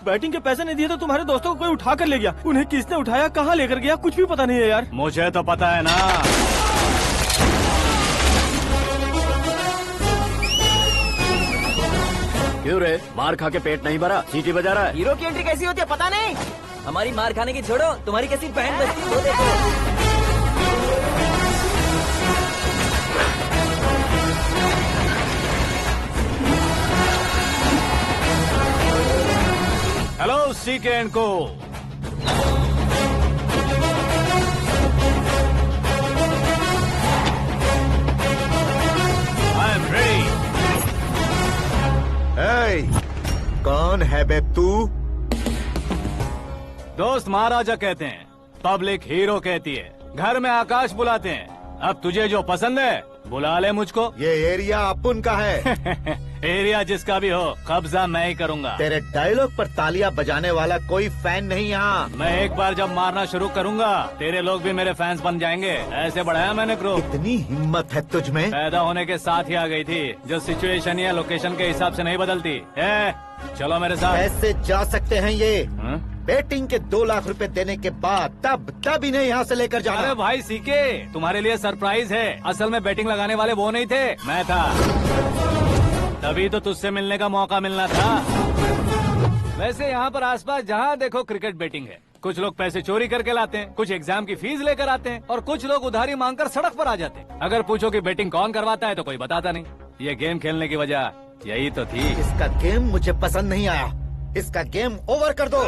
Batting के पैसे नहीं दिए तो तुम्हारे दोस्तों को कोई उठा कर ले गया। उन्हें किसने उठाया, कहाँ लेकर गया, कुछ भी पता नहीं है यार। मुझे तो पता है ना। क्यों रे, मार खा के पेट नहीं भरा, सीटी बजा रहा है? हीरो की एंट्री कैसी होती है पता नहीं। हमारी मार खाने की छोड़ो, तुम्हारी कैसी बहन बजती है वो देखो। हेलो सीके एंड को। I am ready. कौन है बे तू? दोस्त महाराजा कहते हैं, पब्लिक हीरो कहती है, घर में आकाश बुलाते हैं। अब तुझे जो पसंद है बुला ले मुझको। ये एरिया अपुन का है। एरिया जिसका भी हो, कब्जा मैं ही करूंगा। तेरे डायलॉग पर तालियां बजाने वाला कोई फैन नहीं यहाँ। मैं एक बार जब मारना शुरू करूंगा, तेरे लोग भी मेरे फैंस बन जाएंगे। ऐसे बढ़ाया मैंने ग्रुप। इतनी हिम्मत है तुझ में? पैदा होने के साथ ही आ गई थी, जो सिचुएशन या लोकेशन के हिसाब से नहीं बदलती। चलो मेरे साथ। ऐसे जा सकते हैं ये? हाँ? बेटिंग के 2 लाख रुपए देने के बाद तब इन्हें यहाँ से लेकर जाना। अरे भाई सीके, तुम्हारे लिए सरप्राइज है। असल में बैटिंग लगाने वाले वो नहीं थे, मैं था। तभी तो तुझसे मिलने का मौका मिलना था। वैसे यहाँ पर आसपास जहाँ देखो क्रिकेट बैटिंग है। कुछ लोग पैसे चोरी करके लाते हैं, कुछ एग्जाम की फीस लेकर आते हैं, और कुछ लोग उधारी मांगकर सड़क पर आ जाते हैं। अगर पूछो कि बैटिंग कौन करवाता है तो कोई बताता नहीं। ये गेम खेलने की वजह यही तो थी। इसका गेम मुझे पसंद नहीं आया। इसका गेम ओवर कर दो।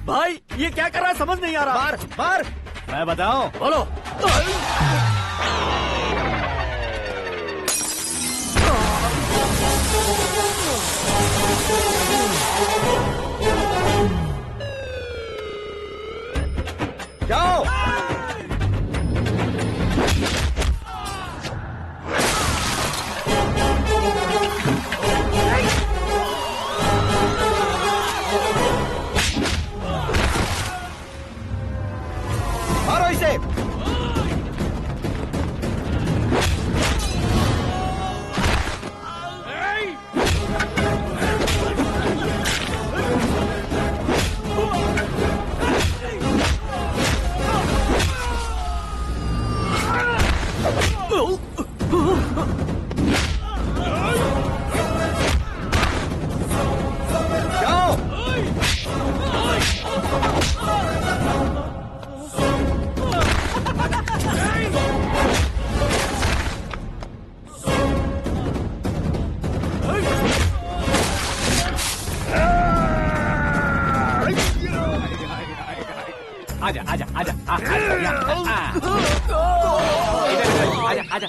भाई ये क्या कर रहा है, समझ नहीं आ रहा। मार मार। मैं बताऊं? बोलो। जाओ। मारो इसे। जाओ। आजा आजा आजा आजा आजा आजा।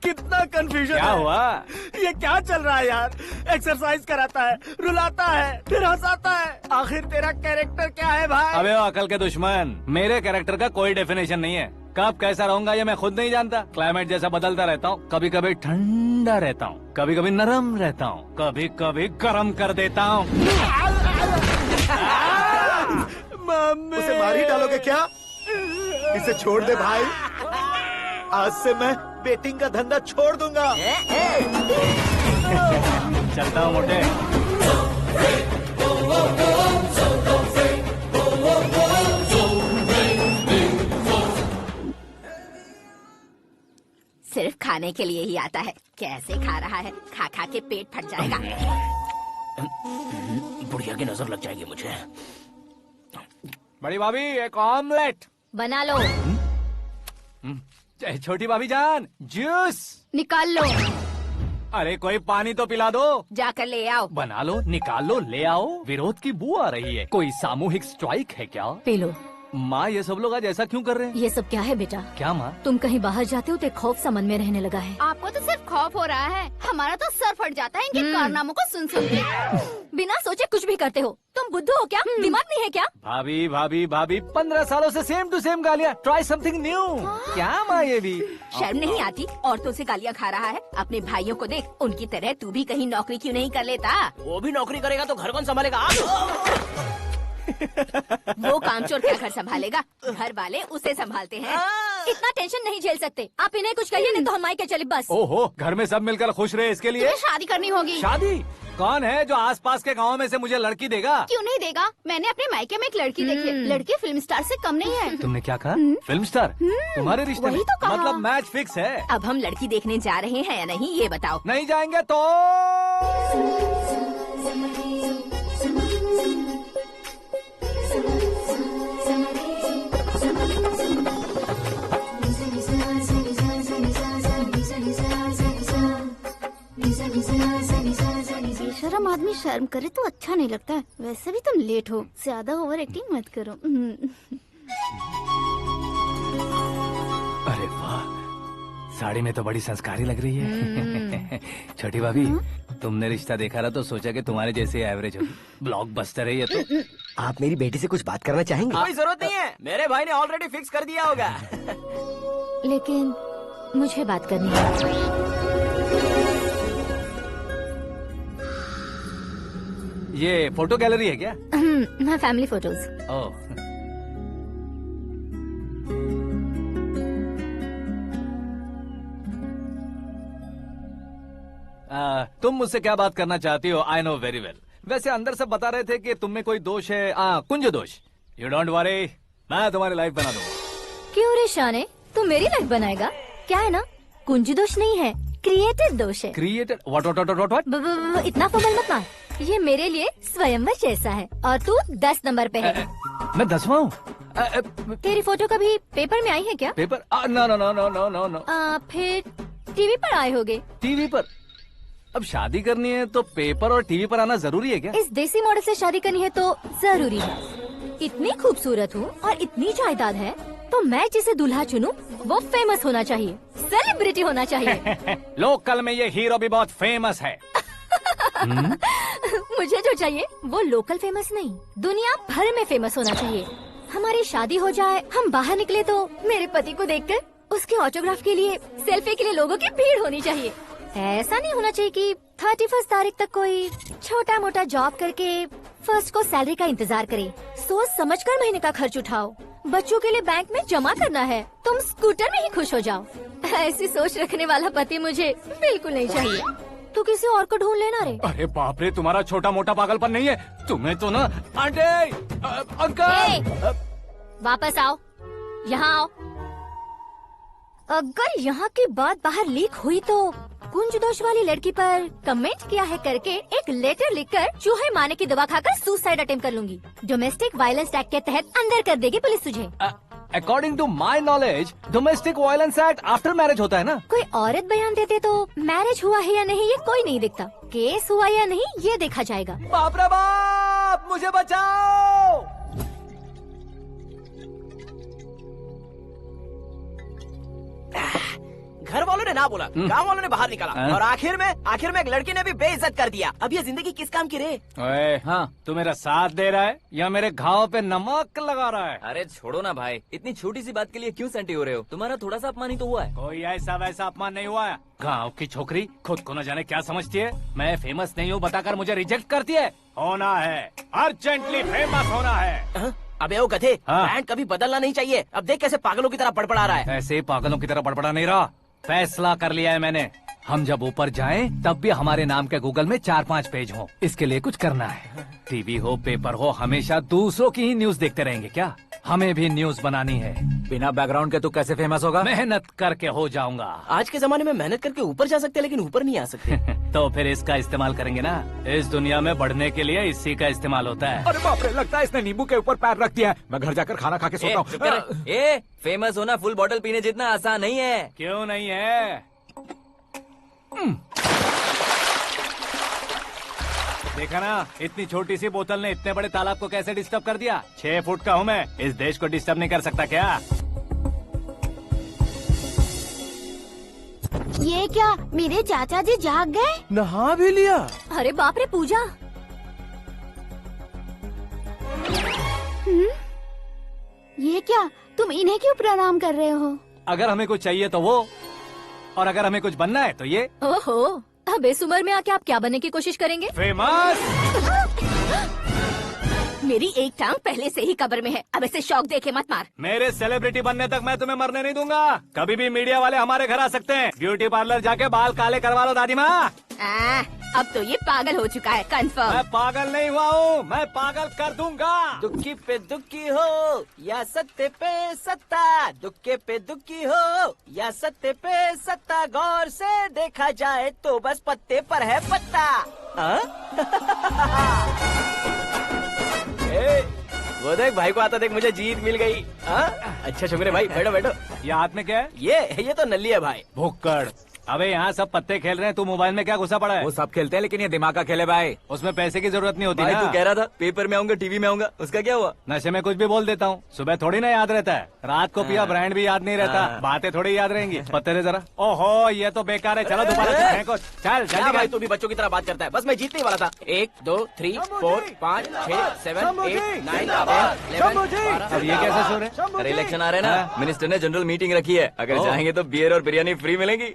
कितना कंफ्यूजन क्या है। हुआ? ये क्या चल रहा है यार? एक्सरसाइज कराता है, रुलाता है, फिर हंसाता है। आखिर तेरा कैरेक्टर क्या है भाई? अबे ओ अकल के दुश्मन, मेरे कैरेक्टर का कोई डेफिनेशन नहीं है। कब कैसा रहूंगा ये मैं खुद नहीं जानता। क्लाइमेट जैसा बदलता रहता हूँ। कभी कभी ठंडा रहता हूँ, कभी कभी नरम रहता हूँ, कभी कभी गर्म कर देता हूँ। मम्मी। उसे मार ही डालोगे क्या? इसे छोड़ दे भाई। आज से मैं बेटिंग का धंधा छोड़ दूंगा। चलता हूँ मोटे। सिर्फ खाने के लिए ही आता है। कैसे खा रहा है, खा खा के पेट फट जाएगा। बुढ़िया की नजर लग जाएगी मुझे। बड़ी भाभी एक ऑमलेट। बना लो। छोटी भाभी जान जूस निकाल लो। अरे कोई पानी तो पिला दो। जाकर ले आओ। बना लो, निकाल लो, ले आओ। विरोध की बू आ रही है। कोई सामूहिक स्ट्राइक है क्या? P low. माँ ये सब लोग आज ऐसा क्यों कर रहे हैं? ये सब क्या है बेटा? क्या माँ? तुम कहीं बाहर जाते हो तो एक खौफ सा मन में रहने लगा है। आपको तो सिर्फ खौफ हो रहा है, हमारा तो सर फट जाता है इनके कारनामों को सुन सुन के। बिना सोचे कुछ भी करते हो। तुम बुद्धू हो क्या? दिमाग नहीं है क्या? भाभी भाभी भाभी 15 सालों से सेम टू सेम गालियाँ। Try something new. क्या माँ ये भी? शर्म नहीं आती? औरतों से गालियाँ खा रहा है। अपने भाइयों को देख, उनकी तरह तू भी कहीं नौकरी क्यों नहीं कर लेता? वो भी नौकरी करेगा तो घर कौन संभालेगा? वो कामचोर क्या घर संभालेगा? घर वाले उसे संभालते हैं। इतना टेंशन नहीं झेल सकते। आप इन्हें कुछ कहिए नहीं तो हम मायके चले बस। ओहो, घर में सब मिलकर खुश रहे इसके लिए। तुम्हें शादी करनी होगी। शादी? कौन है जो आसपास के गाँव में से मुझे लड़की देगा? क्यों नहीं देगा? मैंने अपने मायके में एक लड़की देखी है। लड़की फिल्म स्टार से कम नहीं है। तुमने क्या कहा? Film star? तुम्हारे रिश्ते में? वही तो कहा। मतलब मैच फिक्स है। अब हम लड़की देखने जा रहे हैं या नहीं, ये बताओ। नहीं जाएंगे तो? बेशरम आदमी शर्म करे तो अच्छा नहीं लगता है। वैसे भी तुम लेट हो, ज्यादा ओवर एक्टिंग मत करो। अरे वाह, साड़ी में तो बड़ी संस्कारी लग रही है। छोटी भाभी, तुमने रिश्ता देखा रहा तो सोचा कि तुम्हारे जैसे एवरेज होगी। ब्लॉकबस्टर है ये तो। आप मेरी बेटी से कुछ बात करना चाहेंगे? कोई जरूरत नहीं है, मेरे भाई ने ऑलरेडी फिक्स कर दिया होगा। लेकिन मुझे बात करनी है। ये फोटो गैलरी है क्या? मैं फैमिली फोटोज। ओह, तुम मुझसे क्या बात करना चाहती हो? I know very well. वैसे अंदर से बता रहे थे कि तुम में कोई दोष है, कुंज दोष। यू डोंट वरी, मैं तुम्हारी लाइफ बना दूंगा। क्यों रे शाने, तू मेरी लाइफ बनाएगा? क्या है ना, कुंज दोष नहीं है, क्रिएटेड दोष है। क्रिएटेड? व्हाट? इतना फॉर्मल मत मार। ये मेरे लिए स्वयंवर जैसा है और तू 10 नंबर पे है। मैं 10वां हूँ? तेरी फोटो कभी पेपर में आई है क्या? Paper? No no no no no no no. फिर टीवी पर आए होगे। टीवी पर? अब शादी करनी है तो पेपर और टीवी पर आना जरूरी है क्या? इस देसी मॉडल से शादी करनी है तो जरूरी है। इतनी खूबसूरत हूँ और इतनी जायदाद है तो मैं जिसे दूल्हा चुनूं वो फेमस होना चाहिए, सेलिब्रिटी होना चाहिए। लोकल में ये हीरो भी बहुत फेमस है। मुझे जो चाहिए वो लोकल फेमस नहीं, दुनिया भर में फेमस होना चाहिए। हमारी शादी हो जाए, हम बाहर निकले तो मेरे पति को देखकर उसके ऑटोग्राफ के लिए, सेल्फी के लिए लोगों की भीड़ होनी चाहिए। ऐसा नहीं होना चाहिए कि 31 तारीख तक कोई छोटा मोटा जॉब करके फर्स्ट को सैलरी का इंतजार करे। सोच समझकर महीने का खर्च उठाओ। बच्चों के लिए बैंक में जमा करना है, तुम स्कूटर में ही खुश हो जाओ। ऐसी सोच रखने वाला पति मुझे बिल्कुल नहीं चाहिए। तू किसी और को ढूंढ लेना रे। अरे बाप रे, तुम्हारा छोटा मोटा पागलपन नहीं है? तुम्हें तो ना आंटी, अंकल। वापस आओ, यहाँ आओ। अगर यहाँ की बात बाहर लीक हुई तो कुंज दोष वाली लड़की पर कमेंट किया है करके एक लेटर लिखकर चूहे मारने की दवा खाकर सुसाइड अटेम्प्ट कर लूंगी। डोमेस्टिक वायलेंस एक्ट के तहत अंदर कर देगी पुलिस तुझे। According to my knowledge domestic violence act after marriage होता है ना? कोई औरत बयान देते तो मैरिज हुआ है या नहीं ये कोई नहीं देखता, केस हुआ या नहीं ये देखा जाएगा। बाप रे बाप, मुझे बचाओ। घर वालों ने ना बोला, गांव वालों ने बाहर निकाला और आखिर में एक लड़की ने भी बेइज्जत कर दिया। अब ये जिंदगी किस काम की रे? ओए, हाँ, तू मेरा साथ दे रहा है या मेरे घाव पे नमक लगा रहा है? अरे छोड़ो ना भाई, इतनी छोटी सी बात के लिए क्यों सैंटी हो रहे हो? तुम्हारा थोड़ा सा अपमान ही तो हुआ है। कोई ऐसा वैसा अपमान नहीं हुआ है। गाँव की छोकरी खुद को न जाने क्या समझती है। मैं फेमस नहीं हूँ बताकर मुझे रिजेक्ट करती है। होना है, अर्जेंटली फेमस होना है। अबे ओ गधे, हाँ। ब्रांड कभी बदलना नहीं चाहिए। अब देख कैसे पागलों की तरह बड़बड़ा रहा है। ऐसे पागलों की तरह बड़बड़ा नहीं रहा, फैसला कर लिया है मैंने। हम जब ऊपर जाएं तब भी हमारे नाम के गूगल में 4-5 पेज हो। इसके लिए कुछ करना है। टीवी हो, पेपर हो, हमेशा दूसरों की ही न्यूज देखते रहेंगे क्या? हमें भी न्यूज बनानी है। बिना बैकग्राउंड के तू कैसे फेमस होगा? मेहनत करके हो जाऊंगा। आज के जमाने में मेहनत करके ऊपर जा सकते हैं लेकिन ऊपर नहीं आ सकते। तो फिर इसका इस्तेमाल करेंगे ना। इस दुनिया में बढ़ने के लिए इसी का इस्तेमाल होता है। अरे बाप रे, लगता है इसने नींबू के ऊपर पैर रख दिया है। मैं घर जाकर खाना खा के सोता चुप कर। हूँ। फेमस होना फुल बॉटल पीने जितना आसान नहीं है। क्यों नहीं है? देखा ना, इतनी छोटी सी बोतल ने इतने बड़े तालाब को कैसे डिस्टर्ब कर दिया। 6 फुट का हूँ मैं, इस देश को डिस्टर्ब नहीं कर सकता क्या? ये क्या, मेरे चाचा जी जाग गए? नहा भी लिया। अरे बाप रे पूजा, ये क्या, तुम इन्हें क्यों प्रणाम कर रहे हो? अगर हमें कुछ चाहिए तो वो, और अगर हमें कुछ बनना है तो ये। ओहो, अब इस उम्र में आके आप क्या बनने की कोशिश करेंगे? फेमस। मेरी एक टांग पहले से ही कब्र में है, अब ऐसे शौक देके मत मार। मेरे सेलिब्रिटी बनने तक मैं तुम्हें मरने नहीं दूंगा। कभी भी मीडिया वाले हमारे घर आ सकते हैं। ब्यूटी पार्लर जाके बाल काले करवा लो दादी माँ। अब तो ये पागल हो चुका है, कंफर्म। मैं पागल नहीं हुआ हूँ, मैं पागल कर दूंगा। दुखी पे दुखी हो या सत्य पे सत्ता, दुखे पे दुखी हो या सत्य पे सत्ता, गौर से देखा जाए तो बस पत्ते पर है पत्ता। वो देख भाई को आता देख, मुझे जीत मिल गई। अच्छा शुक्र है भाई, बैठो बैठो। ये हाथ में क्या है? ये तो नल्ली है भाई। भुक्कड़। अबे यहाँ सब पत्ते खेल रहे हैं, तू मोबाइल में क्या घुसा पड़ा है? वो सब खेलते हैं लेकिन ये दिमाग का खेल है भाई। उसमें पैसे की जरूरत नहीं होती भाई ना। तू कह रहा था पेपर में आऊंगा, टीवी में आऊंगा, उसका क्या हुआ? नशे में कुछ भी बोल देता हूँ, सुबह थोड़ी ना याद रहता है। रात को पिया ब्रांड भी याद नहीं रहता, बातें थोड़ी याद रहेंगी। पत्ते दे जरा। ओहो ये तो बेकार है, चलो दोबारा से फेंको। चल क्या जल्दी भाई, कर। तू भी बच्चों की तरह बात करता है। बस मैं जीतने ही वाला था। 1 2 3 4 5 6 7 8 9 10 अब ये कैसे सो रहे? अरे इलेक्शन आ रहे हैं ना, मिनिस्टर ने जनरल मीटिंग रखी है, अगर जाएंगे तो बियर और बिरयानी फ्री मिलेगी।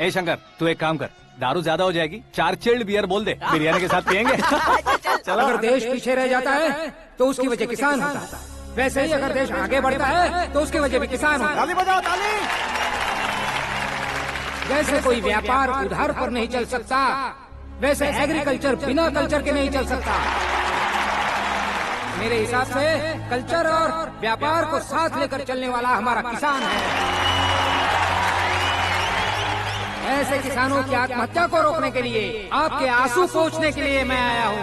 ए शंकर, तू एक काम कर, दारू ज्यादा हो जाएगी, 4 चिल्ड बियर बोल दे, बिरयानी के साथ पियेंगे। चलो। अगर देश पीछे रह जाता है तो उसकी वजह किसान होता है, वैसे ही अगर देश आगे बढ़ता है तो उसकी वजह भी किसान होता है। ताली बजाओ, ताली। जैसे कोई व्यापार उधार पर नहीं चल सकता, वैसे एग्रीकल्चर बिना कल्चर के नहीं चल सकता। मेरे हिसाब से कल्चर और व्यापार को साथ लेकर चलने वाला हमारा किसान है। ऐसे किसानों की आत्महत्या को रोकने के लिए, आपके आंसू पोंछने के लिए मैं आया हूँ।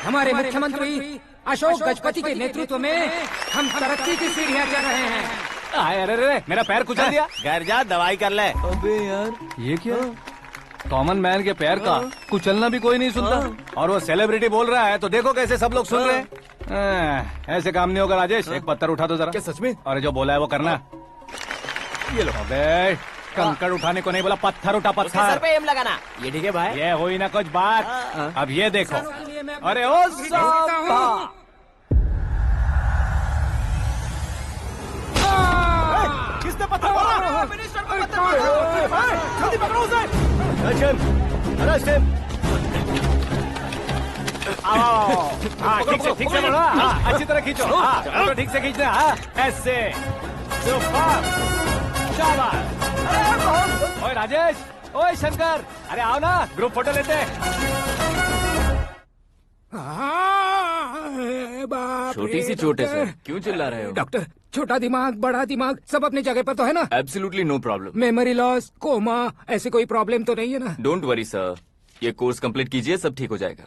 हमारे मुख्यमंत्री अशोक गजपति के नेतृत्व में हम तरक्की की सीढ़ियाँ चढ़ रहे हैं। अरे मेरा पैर कुचल दिया। घर जा, दवाई कर ले। अबे यार ये क्या? कॉमन मैन के पैर का कुचलना भी कोई नहीं सुनता, और वो सेलिब्रिटी बोल रहा है तो देखो कैसे सब लोग सुन रहे हैं। ऐसे काम नहीं होगा राजेश, एक पत्थर उठा दो जरा। क्या सच में? और जो बोला है वो करना। ये लो। अबे कंकड़ उठाने को नहीं बोला, पत्थर उठा, उसके सर पत्थर। पे एम लगाना। ये ठीक है भाई। ये हुई ना कुछ बात। अब ये देखो। अरे ओ साहब, किसने पत्थर मारा? मिनिस्टर को पत्थर मारा। जल्दी पकड़ो उसे। हाँ ठीक से पकड़ो। हाँ अच्छी तरह खींचो। हाँ तो ठीक से खींचना। हाँ ऐसे। शाबाश। ओए राजेश, ओए शंकर, अरे आओ ना, ग्रुप फोटो लेते हैं। छोटी सी चोट है सर, क्यों चिल्ला रहे हो? डॉक्टर, छोटा दिमाग बड़ा दिमाग सब अपनी जगह पर तो है ना? Absolutely no problem. Memory loss, coma, ऐसी कोई प्रॉब्लम तो नहीं है ना? डोंट वरी सर, ये कोर्स कंप्लीट कीजिए, सब ठीक हो जाएगा।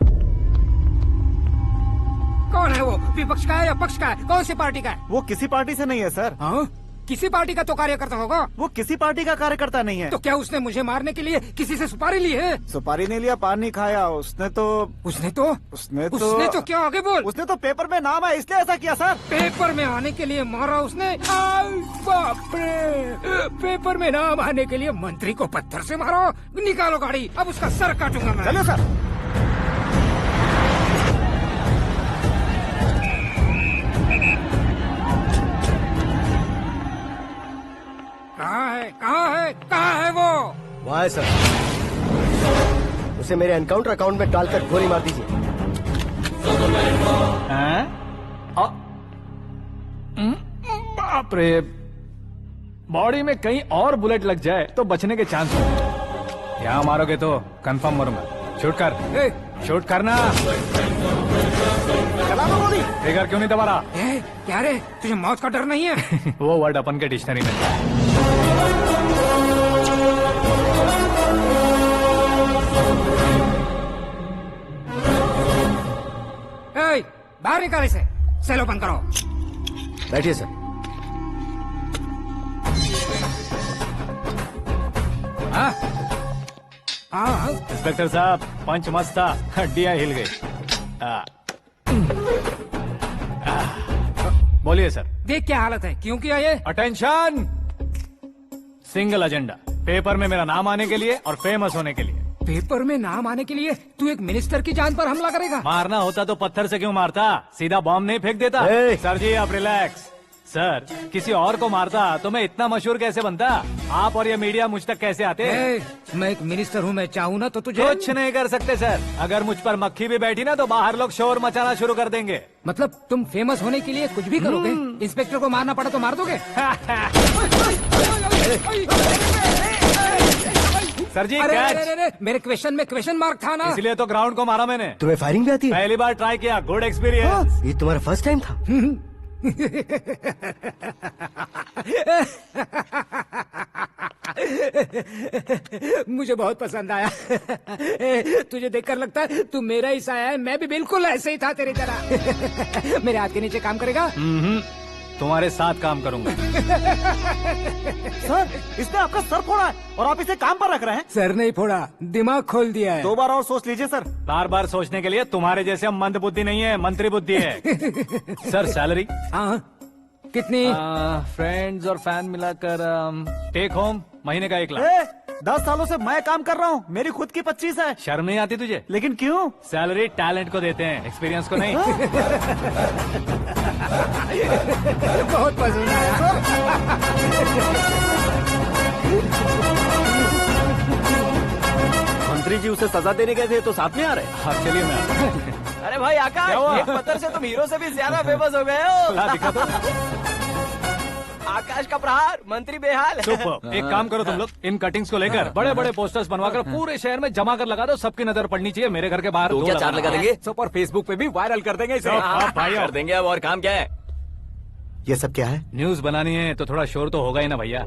कौन है वो? विपक्ष का है या पक्ष का है? कौन सी पार्टी का है? वो किसी पार्टी से नहीं है सर। हाँ? किसी पार्टी का तो कार्यकर्ता होगा। वो किसी पार्टी का कार्यकर्ता नहीं है। तो क्या उसने मुझे मारने के लिए किसी से सुपारी ली है? सुपारी नहीं लिया, पान नहीं खाया। उसने तो क्या आगे बोल? उसने तो पेपर में नाम है इसलिए ऐसा किया सर। पेपर में आने के लिए मारा उसने? बाप रे! पेपर में नाम आने के लिए मंत्री को पत्थर से मारो? निकालो गाड़ी, अब उसका सर काटूंगा मैं। चलो सर। कहाँ है वो? वहाँ है सर, उसे मेरे एनकाउंटर अकाउंट में डालकर गोली मार दीजिए। बाप रे, बॉडी में कहीं और बुलेट लग जाए तो बचने के चांस हो। यहाँ मारोगे तो कंफर्म मरूंगा। शूट कर, शूट करना। चला दो गोली। ट्रिगर क्यों नहीं दबा रहा? क्या रे, तुझे मौत का डर नहीं है? वो वर्ड अपन के डिक्शनरी में है। बाहर निकाल इसे, सेलो बंद करो। बैठिए सर। हाँ इंस्पेक्टर साहब पंच मस्त था, हड्डियां हिल गई। बोलिए सर। देख क्या हालत है, क्यों किया ये? अटेंशन, सिंगल एजेंडा, पेपर में मेरा नाम आने के लिए और फेमस होने के लिए। पेपर में नाम आने के लिए तू एक मिनिस्टर की जान पर हमला करेगा? मारना होता तो पत्थर से क्यों मारता, सीधा बॉम्ब नहीं फेंक देता। सर जी आप रिलैक्स। सर किसी और को मारता तो मैं इतना मशहूर कैसे बनता, आप और ये मीडिया मुझ तक कैसे आते? मैं एक मिनिस्टर हूँ, मैं चाहूँ ना तो तुझे कुछ नहीं कर सकते सर। अगर मुझ पर मक्खी भी बैठी ना तो बाहर लोग शोर मचाना शुरू कर देंगे। मतलब तुम फेमस होने के लिए कुछ भी करोगे? इंस्पेक्टर को मारना पड़ा तो मार दोगे? सर जी अरे, मेरे क्वेश्चन में क्वेश्चन मार्क था ना, इसलिए तो ग्राउंड को मारा मैंने। तुम्हें फायरिंग भी आती है? पहली बार ट्राई किया, गुड एक्सपीरियंस। ये तुम्हारा फर्स्ट टाइम था? मुझे बहुत पसंद आया। तुझे देखकर लगता है तू मेरा ही साया है, मैं भी बिल्कुल ऐसे ही था तेरी तरह। मेरे हाथ के नीचे काम करेगा? तुम्हारे साथ काम करूंगा। सर इसने आपका सर फोड़ा है और आप इसे काम पर रख रहे हैं। सर नहीं फोड़ा, दिमाग खोल दिया है। 2 बार और सोच लीजिए सर। बार बार सोचने के लिए तुम्हारे जैसे मंद बुद्धि नहीं है, मंत्री बुद्धि है। Sir salary? हाँ कितनी? फ्रेंड्स और फैन मिलाकर टेक होम महीने का 1 लाख। 10 सालों से मैं काम कर रहा हूँ, मेरी खुद की 25 है। शर्म नहीं आती तुझे? लेकिन क्यों? सैलरी टैलेंट को देते हैं, एक्सपीरियंस को नहीं। बहुत पसंद आया। मंत्री जी उसे सजा देने गए थे तो साथ में आ रहे। हाँ चलिए मैं आता हूं। अरे भाई आकाश, एक पत्थर से तुम हीरो से भी ज्यादा फेमस हो गए हो। दिखा दो। आकाश का प्रहार, मंत्री बेहाल। सुपर। एक काम करो तुम लोग, इन कटिंग्स को लेकर बड़े बड़े पोस्टर्स बनवाकर पूरे शहर में जमा कर लगा दो, सबकी नजर पड़नी चाहिए। मेरे घर के बाहर तो क्या 4 लगा देंगे? सुपर, फेसबुक पे भी वायरल कर देंगे इसे। भाई कर देंगे। अब और काम क्या है? ये सब क्या है? न्यूज बनानी है तो थोड़ा शोर तो होगा ही ना भैया।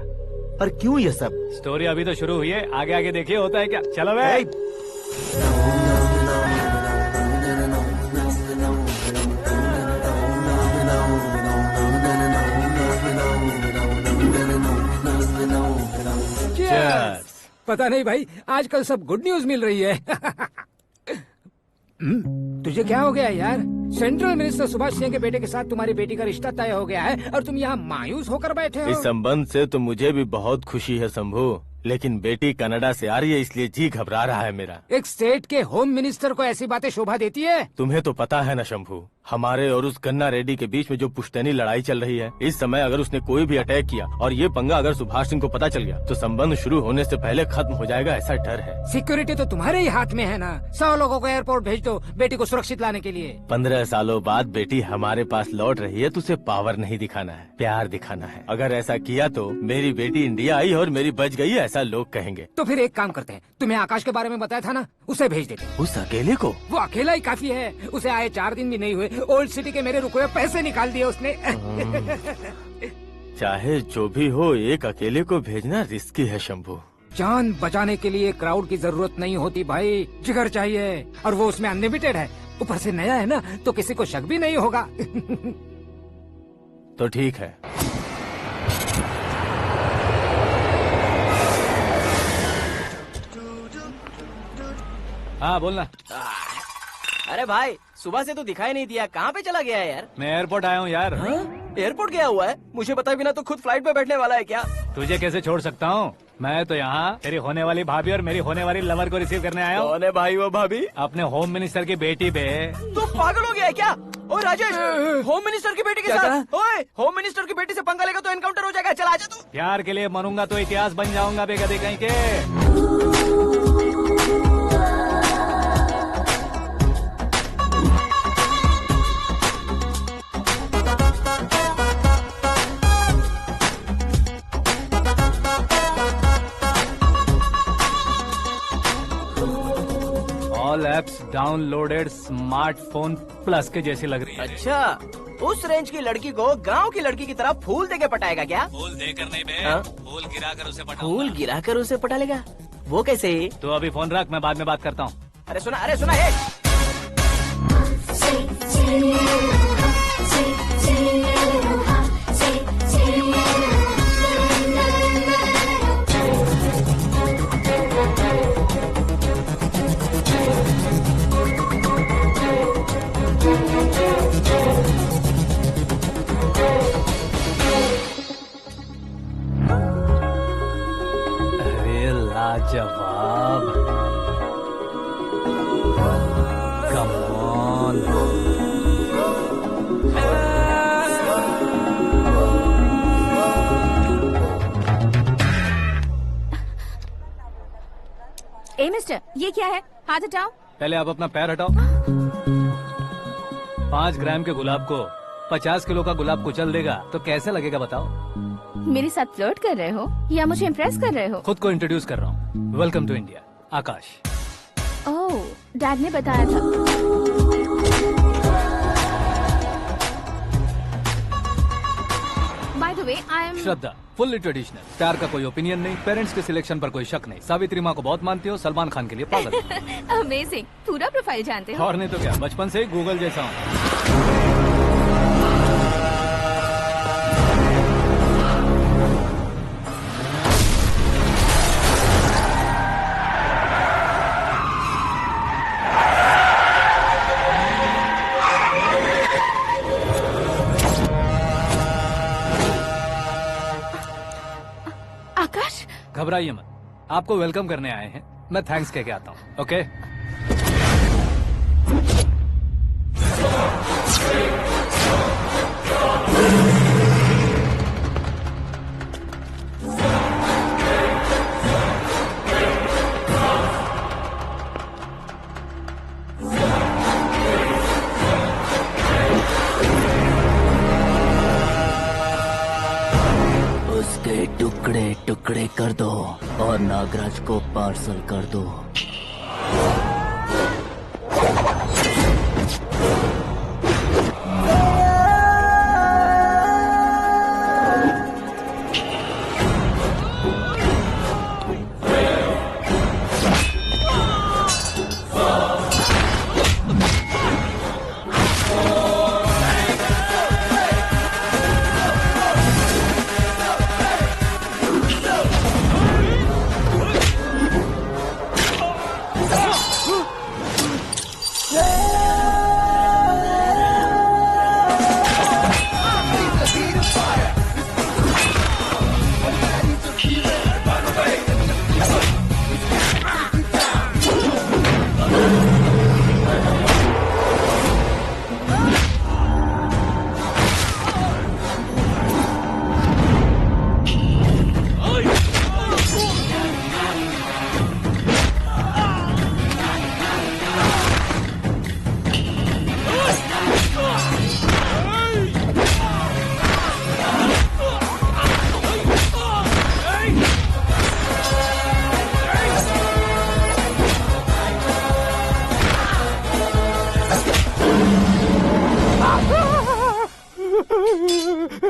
पर क्यों ये सब? स्टोरी अभी तो शुरू हुई है, आगे आगे देखिए होता है क्या। चलो भाई। पता नहीं भाई, आजकल सब गुड न्यूज मिल रही है। तुझे क्या हो गया यार? सेंट्रल मिनिस्टर सुभाष सिंह के बेटे के साथ तुम्हारी बेटी का रिश्ता तय हो गया है और तुम यहाँ मायूस होकर बैठे हो। इस संबंध से तो मुझे भी बहुत खुशी है शंभू, लेकिन बेटी कनाडा से आ रही है इसलिए जी घबरा रहा है मेरा। एक स्टेट के होम मिनिस्टर को ऐसी बातें शोभा देती है? तुम्हें तो पता है ना शंभू, हमारे और उस गन्ना रेड्डी के बीच में जो पुश्तैनी लड़ाई चल रही है, इस समय अगर उसने कोई भी अटैक किया और ये पंगा अगर सुभाष सिंह को पता चल गया तो संबंध शुरू होने से पहले खत्म हो जाएगा, ऐसा डर है। सिक्योरिटी तो तुम्हारे ही हाथ में है ना। 100 लोगों को एयरपोर्ट भेज दो बेटी को सुरक्षित लाने के लिए। 15 सालों बाद बेटी हमारे पास लौट रही है तो उसे पावर नहीं दिखाना है, प्यार दिखाना है। अगर ऐसा किया तो मेरी बेटी इंडिया आई और मेरी बच गई, ऐसा लोग कहेंगे। तो फिर एक काम करते हैं, तुम्हें आकाश के बारे में बताया था ना, उसे भेज देते हैं। उस अकेले को? वो अकेला ही काफी है, उसे आए 4 दिन भी नहीं हुए, ओल्ड सिटी के मेरे रुके हुए पैसे निकाल दिए उसने। चाहे जो भी हो, एक अकेले को भेजना रिस्की है शंभू। जान बचाने के लिए क्राउड की जरूरत नहीं होती भाई, जिगर चाहिए, और वो उसमें अनलिमिटेड है। ऊपर से नया है ना तो किसी को शक भी नहीं होगा। तो ठीक है। हाँ बोलना। अरे भाई सुबह से तो दिखाई नहीं दिया, कहाँ पे चला गया है यार? मैं एयरपोर्ट आया हूँ यार। एयरपोर्ट गया हुआ है? मुझे बताए बिना तो खुद फ्लाइट पे बैठने वाला है क्या? तुझे कैसे छोड़ सकता हूँ? मैं तो यहाँ तेरी होने वाली भाभी और मेरी होने वाली लवर को रिसीव करने आया हूँ। कौन है भाई वो भाभी? अपने होम मिनिस्टर की बेटी पे। तो पागल हो गया है क्या? ओ राजेश, होम मिनिस्टर की बेटी के साथ? ओए, होम मिनिस्टर की बेटी से पंगा लेगा तो एनकाउंटर हो जाएगा। चल आजा तू। प्यार के लिए मरूंगा तो इतिहास बन जाऊंगा बेगदी कहीं के। All apps downloaded smartphone plus के जैसी लग रही है। अच्छा, उस रेंज की लड़की को गांव की लड़की की तरह फूल देके पटाएगा क्या? फूल देकर नहीं बे, हाँ? फूल गिराकर उसे पटा। फूल गिराकर उसे पटा लेगा? वो कैसे? तो अभी फोन रख, मैं बाद में बात करता हूँ। अरे सुना है। लाजवाब। Come on. ए मिस्टर, ये क्या है? हाथ हटाओ। पहले आप अपना पैर हटाओ। 5 ग्राम के गुलाब को 50 किलो का गुलाब कुचल देगा तो कैसे लगेगा बताओ? मेरे साथ फ्लर्ट कर रहे हो या मुझे इम्प्रेस कर रहे हो? खुद को इंट्रोड्यूस कर रहा हूँ। Welcome to India, Aakash. Oh, dad ने बताया था। By the way, I am Shraddha, fully traditional. प्यार का कोई ओपिनियन नहीं, पेरेंट्स के सिलेक्शन पर कोई शक नहीं। सावित्री माँ को बहुत मानती हो, सलमान खान के लिए पागल। अमेजिंग, पूरा प्रोफाइल जानते हो। और नहीं तो क्या, बचपन से ही गूगल जैसा हूँ। आकाश, घबराइए मत, आपको वेलकम करने आए हैं। मैं थैंक्स कह के आता हूँ। ओके? उसके टुकड़े टुकड़े कर दो और नागराज को पार्सल कर दो।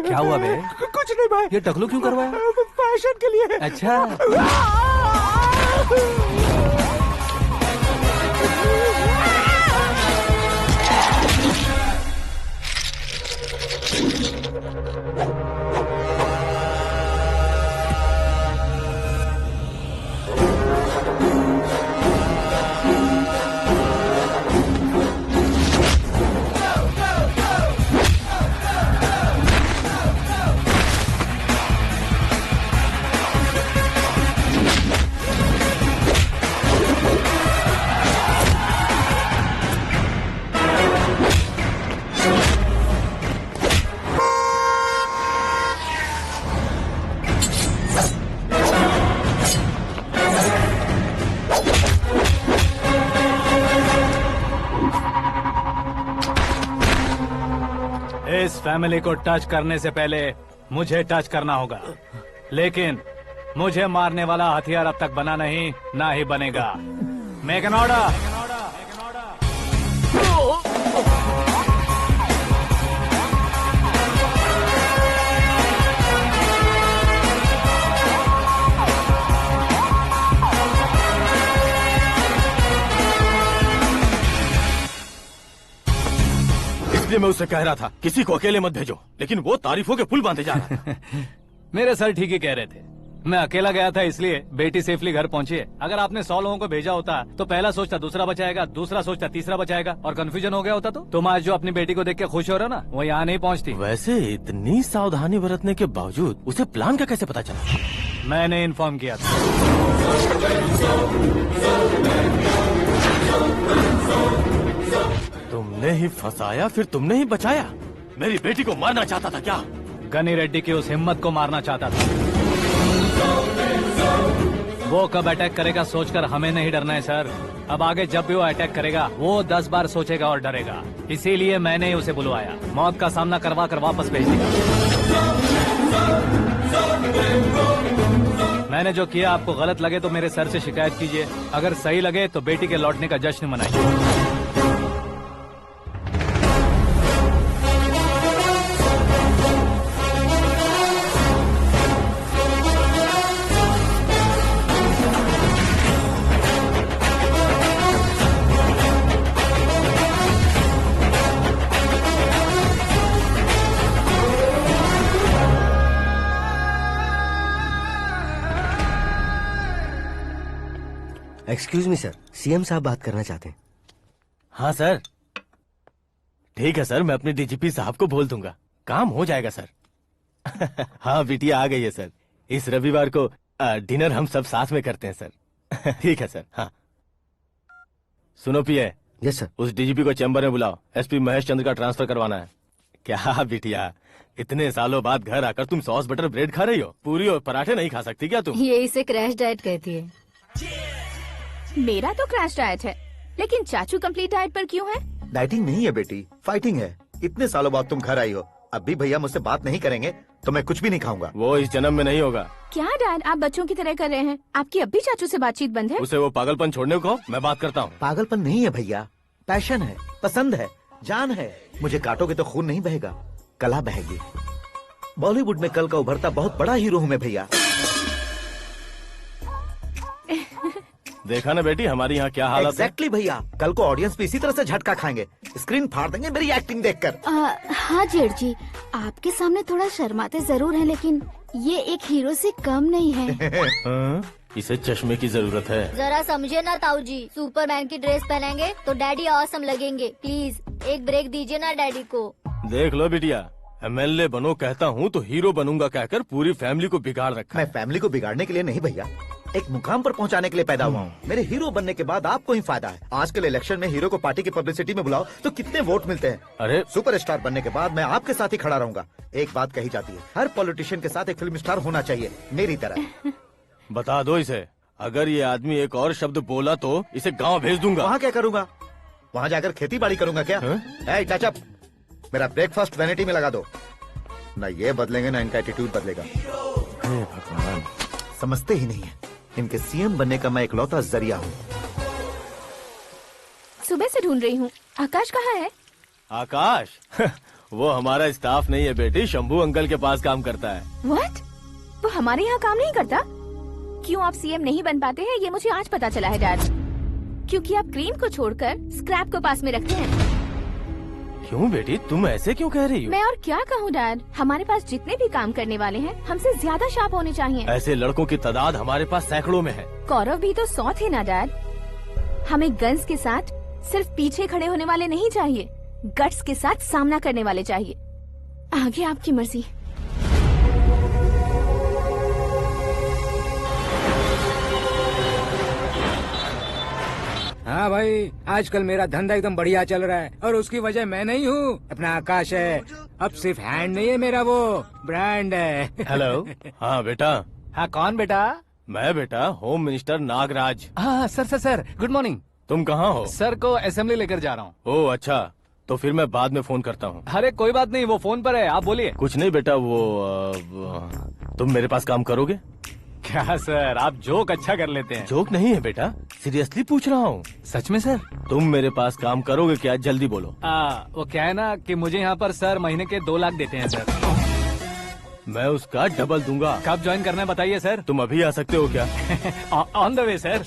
क्या हुआ बे? कुछ नहीं भाई। ये टकलू क्यों करवाया? फैशन के लिए। अच्छा। इस फैमिली को टच करने से पहले मुझे टच करना होगा, लेकिन मुझे मारने वाला हथियार अब तक बना नहीं, ना ही बनेगा। Make an order. इसलिए मैं उससे कह रहा था किसी को अकेले मत भेजो, लेकिन वो तारीफों के पुल बांधे जा रहा था। मेरे सर ठीक ही कह रहे थे। मैं अकेला गया था इसलिए बेटी सेफली घर पहुंची है। अगर आपने 100 लोगों को भेजा होता तो पहला सोचता दूसरा बचाएगा, दूसरा सोचता तीसरा बचाएगा, और कंफ्यूजन हो गया होता तो तुम आज जो अपनी बेटी को देख के खुश हो रहे हो ना, वो यहाँ नहीं पहुँचती। वैसे इतनी सावधानी बरतने के बावजूद उसे प्लान का कैसे पता चला? मैंने इन्फॉर्म किया था। तुमने ही फंसाया, फिर तुमने ही बचाया। मेरी बेटी को मारना चाहता था क्या? गनी रेड्डी की उस हिम्मत को मारना चाहता था। वो कब अटैक करेगा सोचकर हमें नहीं डरना है सर। अब आगे जब भी वो अटैक करेगा वो 10 बार सोचेगा और डरेगा। इसीलिए मैंने ही उसे बुलवाया। मौत का सामना करवा कर वापस भेज दिया। मैंने जो किया आपको गलत लगे तो मेरे सर से शिकायत कीजिए, अगर सही लगे तो बेटी के लौटने का जश्न मनाइए। एक्सक्यूज मी सर, सीएम साहब बात करना चाहते हैं। हाँ सर, ठीक है सर, मैं अपने डीजीपी साहब को बोल दूंगा, काम हो जाएगा सर। हाँ बिटिया आ गई है सर। इस रविवार को डिनर हम सब साथ में करते हैं सर। ठीक है सर। हाँ सुनो पिए। Yes sir. उस डीजीपी को चैम्बर में बुलाओ, एसपी महेश चंद्र का ट्रांसफर करवाना है। क्या बिटिया, इतने सालों बाद घर आकर तुम सॉस बटर ब्रेड खा रही हो? पूरी और पराठे नहीं खा सकती क्या तुम? ये इसे क्रैश डाइट कहती है। मेरा तो क्रैश डाइट है, लेकिन चाचू कंप्लीट डाइट पर क्यों है? डाइटिंग नहीं है बेटी, फाइटिंग है। इतने सालों बाद तुम घर आई हो, अब भी भैया मुझसे बात नहीं करेंगे तो मैं कुछ भी नहीं खाऊंगा। वो इस जन्म में नहीं होगा। क्या डैड, आप बच्चों की तरह कर रहे हैं? आपकी अब भी चाचू से बातचीत बंद है? उसे वो पागलपन छोड़ने को मैं बात करता हूँ। पागलपन नहीं है भैया, पैशन है, पसंद है, जान है। मुझे काटोगे तो खून नहीं बहेगा, कला बहेगी। बॉलीवुड में कल का उभरता बहुत बड़ा हीरो हूँ मैं भैया। देखा ना बेटी हमारी यहाँ क्या हालत है। एग्जैक्टली भैया, कल को ऑडियंस भी इसी तरह से झटका खाएंगे, स्क्रीन फाड़ देंगे मेरी एक्टिंग देखकर। हाँ जेठ जी, आपके सामने थोड़ा शर्माते जरूर हैं, लेकिन ये एक हीरो से कम नहीं है। इसे चश्मे की जरूरत है। जरा समझे ना ताऊ जी, सुपरमैन की ड्रेस पहनेंगे तो डैडी ऑसम लगेंगे। प्लीज एक ब्रेक दीजिए ना डैडी को। देख लो बिटिया, एमएलए बनो कहता हूँ तो हीरो बनूंगा कहकर पूरी फैमिली को बिगाड़ रखा। मैं फैमिली को बिगाड़ने के लिए नहीं भैया, एक मुकाम पर पहुंचाने के लिए पैदा हुआ हूँ। मेरे हीरो बनने के बाद आपको ही फायदा है। आजकल इलेक्शन में हीरो को पार्टी की पब्लिसिटी में बुलाओ तो कितने वोट मिलते हैं। अरे सुपरस्टार बनने के बाद मैं आपके साथ ही खड़ा रहूंगा। एक बात कही जाती है, हर पॉलिटिशियन के साथ एक फिल्म स्टार होना चाहिए, मेरी तरह। बता दो इसे, अगर ये आदमी एक और शब्द बोला तो इसे गाँव भेज दूंगा। वहाँ क्या करूँगा? वहाँ जाकर खेती बाड़ी करूँगा क्या? टचअप, मेरा ब्रेकफास्ट वैनिटी में लगा दो। न ये बदलेंगे ना इनका एटीट्यूड बदलेगा। भगवान, समझते ही नहीं है, इनके सीएम बनने का मैं इकलौता जरिया हूँ। सुबह से ढूंढ रही हूँ, आकाश कहाँ है? आकाश? वो हमारा स्टाफ नहीं है बेटी, शंभू अंकल के पास काम करता है। व्हाट? वो हमारे यहाँ काम नहीं करता? क्यों आप सीएम नहीं बन पाते हैं ये मुझे आज पता चला है डैड। क्योंकि आप क्रीम को छोड़कर स्क्रैप को पास में रखते हैं। क्यों बेटी, तुम ऐसे क्यों कह रही हो? मैं और क्या कहूँ डैड, हमारे पास जितने भी काम करने वाले हैं हमसे ज्यादा शार्प होने चाहिए। ऐसे लड़कों की तादाद हमारे पास सैकड़ों में है। गौरव भी तो 100 थे ना डैड। हमें गन्स के साथ सिर्फ पीछे खड़े होने वाले नहीं चाहिए, गट्स के साथ सामना करने वाले चाहिए। आगे आपकी मर्जी। हाँ भाई, आजकल मेरा धंधा एकदम बढ़िया चल रहा है और उसकी वजह मैं नहीं हूँ, अपना आकाश है। अब सिर्फ हैंड नहीं है मेरा, वो ब्रांड है। हेलो। हाँ बेटा। हाँ कौन बेटा? मैं बेटा होम मिनिस्टर नागराज। हाँ सर गुड मॉर्निंग। तुम कहाँ हो? सर को असेंबली लेकर जा रहा हूँ। ओह अच्छा, तो फिर मैं बाद में फोन करता हूँ। अरे कोई बात नहीं, वो फोन पर है, आप बोलिए। कुछ नहीं बेटा, तुम मेरे पास काम करोगे? क्या सर, आप जोक अच्छा कर लेते हैं। जोक नहीं है बेटा, सीरियसली पूछ रहा हूँ। सच में सर? तुम मेरे पास काम करोगे क्या? जल्दी बोलो। वो क्या है ना कि मुझे यहाँ पर सर महीने के 2 लाख देते हैं सर। मैं उसका डबल दूंगा। कब ज्वाइन करना है बताइए सर। तुम अभी आ सकते हो क्या? On the way sir.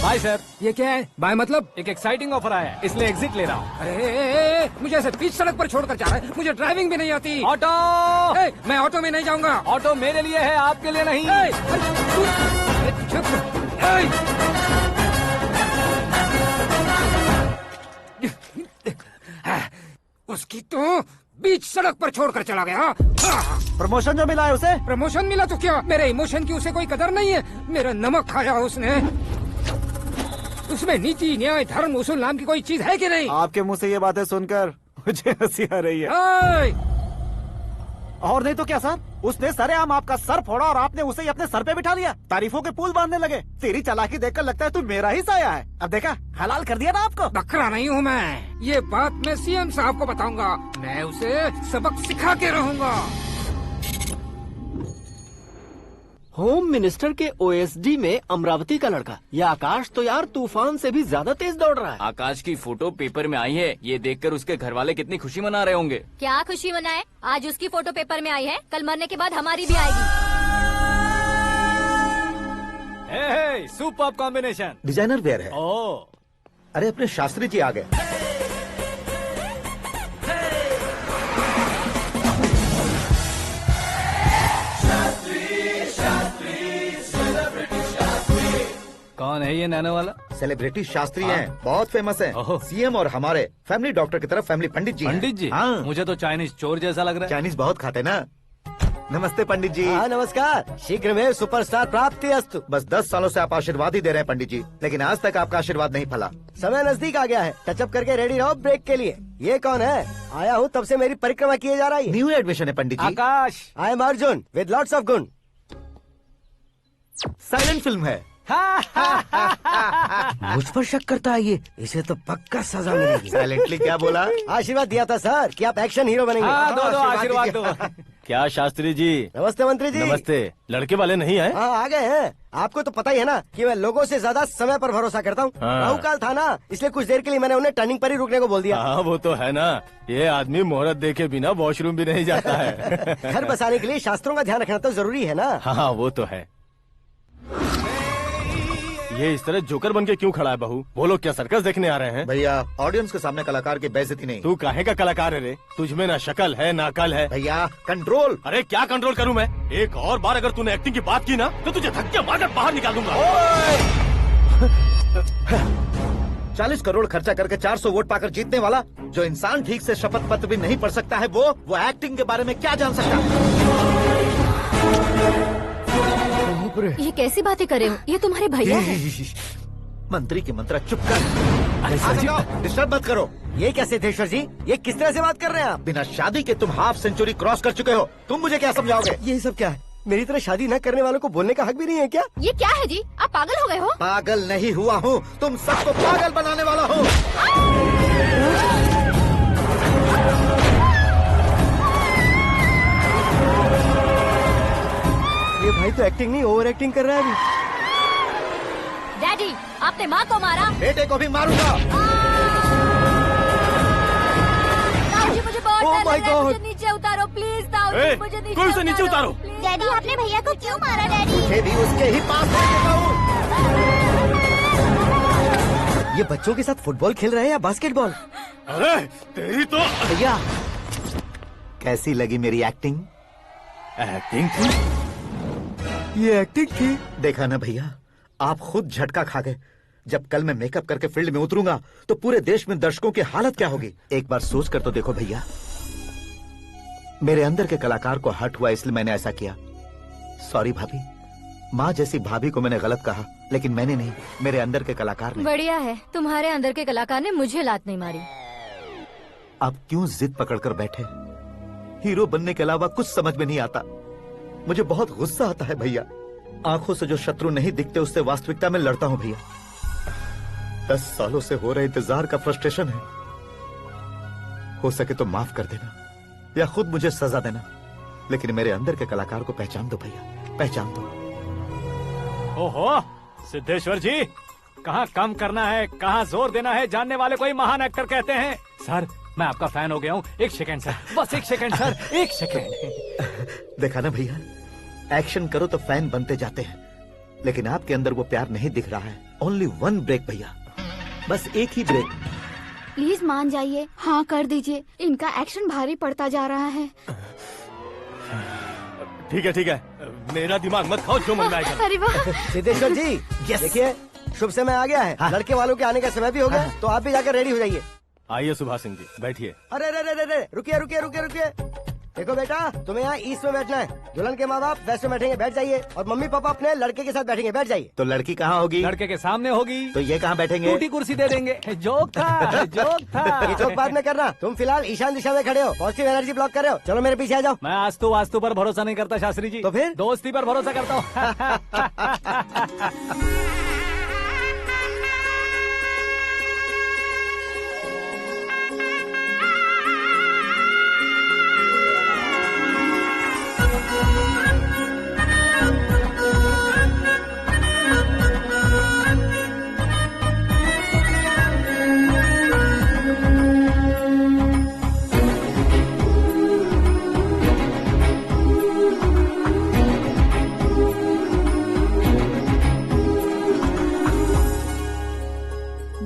Bye sir. ये क्या है? बाय मतलब? एक एक्साइटिंग ऑफर आया है, इसलिए एग्जिट ले रहा हूँ। अरे मुझे ऐसे बीच सड़क पर छोड़कर जा रहा है, मुझे ड्राइविंग भी नहीं आती। ऑटो! मैं ऑटो में नहीं जाऊंगा। ऑटो मेरे लिए है, आपके लिए नहीं। उसकी तो बीच सड़क पर छोड़कर चला गया। प्रमोशन जो मिला है उसे? प्रमोशन मिला तो क्या, मेरे इमोशन की उसे कोई कदर नहीं है। मेरा नमक खाया उसने। उसमें नीति न्याय धर्म उसूल नाम की कोई चीज है कि नहीं? आपके मुंह से ये बातें सुनकर मुझे हंसी आ रही है। और नहीं तो क्या सर, उसने सरेआम आपका सर फोड़ा और आपने उसे ही अपने सर पे बिठा लिया। तारीफों के पुल बांधने लगे। तेरी चालाकी देखकर लगता है तू मेरा ही साया है। अब देखा, हलाल कर दिया ना आपको। बकरा नहीं हूँ मैं। ये बात मैं सीएम साहब को बताऊंगा। मैं उसे सबक सिखा के रहूंगा। होम मिनिस्टर के ओएसडी में अमरावती का लड़का, ये आकाश तो यार तूफान से भी ज्यादा तेज दौड़ रहा है। आकाश की फोटो पेपर में आई है, ये देखकर उसके घर वाले कितनी खुशी मना रहे होंगे। क्या खुशी मनाए? आज उसकी फोटो पेपर में आई है, कल मरने के बाद हमारी भी आएगी। Superb combination. डिजाइनर वेयर है। ओह, अरे अपने शास्त्री जी आ गए। कौन है ये नैनो वाला? सेलिब्रिटी शास्त्री हैं, बहुत फेमस हैं। सीएम और हमारे फैमिली डॉक्टर की तरफ फैमिली पंडित जी हैं। पंडित जी? हाँ। मुझे तो चाइनीज चोर जैसा लग रहा है। चाइनीज बहुत खाते ना। नमस्ते पंडित जी। हाँ नमस्कार। शीघ्र में सुपरस्टार प्राप्ति अस्तु। बस 10 सालों से आप आशीर्वाद ही दे रहे हैं पंडित जी, लेकिन आज तक आपका आशीर्वाद नहीं फला। समय नजदीक आ गया है, टचअप करके रेडी रहो ब्रेक के लिए। ये कौन है? आया हूँ तब से मेरी परिक्रमा किए जा रही है। न्यू एडमिशन है Pandit ji. Akash. I am Arjun with lots of गुण। साइलेंट फिल्म है। मुझ पर शक करता है ये, इसे तो पक्का सजा मिलेगी। साइलेंटली क्या बोला? आशीर्वाद दिया था सर कि आप एक्शन हीरो बनेंगे। हाँ, दो आशीर्वाद दो। क्या शास्त्री जी? नमस्ते मंत्री जी। नमस्ते। लड़के वाले नहीं आए? हाँ आ गए हैं। आपको तो पता ही है ना कि मैं लोगों से ज्यादा समय पर भरोसा करता हूँ। हाँ। राहु काल था ना, इसलिए कुछ देर के लिए मैंने उन्हें टर्निंग पर ही रुकने को बोल दिया। हाँ वो तो है ना, ये आदमी मुहूर्त देखे बिना वॉशरूम भी नहीं जाता है। घर बसाने के लिए शास्त्रों का ध्यान रखना तो जरूरी है ना। हाँ वो तो है। ये इस तरह जोकर बन के क्यों खड़ा है बहू? वो लोग क्या सर्कस देखने आ रहे हैं? भैया ऑडियंस के सामने कलाकार की बेइज्जती नहीं। तू काहे का कलाकार है रे? तुझमें ना शक्ल है ना अकल है। भैया कंट्रोल। अरे क्या कंट्रोल करूं मैं? एक और बार अगर तूने एक्टिंग की बात की ना तो तुझे धक्के मारकर बाहर निकाल दूंगा। 40 करोड़ खर्चा करके 400 वोट पाकर जीतने वाला जो इंसान ठीक से शपथ पत्र भी नहीं पढ़ सकता है, वो एक्टिंग के बारे में क्या जान सकता है? ये कैसी बातें करे हो? ये तुम्हारे भैया हैं। मंत्री की मंत्रा चुप कर। डिस्टर्ब मत करो। ये क्या सिद्धेश्वर जी, ये किस तरह से बात कर रहे हैं आप? बिना शादी के तुम हाफ सेंचुरी क्रॉस कर चुके हो, तुम मुझे क्या समझाओगे? ये सब क्या है? मेरी तरह शादी न करने वालों को बोलने का हक भी नहीं है क्या? ये क्या है जी? आप पागल हो गए हो? पागल नहीं हुआ हूँ, तुम सबको पागल बनाने वाला हूँ। ये भाई तो एक्टिंग नहीं ओवर एक्टिंग कर रहा है अभी। डैडी, आपने माँ को मारा। बेटे को भी मारूंगा। ताऊ जी मुझे बहुत Oh डर my लग रहा है, God. मुझे नीचे उतारो प्लीज। ताऊ जी मुझे नीचे कोई उसे नीचे उतारो। डैडी आपने भैया को क्यों मारा डैडी? मुझे भी उसके ही पास लेके जाऊं। ये बच्चों के साथ फुटबॉल खेल रहे हैं या बास्केटबॉल? अरे तेरी तो भैया कैसी लगी मेरी एक्टिंग? एक्टिंग थी। ये एक्टिंग थी। देखा ना भैया, आप खुद झटका खा गए। जब कल मैं मेकअप करके फील्ड में उतरूंगा तो पूरे देश में दर्शकों की हालत क्या होगी? एक बार सोच कर तो देखो भैया। मेरे अंदर के कलाकार को हर्ट हुआ इसलिए मैंने ऐसा किया। सॉरी भाभी। माँ जैसी भाभी को मैंने गलत कहा, लेकिन मैंने नहीं, मेरे अंदर के कलाकार ने। बढ़िया है, तुम्हारे अंदर के कलाकार ने मुझे लात नहीं मारी। आप क्यों जिद पकड़कर बैठे? हीरो बनने के अलावा कुछ समझ में नहीं आता। मुझे बहुत गुस्सा आता है भैया। आंखों से जो शत्रु नहीं दिखते उससे वास्तविकता में लड़ता हूँ भैया। 10 सालों से हो रहे इंतजार का फ्रस्ट्रेशन है। हो सके तो माफ कर देना या खुद मुझे सजा देना, लेकिन मेरे अंदर के कलाकार को पहचान दो भैया, पहचान दो। ओहो सिद्धेश्वर जी, कहाँ कम करना है कहाँ जोर देना है जानने वाले को ही महान एक्टर कहते हैं। सर मैं आपका फैन हो गया हूँ। एक सेकंड सर, बस एक सेकंड सर, एक सेकंड। देखा ना भैया, एक्शन करो तो फैन बनते जाते हैं, लेकिन आपके अंदर वो प्यार नहीं दिख रहा है। ओनली 1 ब्रेक भैया, बस एक ही ब्रेक। प्लीज मान जाइए, हाँ कर दीजिए। इनका एक्शन भारी पड़ता जा रहा है। ठीक है, मेरा दिमाग मत खाओ, जो मन में आएगा। अरे वाह। सिद्धेश्वर जी देखिए, शुभ समय आ गया है। लड़के वालों के आने का समय भी हो गया, तो आप भी जाकर रेडी हो जाइए। आइए सुभाष सिंह जी, बैठिए। अरे अरे अरे अरे, रुकिए रुकिए रुकिए रुकिए। देखो बेटा, तुम्हें यहाँ ईस्ट में बैठना है। दुल्हन के माँ बाप वेस्ट में बैठेंगे, बैठ जाइए। और मम्मी पापा अपने लड़के के साथ बैठेंगे, बैठ जाइए। तो लड़की कहाँ होगी? लड़के के सामने होगी। तो ये कहाँ बैठेंगे? टूटी कुर्सी दे देंगे। जोक था, जोक था। ये जोक बाद में करना। तुम फिलहाल ईशान दिशा में खड़े हो, पॉजिटिव एनर्जी ब्लॉक कर रहे हो। चलो मेरे पीछे आ जाओ। मैं वास्तु पर भरोसा नहीं करता शास्त्री जी। तो फिर? दोस्ती पर भरोसा करता हूँ।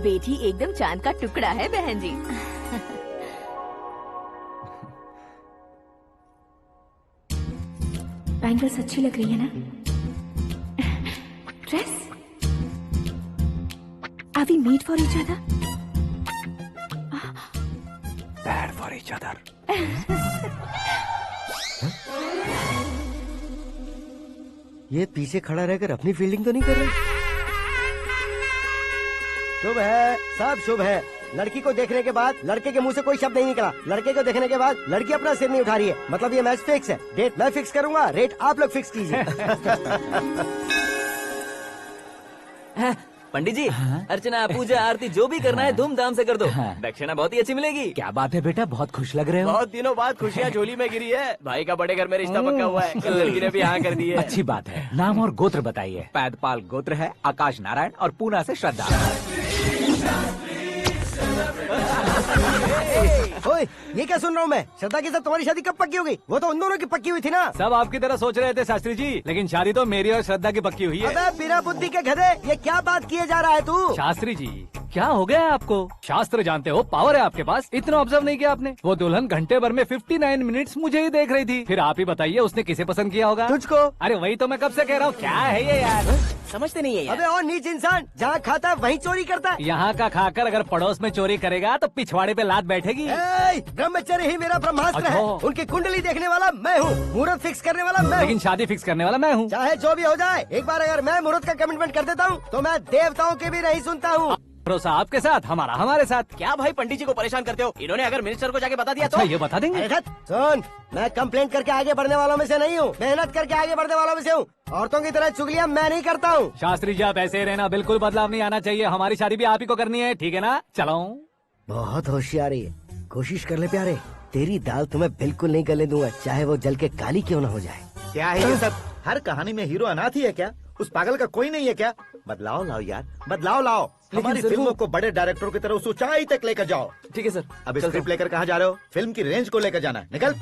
बेटी एकदम चांद का टुकड़ा है बहन जी। बैंगल्स अच्छी लग रही है ना? Dress? Are we made for each other? Bad for each other. ये पीछे खड़ा रहकर अपनी फील्डिंग तो नहीं कर रहा? शुभ है, सब शुभ है। लड़की को देखने के बाद लड़के के मुंह से कोई शब्द नहीं निकला। लड़के को देखने के बाद लड़की अपना सिर नहीं उठा रही है। मतलब ये मैच फिक्स है। डेट मैं फिक्स करूंगा, रेट आप लोग फिक्स कीजिए। पंडित जी, अर्चना पूजा आरती जो भी करना है धूमधाम से कर दो। दक्षिणा बहुत ही अच्छी मिलेगी। क्या बात है बेटा, बहुत खुश लग रहे हो। बहुत दिनों बाद खुशियाँ झोली में गिरी है। भाई का बड़े घर में रिश्ता पक्का हुआ है। कल लड़की ने भी हाँ कर दी है। अच्छी बात है। नाम और गोत्र बताइए। पैदपाल गोत्र है, आकाश नारायण, और पूना से श्रद्धा। ओए, ये क्या सुन रहा हूँ मैं? श्रद्धा के साथ तुम्हारी शादी कब पक्की होगी? वो तो उन दोनों की पक्की हुई थी ना। सब आपकी तरह सोच रहे थे शास्त्री जी, लेकिन शादी तो मेरी और श्रद्धा की पक्की हुई है। अबे बिना बुद्धि के गधे, ये क्या बात किए जा रहा है तू? शास्त्री जी, क्या हो गया है आपको? शास्त्र जानते हो, पावर है आपके पास। इतना ऑब्जर्व नहीं किया आपने? वो दुल्हन घंटे भर में 59 मिनट्स मुझे ही देख रही थी। फिर आप ही बताइए उसने किसे पसंद किया होगा? तुझको। अरे वही तो मैं कब से कह रहा हूँ। क्या है ये यार, समझते नहीं है यार। अबे और नीच इंसान, जहाँ खाता है वहीं चोरी करता है। यहाँ का खाकर अगर पड़ोस में चोरी करेगा तो पिछवाड़े पे लात बैठेगी। ब्रह्मचर्य ही मेरा ब्रह्मास्त्र है। अच्छा। उनकी कुंडली देखने वाला मैं हूँ, मुहूर्त फिक्स करने वाला मैं हूँ। लेकिन शादी फिक्स करने वाला मैं हूँ। चाहे जो भी हो जाए, एक बार अगर मैं मुहूर्त का कमिटमेंट कर देता हूँ तो मैं देवताओं के भी नहीं सुनता हूँ। भरोसा आपके साथ, हमारा हमारे साथ। क्या भाई पंडित जी को परेशान करते हो? इन्होंने अगर मिनिस्टर को जाके बता दिया अच्छा, तो ये बता देंगे। सुन, मैं कंप्लेंट करके आगे बढ़ने वालों में से नहीं हूँ, मेहनत करके आगे बढ़ने वालों में से हूँ। औरतों की तरह चुगलियाँ मैं नहीं करता हूँ। शास्त्री जी आप ऐसे ही रहना, बिल्कुल बदलाव नहीं आना चाहिए। हमारी शादी भी आप ही को करनी है, ठीक है ना? चलो। बहुत होशियारी है, कोशिश कर ले प्यारे। तेरी दाल तुम्हें बिल्कुल नहीं गले दूंगा, चाहे वो जल के काली क्यों न हो जाए। क्या है ये सब? हर कहानी में हीरो अनाथ ही है क्या? उस पागल का कोई नहीं है क्या? बदलाव लाओ यार, बदलाव लाओ। हमारी फिल्मों को बड़े डायरेक्टरों की तरह उस ऊंचाई तक लेकर जाओ। ठीक है सर। अब स्क्रिप्ट लेकर कहाँ जा रहे हो? फिल्म की रेंज को लेकर जाना है। निकल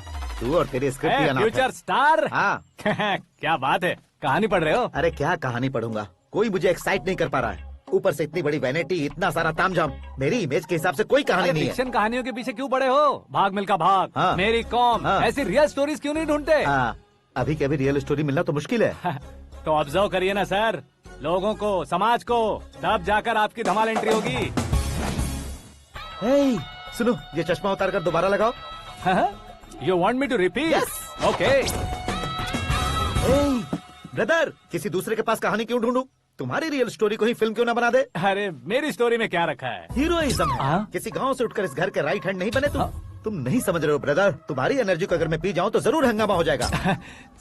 तू और तेरी स्क्रिप्ट ही अनाथ है। Future star. हाँ। क्या बात है, कहानी पढ़ रहे हो? अरे क्या कहानी पढ़ूंगा, कोई मुझे एक्साइट नहीं कर पा रहा है। ऊपर से इतनी बड़ी वैनिटी, इतना सारा तामझाम। मेरी इमेज के हिसाब से कोई कहानी नहीं है। फिक्शन कहानियों के पीछे क्यों पड़े हो? भाग मिल्खा भाग, हाँ। मेरी कॉम, हाँ। ऐसी रियल स्टोरीज क्यों नहीं ढूंढते? हाँ, अभी के अभी रियल स्टोरी मिलना तो मुश्किल है। तो ऑब्जर्व करिए ना सर, लोगों को, समाज को, तब जाकर आपकी धमाल एंट्री होगी। सुनो, ये चश्मा उतार कर दोबारा लगाओ। You want me to repeat? Okay. Brother, किसी दूसरे के पास कहानी क्यों ढूंढूं? तुम्हारी रियल स्टोरी को ही फिल्म क्यों ना बना दे? अरे मेरी स्टोरी में क्या रखा है? हीरोइज्म है। किसी गांव से उठकर इस घर के राइट हैंड नहीं बने तुम। तुम नहीं समझ रहे हो ब्रदर, तुम्हारी एनर्जी को अगर मैं पी जाऊं तो जरूर हंगामा हो जाएगा।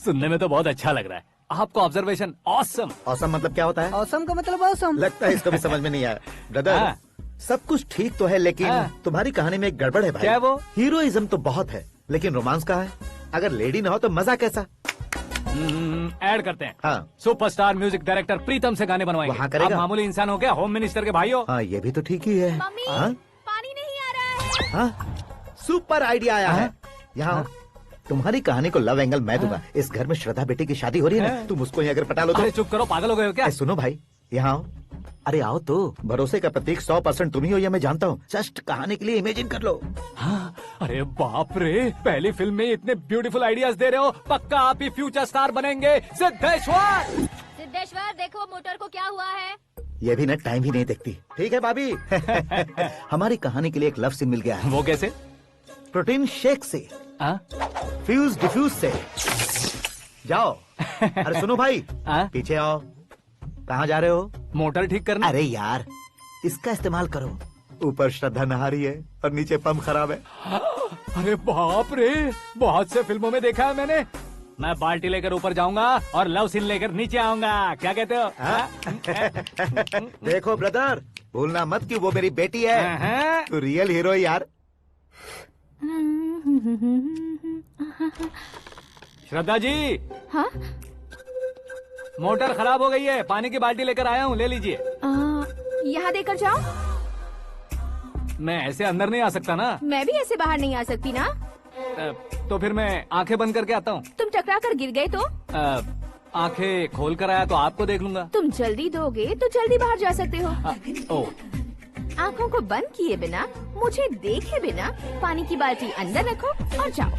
सुनने में तो बहुत अच्छा लग रहा है आपको। Observation awesome. ऑसम मतलब क्या होता है? ऑसम का मतलब ऑसम। लगता है इसको भी समझ में नहीं आया। ब्रदर, सब कुछ ठीक तो है, लेकिन तुम्हारी कहानी में एक गड़बड़ है भाई। क्या वो? हीरोइज्म तो बहुत है, लेकिन रोमांस कहाँ है? अगर लेडी ना हो तो मजा कैसा? ऐड करते हैं। हाँ। सुपरस्टार म्यूजिक डायरेक्टर प्रीतम से गाने बनवाएंगे। वहाँ करेगा? आप मामूली इंसान हो क्या, होम मिनिस्टर के भाई हो? हाँ, ये भी तो ठीक ही है। मम्मी, हाँ? पानी नहीं आ रहा है। हाँ? सुपर आइडिया आया है। यहाँ तुम्हारी कहानी को लव एंगल मैं दूंगा। इस घर में श्रद्धा बेटी की शादी हो रही है ना, तुम उसको ही अगर पटा लो तो। अरे चुप करो, पागल हो गए हो क्या? सुनो भाई, यहाँ आओ। अरे आओ तो, भरोसे का प्रतीक 100% तुम ही हो, ये मैं जानता हूँ। जस्ट कहानी के लिए इमेजिन कर लो। हाँ, अरे बाप रे, पहली फिल्म में इतने ब्यूटीफुल आइडियाज दे रहे हो। पक्का आप ही फ्यूचर स्टार बनेंगे। सिद्धेश्वर, सिद्धेश्वर देखो मोटर को क्या हुआ है। ये भी ना टाइम ही नहीं देखती। ठीक है भाभी। हमारी कहानी के लिए एक लव सीन मिल गया है। वो कैसे? प्रोटीन शेक से, फ्यूज डिफ्यूज से। जाओ। अरे सुनो भाई, पीछे आओ। कहाँ जा रहे हो? मोटर ठीक करना। अरे यार, इसका इस्तेमाल करो। ऊपर श्रद्धा नहा रही है और नीचे पंप खराब है। अरे बाप रे, बहुत से फिल्मों में देखा है मैंने। मैं बाल्टी लेकर ऊपर जाऊंगा और लव सीन लेकर नीचे आऊंगा। क्या कहते हो? देखो ब्रदर, भूलना मत कि वो मेरी बेटी है। तू रियल हीरो है यार। श्रद्धा जी। हाँ? मोटर खराब हो गई है, पानी की बाल्टी लेकर आया हूँ, ले लीजिए। यहाँ देकर जाओ। मैं ऐसे अंदर नहीं आ सकता ना। मैं भी ऐसे बाहर नहीं आ सकती ना। तो फिर मैं आंखें बंद करके आता हूँ। तुम टकरा कर गिर गए तो? आंखें खोल कर आया तो आपको देख लूंगा। तुम जल्दी दोगे तो जल्दी बाहर जा सकते हो। आंखों को बंद किए बिना, मुझे देखे बिना पानी की बाल्टी अंदर रखो और जाओ।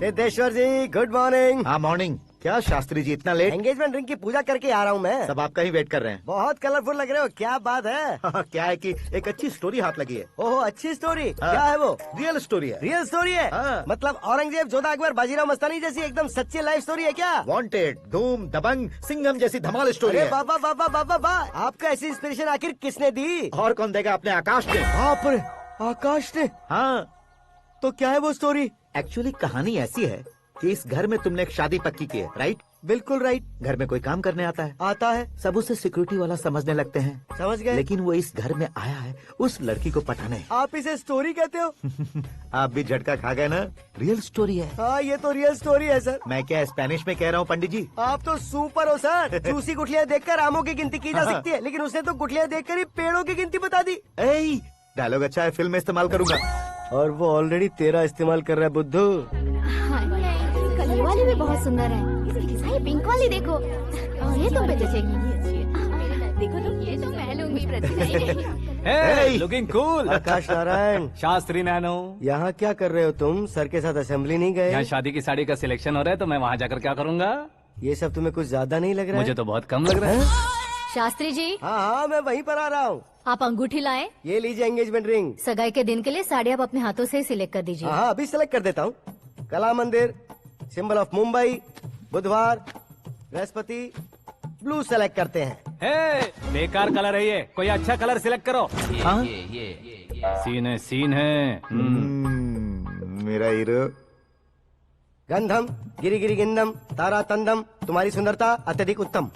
सिद्धेश्वर जी, गुड मॉर्निंग। हाँ मॉर्निंग। क्या शास्त्री जी इतना लेट? एंगेजमेंट रिंग की पूजा करके आ रहा हूँ मैं। सब आपका ही वेट कर रहे हैं। बहुत कलरफुल लग रहे हो, क्या बात है? क्या है कि एक अच्छी स्टोरी हाथ लगी है। ओहो, अच्छी स्टोरी। क्या है वो? रियल स्टोरी है। रियल स्टोरी है? मतलब औरंगजेब, जोधा अकबर, बाजीराव मस्तानी जैसी एकदम सच्ची लाइफ स्टोरी है क्या? वांटेड, धूम, दबंग, सिंघम जैसी धमाल स्टोरी है। बाबा बाबा बाबा बाबा, आपको ऐसी इंस्पिरेशन आखिर किसने दी? और कौन देगा? अपने आकाश ने। बाप रे, आकाश ने? हाँ। तो क्या है वो स्टोरी? एक्चुअली कहानी ऐसी है कि इस घर में तुमने एक शादी पक्की की है, राइट? बिल्कुल राइट। घर में कोई काम करने आता है? आता है। सब उसे सिक्योरिटी वाला समझने लगते हैं। समझ गए। लेकिन वो इस घर में आया है उस लड़की को पटाने। आप इसे स्टोरी कहते हो? आप भी झटका खा गए ना। रियल स्टोरी है। हाँ, ये तो रियल स्टोरी है सर। मैं क्या स्पेनिश में कह रहा हूँ पंडित जी? आप तो सुपर हो सर। चूसी गुठलियाँ देखकर आमों की गिनती की जा सकती है, लेकिन उसने तो गुठलियाँ देखकर ही पेड़ों की गिनती बता दी। डायलॉग अच्छा है, फिल्म में इस्तेमाल करूंगा। और वो ऑलरेडी तेरा इस्तेमाल कर रहा है बुद्धू। ये वाली भी बहुत सुंदर है। ये पिंक वाली देखो, ये तुम पे जचेगी। देखो तुम, ये तो मैं लूंगी। Looking cool. Akash Narayan. Shastri nano. यहाँ क्या कर रहे हो तुम? सर के साथ असेंबली नहीं गए? यहाँ शादी की साड़ी का सिलेक्शन हो रहा है, तो मैं वहाँ जाकर क्या करूँगा? ये सब तुम्हें कुछ ज्यादा नहीं लग रहा है? मुझे तो बहुत कम लग रहा है। शास्त्री जी। हाँ हाँ, मैं वहीं पर आ रहा हूँ। आप अंगूठी लाएं। ये लीजिए एंगेजमेंट रिंग। सगाई के दिन के लिए साड़ी आप अपने हाथों से सिलेक्ट कर दीजिए। हाँ, अभी सिलेक्ट कर देता हूँ। कला मंदिर, सिंबल ऑफ मुंबई, बुधवार, बृहस्पति, ब्लू सेलेक्ट करते हैं। बेकार कलर है ये, कोई अच्छा कलर सिलेक्ट करो। सीन है। मेरा हीरो। गंधम, गिरी गिरी गिंदम, तारा तंदम, तुम्हारी सुंदरता अत्यधिक उत्तम।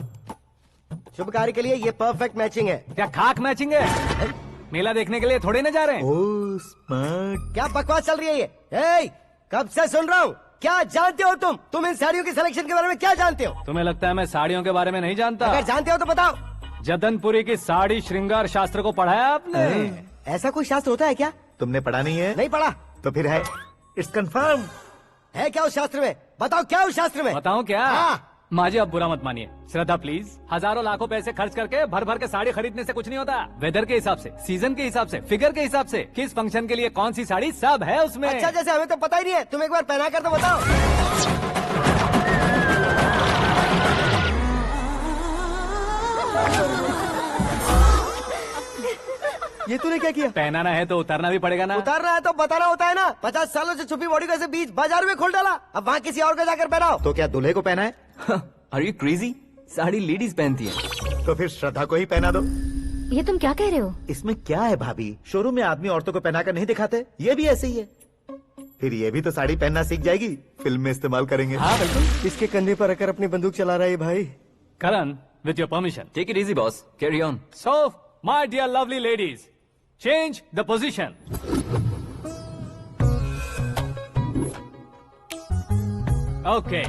शुभ कार्य के लिए ये परफेक्ट मैचिंग है। क्या खाक मैचिंग है? मेला देखने के लिए थोड़े न जा रहे हैं। Oh smart. क्या बकवास चल रही है ये? ए, कब से सुन रहा हूँ। क्या जानते हो तुम? तुम इन साड़ियों के सिलेक्शन के बारे में क्या जानते हो? तुम्हें लगता है मैं साड़ियों के बारे में नहीं जानता? अगर जानते हो तो बताओ। जदनपुरी की साड़ी श्रृंगार शास्त्र को पढ़ाया आपने? ऐसा कोई शास्त्र होता है क्या? तुमने पढ़ा नहीं है? नहीं पढ़ा। तो फिर है, इट्स कंफर्म। है क्या उस शास्त्र में? बताओ क्या उस शास्त्र में? बताऊं क्या? हाँ। माजी, अब बुरा मत मानिए। श्रद्धा प्लीज, हजारों लाखों पैसे खर्च करके भर भर के साड़ी खरीदने से कुछ नहीं होता। वेदर के हिसाब से, सीजन के हिसाब से, फिगर के हिसाब से, किस फंक्शन के लिए कौन सी साड़ी, सब है उसमें। अच्छा, जैसे हमें तो पता ही नहीं है। तुम एक बार पहना कर तो बताओ। ये तूने क्या किया? पहनाना है तो उतारना भी पड़ेगा ना। उतारना है तो बताना होता है ना। 50 सालों से छुपी बॉडी को ऐसे बीच बाजार में खोल डाला, अब वहाँ किसी और को जाकर पहनाओ। तो क्या दूल्हे को पहना है? Are you crazy? Sari ladies पहनती है। तो फिर श्रद्धा को ही पहना दो। ये तुम क्या कह रहे हो? इसमें क्या है भाभी? शोरूम में आदमी औरतों को पहनाकर नहीं दिखाते? ये भी ऐसे ही है। फिर ये भी तो साड़ी पहनना सीख जाएगी, फिल्म में इस्तेमाल करेंगे। हाँ बिल्कुल। इसके कंधे पर रखकर अपनी बंदूक चला रहा है भाई। Karan, with your permission. Take it easy boss, carry on. So my dear lovely ladies, change the position. Okay,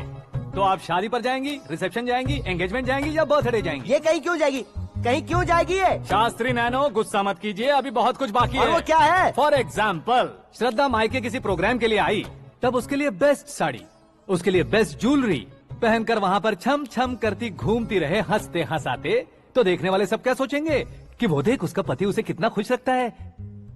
तो आप शादी पर जाएंगी, रिसेप्शन जाएंगी, एंगेजमेंट जाएंगी या बर्थडे जाएंगी? ये कहीं क्यों जाएगी? कहीं क्यों जाएगी ये? शास्त्री नैनो, गुस्सा मत कीजिए, अभी बहुत कुछ बाकी और है। वो क्या है? फॉर एग्जाम्पल, श्रद्धा मायके किसी प्रोग्राम के लिए आई, तब उसके लिए बेस्ट साड़ी, उसके लिए बेस्ट ज्वेलरी पहनकर वहाँ पर छम छम करती घूमती रहे हंसते हंसाते, तो देखने वाले सब क्या सोचेंगे कि वो देख उसका पति उसे कितना खुश रखता है।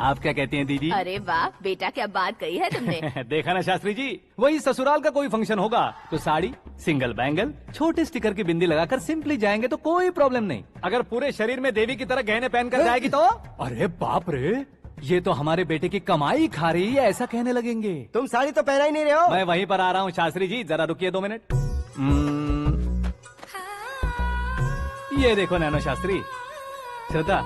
आप क्या कहती हैं दीदी? अरे वाह बेटा, क्या बात कही है तुमने। देखा ना शास्त्री जी, वही ससुराल का कोई फंक्शन होगा तो साड़ी, सिंगल बैंगल, छोटे स्टिकर की बिंदी लगाकर सिंपली जाएंगे तो कोई प्रॉब्लम नहीं। अगर पूरे शरीर में देवी की तरह गहने पहनकर जाएगी तो अरे बाप रे, ये तो हमारे बेटे की कमाई खा रही है, ऐसा कहने लगेंगे। तुम साड़ी तो पहना ही नहीं रहे हो। मैं वहीं पर आ रहा हूँ शास्त्री जी, जरा रुकिए 2 मिनट। ये देखो नैनो शास्त्री, श्रद्धा,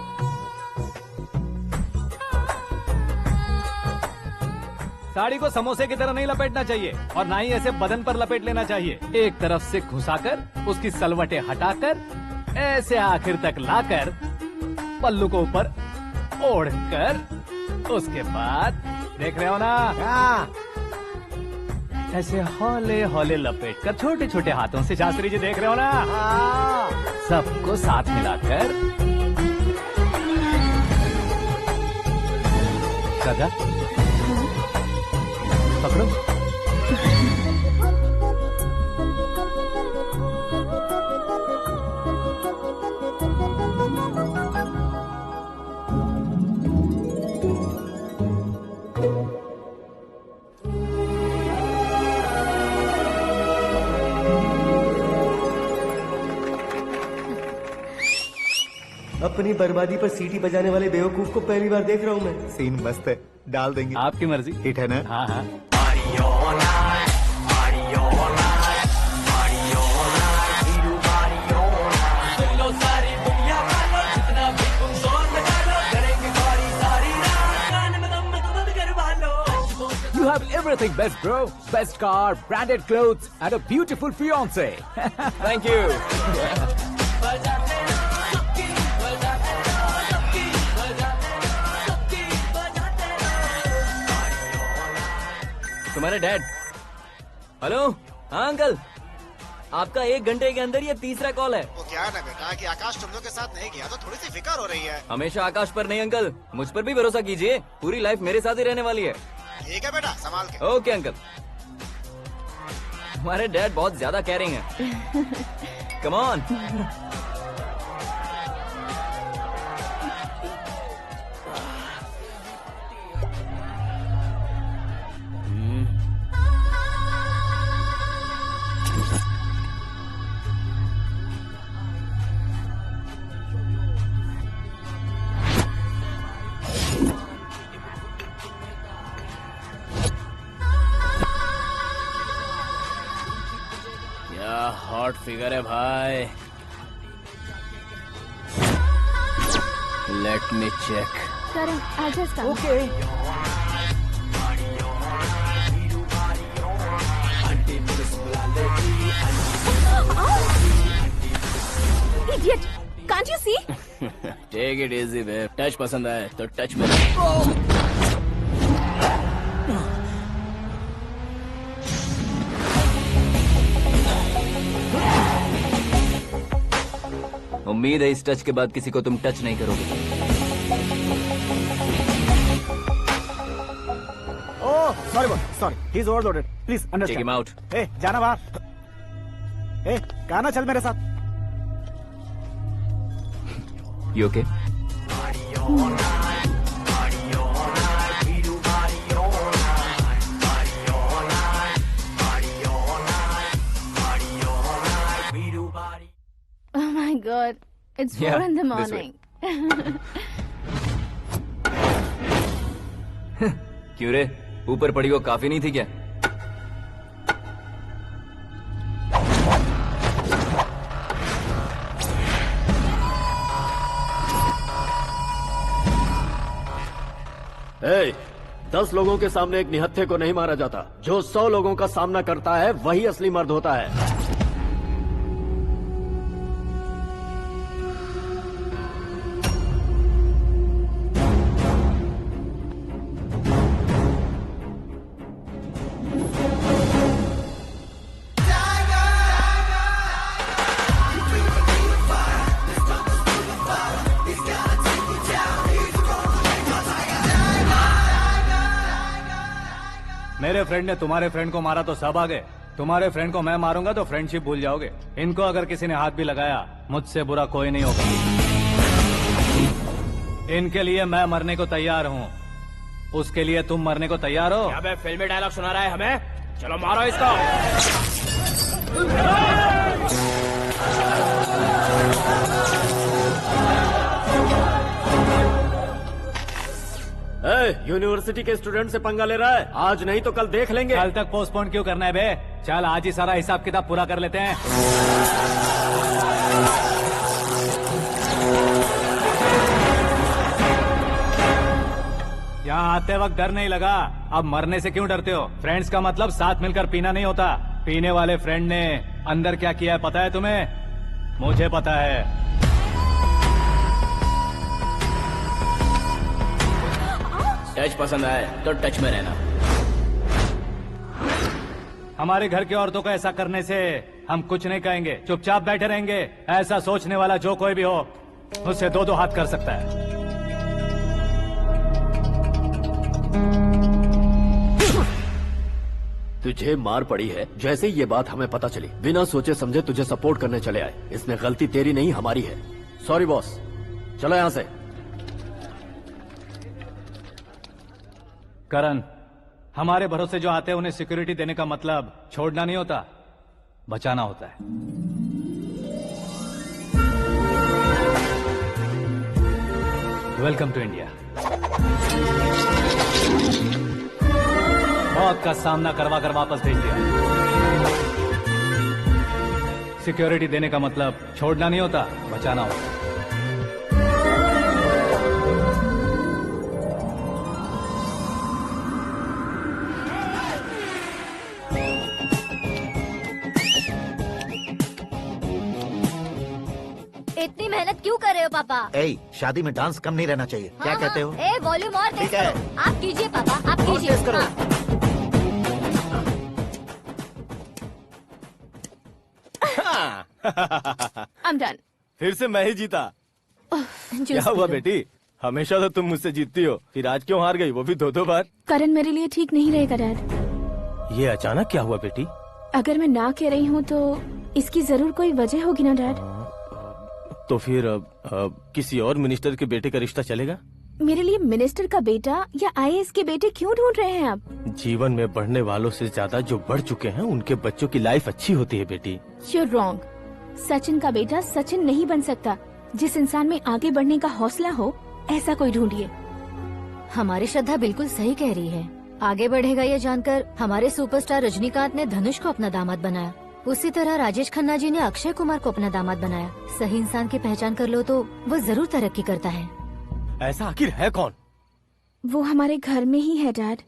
साड़ी को समोसे की तरह नहीं लपेटना चाहिए और ना ही ऐसे बदन पर लपेट लेना चाहिए। एक तरफ से घुसाकर उसकी सलवटें हटाकर ऐसे आखिर तक लाकर पल्लू को ऊपर ओढ़कर उसके बाद देख रहे हो ना, ऐसे हौले हौले लपेट कर छोटे छोटे हाथों से, शास्त्री जी देख रहे हो ना, सबको साथ मिलाकर श्रद्धा पकड़ो। अपनी बर्बादी पर सीटी बजाने वाले बेवकूफ को पहली बार देख रहा हूँ मैं। सीन मस्त है, डाल देंगे। आपकी मर्जी। हिट है ना? हाँ हाँ। You have everything best, bro. Best car, branded clothes, and a beautiful fiance. Thank you. तुम्हारे डैड। हेलो, हाँ अंकल, आपका 1 घंटे के अंदर ये तीसरा कॉल है। वो क्या है ना बेटा कि आकाश तुम लोग के साथ नहीं गया तो थोड़ी सी फिक्र हो रही है। हमेशा आकाश पर नहीं अंकल, मुझ पर भी भरोसा कीजिए, पूरी लाइफ मेरे साथ ही रहने वाली है। ठीक है बेटा, संभाल के। Okay uncle. हमारे डैड बहुत ज्यादा केयरिंग है। Come on. हॉट फिगर है भाई। Let me check. Karan, I'll just come. Okay. Idiot! Can't you see? Take it easy babe. Touch पसंद आए तो टच में। उम्मीद है इस टच के बाद किसी को तुम टच नहीं करोगे। Oh sorry sorry, he is overloaded, please take understand. Him out. ए जाना बाहर। ए गाना चल मेरे साथ। You okay? Oh my God, it's 4 in the this way. morning. क्यों रे, ऊपर पड़ी वो काफी नहीं थी क्या? ए, 10 लोगों के सामने एक निहत्थे को नहीं मारा जाता। जो 100 लोगों का सामना करता है वही असली मर्द होता है। मेरे फ्रेंड ने तुम्हारे फ्रेंड को मारा तो सब आ गए, तुम्हारे फ्रेंड को मैं मारूंगा तो फ्रेंडशिप भूल जाओगे। इनको अगर किसी ने हाथ भी लगाया, मुझसे बुरा कोई नहीं होगा। इनके लिए मैं मरने को तैयार हूँ, उसके लिए तुम मरने को तैयार हो? अबे फिल्मी डायलॉग सुना रहा है हमें, चलो मारो इसको। यूनिवर्सिटी के स्टूडेंट से पंगा ले रहा है, आज नहीं तो कल देख लेंगे। कल तक पोस्टपोन क्यों करना है बे? चल आज ही सारा हिसाब किताब पूरा कर लेते हैं। यहाँ आते वक्त डर नहीं लगा, अब मरने से क्यों डरते हो? फ्रेंड्स का मतलब साथ मिलकर पीना नहीं होता। पीने वाले फ्रेंड ने अंदर क्या किया है पता है तुम्हें? मुझे पता है। टच पसंद आए तो टच में रहना। हमारे घर की औरतों को ऐसा करने से हम कुछ नहीं कहेंगे, चुपचाप बैठे रहेंगे। ऐसा सोचने वाला जो कोई भी हो, उससे दो हाथ कर सकता है। तुझे मार पड़ी है, जैसे ये बात हमें पता चली, बिना सोचे समझे तुझे सपोर्ट करने चले आए। इसमें गलती तेरी नहीं हमारी है। सॉरी बॉस, चलो यहाँ से। करण, हमारे भरोसे जो आते हैं उन्हें सिक्योरिटी देने का मतलब छोड़ना नहीं होता, बचाना होता है। Welcome to India. मौत का सामना करवा कर वापस भेज दिया। सिक्योरिटी देने का मतलब छोड़ना नहीं होता, बचाना होता है। इतनी मेहनत क्यों कर रहे हो पापा? ए, शादी में डांस कम नहीं रहना चाहिए। क्या कहते हो? ए वॉल्यूम और तेज ठीक है। करो। आप कीजिए पापा, आप कीजिए। I'm done. फिर से मैं ही जीता। क्या हुआ बेटी? हमेशा तो तुम मुझसे जीतती हो, फिर आज क्यों हार गई, वो भी दो बार? करण मेरे लिए ठीक नहीं रहेगा डैड। ये अचानक क्या हुआ बेटी? अगर मैं ना कह रही हूँ तो इसकी जरूर कोई वजह होगी ना डैड। तो फिर किसी और मिनिस्टर के बेटे का रिश्ता चलेगा? मेरे लिए मिनिस्टर का बेटा या IAS के बेटे क्यों ढूंढ रहे हैं आप? जीवन में बढ़ने वालों से ज्यादा जो बढ़ चुके हैं उनके बच्चों की लाइफ अच्छी होती है बेटी। You're wrong. सचिन का बेटा सचिन नहीं बन सकता। जिस इंसान में आगे बढ़ने का हौसला हो, ऐसा कोई ढूंढिए। हमारी श्रद्धा बिल्कुल सही कह रही है। आगे बढ़ेगा ये जानकर हमारे सुपरस्टार रजनीकांत ने धनुष को अपना दामाद बनाया। उसी तरह राजेश खन्ना जी ने अक्षय कुमार को अपना दामाद बनाया। सही इंसान की पहचान कर लो तो वो जरूर तरक्की करता है। ऐसा आखिर है कौन? वो हमारे घर में ही है डैड,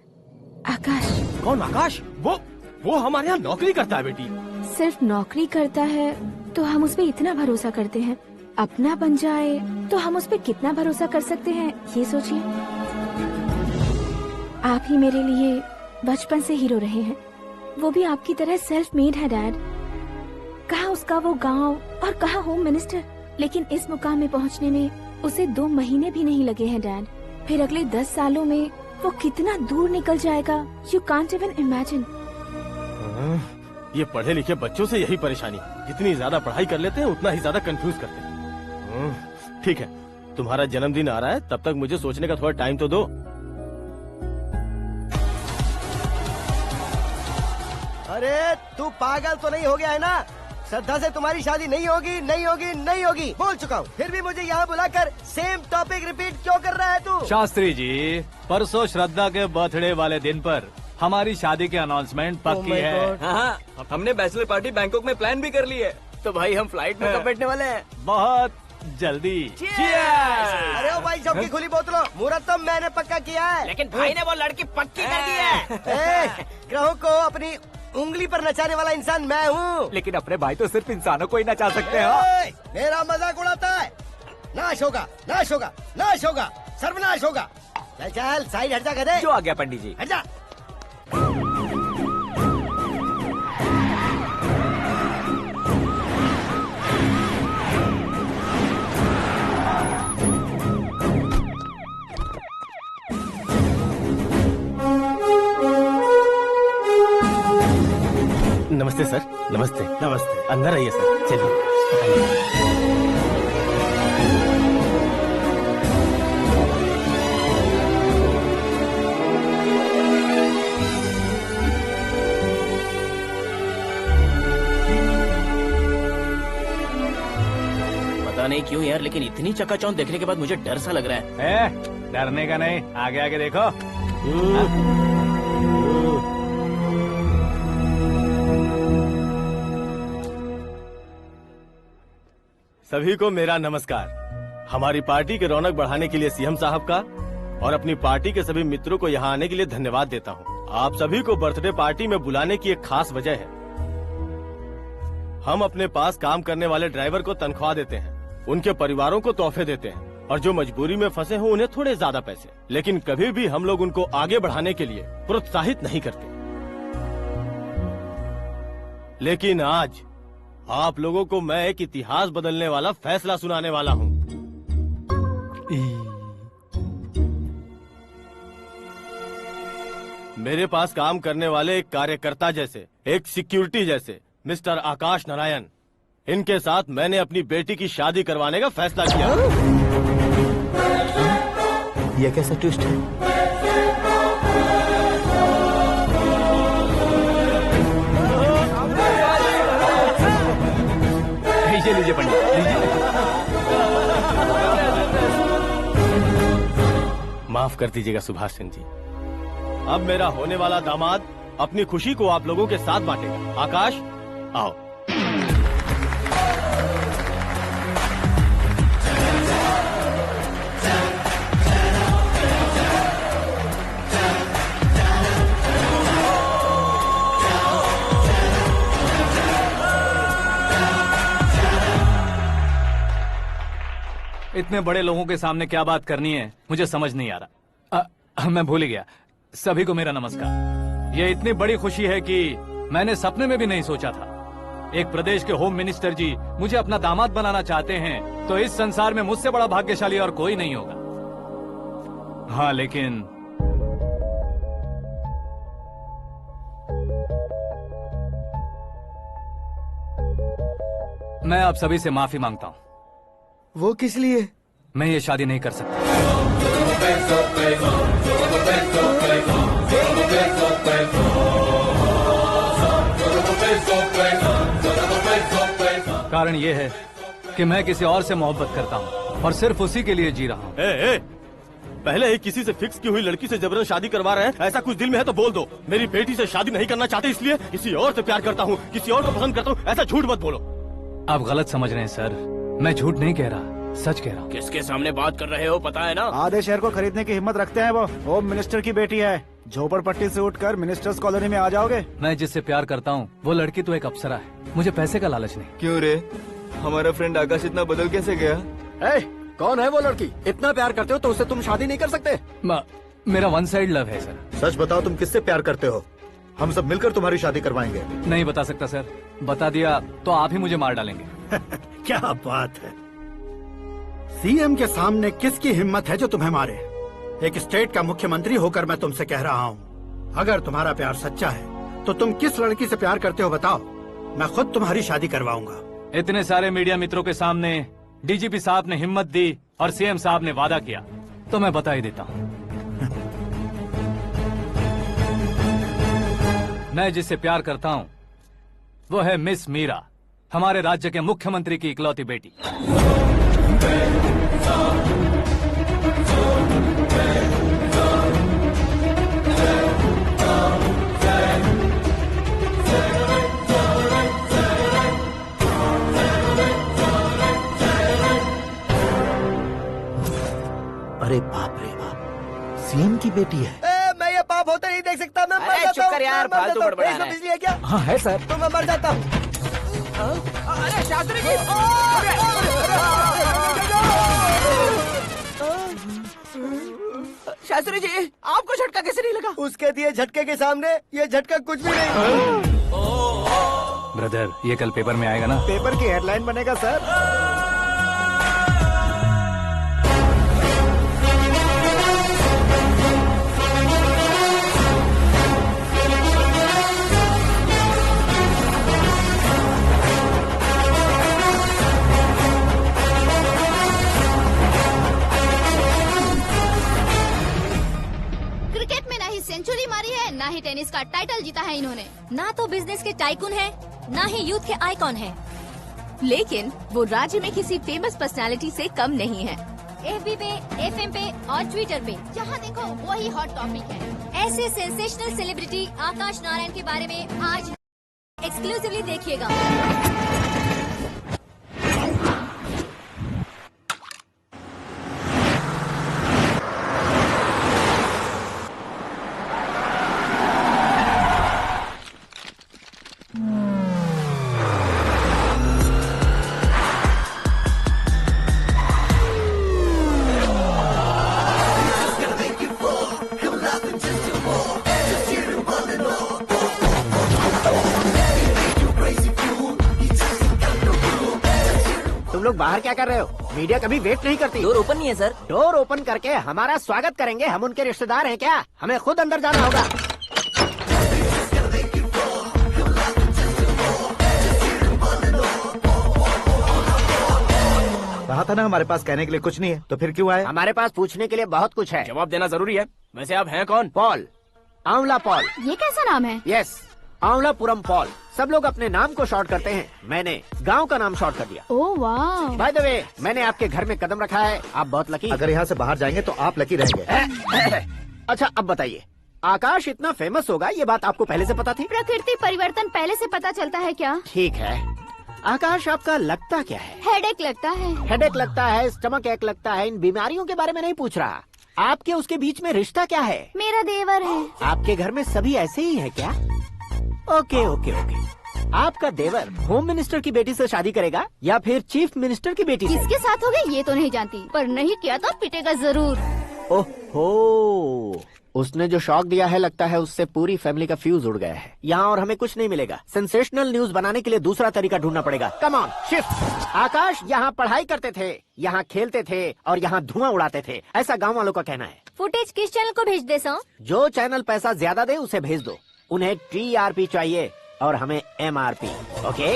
आकाश। कौन आकाश? वो हमारे यहाँ नौकरी करता है बेटी। सिर्फ नौकरी करता है तो हम उस पे इतना भरोसा करते हैं, अपना बन जाए तो हम उस पे कितना भरोसा कर सकते हैं, ये सोचिए। आप ही मेरे लिए बचपन से हीरो रहे हैं, वो भी आपकी तरह सेल्फ मेड है डैड। कहाँ उसका वो गांव और कहाँ होम मिनिस्टर, लेकिन इस मुकाम में पहुँचने में उसे 2 महीने भी नहीं लगे हैं डैड। फिर अगले 10 सालों में वो कितना दूर निकल जाएगा, यू कांट इवन इमेजिन। ये पढ़े लिखे बच्चों से यही परेशानी, जितनी ज्यादा पढ़ाई कर लेते हैं उतना ही ज्यादा कंफ्यूज करते हैं। ठीक है, तुम्हारा जन्मदिन आ रहा है, तब तक मुझे सोचने का थोड़ा टाइम तो दो। अरे तू पागल तो नहीं हो गया है ना? श्रद्धा से तुम्हारी शादी नहीं होगी, नहीं होगी, नहीं होगी, बोल चुका हूँ। फिर भी मुझे यहाँ बुलाकर सेम टॉपिक रिपीट क्यों कर रहा है तू? शास्त्री जी, परसों श्रद्धा के बर्थडे वाले दिन पर हमारी शादी की अनाउंसमेंट पक्की है। हाँ, हमने बैचलर पार्टी बैंकॉक में प्लान भी कर ली है। तो भाई हम फ्लाइट में कब बैठने वाले हैं? बहुत जल्दी। अरे ओ भाई, सबकी खुली बोतलों, मुहूर्त तो मैंने पक्का किया है। लेकिन भाई ने वो लड़की पक्की कर दी है। ग्रहों को अपनी उंगली पर नचाने वाला इंसान मैं हूँ। लेकिन अपने भाई तो सिर्फ इंसानों को ही नचा सकते हैं। मेरा मजाक उड़ाता है? नाश होगा, नाश होगा, नाश होगा, सर्वनाश होगा। चल चल साइड हट जा गधे। जो आ गया पंडित जी। हट जा। सर। नमस्ते। नमस्ते। अंदर आइए सर, चलिए। पता नहीं क्यों यार, लेकिन इतनी चकाचौंध देखने के बाद मुझे डर सा लग रहा है। डरने का नहीं, आगे आगे देखो। सभी को मेरा नमस्कार। हमारी पार्टी की रौनक बढ़ाने के लिए सीएम साहब का और अपनी पार्टी के सभी मित्रों को यहाँ आने के लिए धन्यवाद देता हूँ। आप सभी को बर्थडे पार्टी में बुलाने की एक खास वजह है। हम अपने पास काम करने वाले ड्राइवर को तनख्वाह देते हैं, उनके परिवारों को तोहफे देते हैं और जो मजबूरी में फंसे हो उन्हें थोड़े ज्यादा पैसे। लेकिन कभी भी हम लोग उनको आगे बढ़ाने के लिए प्रोत्साहित नहीं करते। लेकिन आज आप लोगों को मैं एक इतिहास बदलने वाला फैसला सुनाने वाला हूँ। मेरे पास काम करने वाले एक कार्यकर्ता जैसे, एक सिक्योरिटी जैसे मिस्टर आकाश नारायण, इनके साथ मैंने अपनी बेटी की शादी करवाने का फैसला किया। यह कैसा ट्विस्ट है? लीजिए पंडित, लीजिए। माफ कर दीजिएगा सुभाष सिंह जी। अब मेरा होने वाला दामाद अपनी खुशी को आप लोगों के साथ बांटेगा। आकाश, आओ। इतने बड़े लोगों के सामने क्या बात करनी है मुझे समझ नहीं आ रहा। मैं भूल ही गया। सभी को मेरा नमस्कार। ये इतनी बड़ी खुशी है कि मैंने सपने में भी नहीं सोचा था। एक प्रदेश के होम मिनिस्टर जी मुझे अपना दामाद बनाना चाहते हैं तो इस संसार में मुझसे बड़ा भाग्यशाली और कोई नहीं होगा। हाँ, लेकिन मैं आप सभी से माफी मांगता हूँ। वो किस लिए? मैं ये शादी नहीं कर सकता। कारण ये है कि मैं किसी और से मोहब्बत करता हूँ और सिर्फ उसी के लिए जी रहा हूँ। पहले ही किसी से फिक्स की हुई लड़की से जबरन शादी करवा रहे हैं। ऐसा कुछ दिल में है तो बोल दो। मेरी बेटी से शादी नहीं करना चाहते इसलिए किसी और से प्यार करता हूँ, किसी और को पसंद करता हूँ, ऐसा झूठ मत बोलो। आप गलत समझ रहे हैं सर। मैं झूठ नहीं कह रहा, सच कह रहा हूँ। किसके सामने बात कर रहे हो पता है ना? आधे शहर को खरीदने की हिम्मत रखते हैं वो। होम मिनिस्टर की बेटी है। झोपड़पट्टी से उठकर मिनिस्टर्स कॉलोनी में आ जाओगे। मैं जिससे प्यार करता हूँ वो लड़की तो एक अप्सरा है। मुझे पैसे का लालच नहीं। क्यों रे? हमारा फ्रेंड आकाश इतना बदल कैसे गया? कौन है वो लड़की? इतना प्यार करते हो तो उससे तुम शादी नहीं कर सकते? मेरा वन साइड लव है सर। सच बताओ, तुम किससे प्यार करते हो? हम सब मिलकर तुम्हारी शादी करवाएंगे। नहीं बता सकता सर। बता दिया तो आप ही मुझे मार डालेंगे। क्या बात है। सीएम के सामने किसकी हिम्मत है जो तुम्हें मारे? एक स्टेट का मुख्यमंत्री होकर मैं तुमसे कह रहा हूँ, अगर तुम्हारा प्यार सच्चा है तो तुम किस लड़की से प्यार करते हो बताओ। मैं खुद तुम्हारी शादी करवाऊंगा। इतने सारे मीडिया मित्रों के सामने डीजीपी साहब ने हिम्मत दी और सीएम साहब ने वादा किया तो मैं बता ही देता हूँ। मैं जिससे प्यार करता हूँ वो है मिस मीरा, हमारे राज्य के मुख्यमंत्री की इकलौती बेटी। अरे बाप रे बाप, सीएम की बेटी है। मैं ये पाप होते नहीं देख सकता। मैं मर जाता हूँ। चुप कर यार, फालतू बड़बड़ा रहा है। बिजली है क्या? हाँ है सर। तो मैं मर जाता हूँ। अरे शास्त्री जी! शास्त्री जी, आपको झटका कैसे नहीं लगा? उसके दिए झटके के सामने ये झटका कुछ भी नहीं। ब्रदर, ये कल पेपर में आएगा ना? पेपर की हेडलाइन बनेगा सर। ही टेनिस का टाइटल जीता है इन्होंने। ना तो बिजनेस के टाइकून है, ना ही यूथ के आइकॉन है। लेकिन वो राज्य में किसी फेमस पर्सनालिटी से कम नहीं है। FB पे, FM पे और ट्विटर पे जहाँ देखो वही हॉट टॉपिक है। ऐसे सेंसेशनल सेलिब्रिटी आकाश नारायण के बारे में आज एक्सक्लूसिवली देखिएगा। तुम लोग बाहर क्या कर रहे हो? मीडिया कभी वेट नहीं करती। डोर ओपन नहीं है सर। डोर ओपन करके हमारा स्वागत करेंगे? हम उनके रिश्तेदार हैं क्या? हमें खुद अंदर जाना होगा। कहा था ना हमारे पास कहने के लिए कुछ नहीं है, तो फिर क्यों आए? हमारे पास पूछने के लिए बहुत कुछ है। जवाब देना जरूरी है। वैसे आप हैं कौन? पॉल, आंवला पॉल। ये कैसा नाम है? Yes, Amvalapuram Paul. सब लोग अपने नाम को शॉर्ट करते हैं, मैंने गांव का नाम शॉर्ट कर दिया। ओह वाह। बाय द वे, मैंने आपके घर में कदम रखा है, आप बहुत लकी। अगर यहाँ से बाहर जाएंगे तो आप लकी रहेंगे। अच्छा अब बताइए, आकाश इतना फेमस होगा ये बात आपको पहले से पता थी? प्रकृति परिवर्तन पहले से पता चलता है क्या? ठीक है, आकाश आपका लगता क्या है? हेडेक लगता है। हेडेक लगता है, स्टमक एक लगता है, इन बीमारियों के बारे में नहीं पूछ रहा। आपके उसके बीच में रिश्ता क्या है? मेरा देवर है। आपके घर में सभी ऐसे ही है क्या? Okay okay okay. आपका देवर होम मिनिस्टर की बेटी से शादी करेगा या फिर चीफ मिनिस्टर की बेटी से? किसके साथ होगा ये तो नहीं जानती, पर नहीं किया तो पिटेगा जरूर। ओहो, उसने जो शॉक दिया है लगता है उससे पूरी फैमिली का फ्यूज उड़ गया है। यहाँ और हमें कुछ नहीं मिलेगा। सेंसेशनल न्यूज बनाने के लिए दूसरा तरीका ढूंढना पड़ेगा। Come on shift. आकाश यहाँ पढ़ाई करते थे, यहाँ खेलते थे और यहाँ धुआं उड़ाते थे, ऐसा गाँव वालों का कहना है। फुटेज किस चैनल को भेज दे सो? जो चैनल पैसा ज्यादा दे उसे भेज दो। उन्हें TRP चाहिए और हमें MRP। ओके?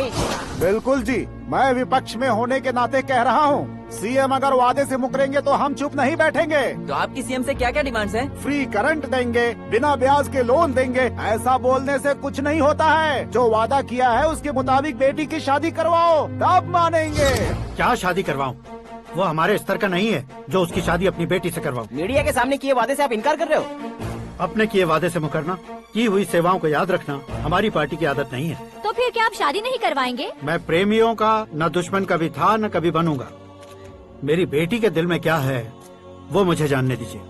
बिल्कुल जी, मैं विपक्ष में होने के नाते कह रहा हूँ, सीएम अगर वादे से मुकरेंगे तो हम चुप नहीं बैठेंगे। तो आपकी सीएम से क्या क्या डिमांड्स हैं? फ्री करंट देंगे, बिना ब्याज के लोन देंगे। ऐसा बोलने से कुछ नहीं होता है। जो वादा किया है उसके मुताबिक बेटी की शादी करवाओ, तब मानेंगे। क्या शादी करवाऊं? वो हमारे स्तर का नहीं है जो उसकी शादी अपनी बेटी से करवाऊं। मीडिया के सामने किए वादे से आप इनकार कर रहे हो? अपने किए वादे से मुकरना, की हुई सेवाओं को याद रखना हमारी पार्टी की आदत नहीं है। तो फिर क्या आप शादी नहीं करवाएंगे? मैं प्रेमियों का न दुश्मन कभी था न कभी बनूंगा। मेरी बेटी के दिल में क्या है वो मुझे जानने दीजिए।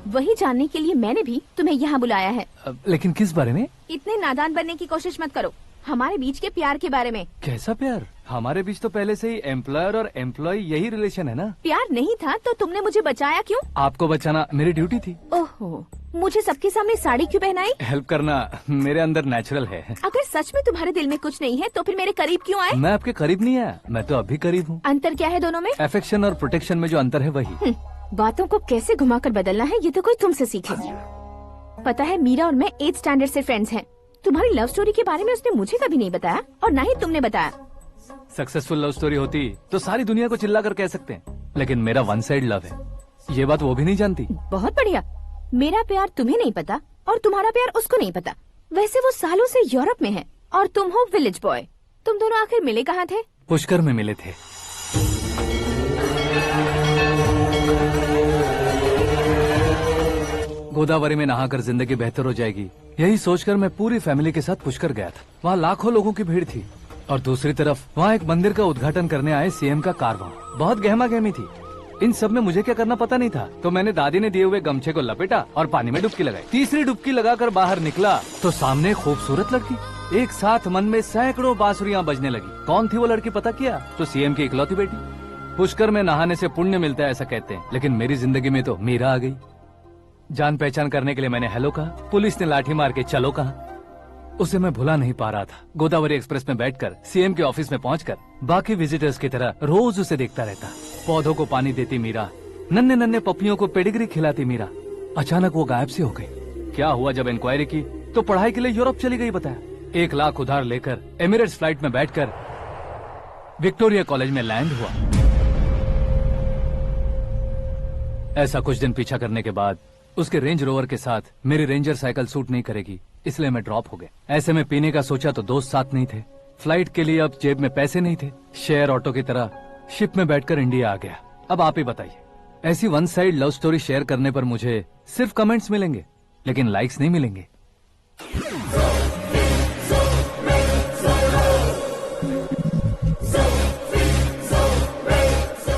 वही जानने के लिए मैंने भी तुम्हें यहाँ बुलाया है। लेकिन किस बारे में? इतने नादान बनने की कोशिश मत करो। हमारे बीच के प्यार के बारे में। कैसा प्यार? हमारे बीच तो पहले से ही एम्प्लॉयर और एम्प्लॉय यही रिलेशन है ना। प्यार नहीं था तो तुमने मुझे बचाया क्यों? आपको बचाना मेरी ड्यूटी थी। ओहो, मुझे सबके सामने साड़ी क्यों पहनाई? हेल्प करना मेरे अंदर नेचुरल है। अगर सच में तुम्हारे दिल में कुछ नहीं है तो फिर मेरे करीब क्यों आए? मैं आपके करीब नहीं आया, मैं तो अभी करीब हूँ। अंतर क्या है दोनों में? अफेक्शन और प्रोटेक्शन में जो अंतर है वही। बातों को कैसे घुमाकर बदलना है ये तो कोई तुमसे सीखे। पता है, मीरा और मैं 8th स्टैंडर्ड से फ्रेंड्स हैं। तुम्हारी लव स्टोरी के बारे में उसने मुझे कभी नहीं बताया और न ही तुमने बताया। सक्सेसफुल लव स्टोरी होती तो सारी दुनिया को चिल्ला कर कह सकते हैं, लेकिन मेरा वन साइड लव है, ये बात वो भी नहीं जानती। बहुत बढ़िया। मेरा प्यार तुम्हें नहीं पता और तुम्हारा प्यार उसको नहीं पता। वैसे वो सालों से यूरोप में है और तुम हो विलेज बॉय। तुम दोनों आखिर मिले कहाँ थे? पुष्कर में मिले थे। गोदावरी में नहाकर जिंदगी बेहतर हो जाएगी, यही सोचकर मैं पूरी फैमिली के साथ पुष्कर गया था। वहाँ लाखों लोगों की भीड़ थी और दूसरी तरफ वहाँ एक मंदिर का उद्घाटन करने आए सीएम का कारवां। बहुत गहमा गहमी थी। इन सब में मुझे क्या करना पता नहीं था, तो मैंने दादी ने दिए हुए गमछे को लपेटा और पानी में डुबकी लगाई। तीसरी डुबकी लगाकर बाहर निकला तो सामने एक खूबसूरत लड़की। एक साथ मन में सैकड़ों बांसुरियां बजने लगी। कौन थी वो लड़की पता किया? तो सीएम की इकलौती बेटी। पुष्कर में नहाने से पुण्य मिलता है ऐसा कहते हैं, लेकिन मेरी जिंदगी में तो मीरा आ गई। जान पहचान करने के लिए मैंने हेलो कहा, पुलिस ने लाठी मार के चलो कहा। उसे मैं भुला नहीं पा रहा था। गोदावरी एक्सप्रेस में बैठकर सीएम के ऑफिस में पहुंचकर बाकी विजिटर्स की तरह रोज उसे देखता रहता। पौधों को पानी देती मीरा, नन्हे नन्हे पपियों को पेडिग्री खिलाती मीरा। अचानक वो गायब सी हो गई। क्या हुआ? जब इंक्वायरी की तो पढ़ाई के लिए यूरोप चली गई बताया। 1 लाख उधार लेकर एमिरेट्स फ्लाइट में बैठकर विक्टोरिया कॉलेज में लैंड हुआ। ऐसा कुछ दिन पीछा करने के बाद उसके रेंज रोवर के साथ मेरी रेंजर साइकिल सूट नहीं करेगी, इसलिए मैं ड्रॉप हो गया। ऐसे में पीने का सोचा तो दोस्त साथ नहीं थे, फ्लाइट के लिए अब जेब में पैसे नहीं थे, शेयर ऑटो की तरह शिप में बैठकर इंडिया आ गया। अब आप ही बताइए, ऐसी one side love story share करने पर मुझे सिर्फ कमेंट्स मिलेंगे लेकिन लाइक्स नहीं मिलेंगे।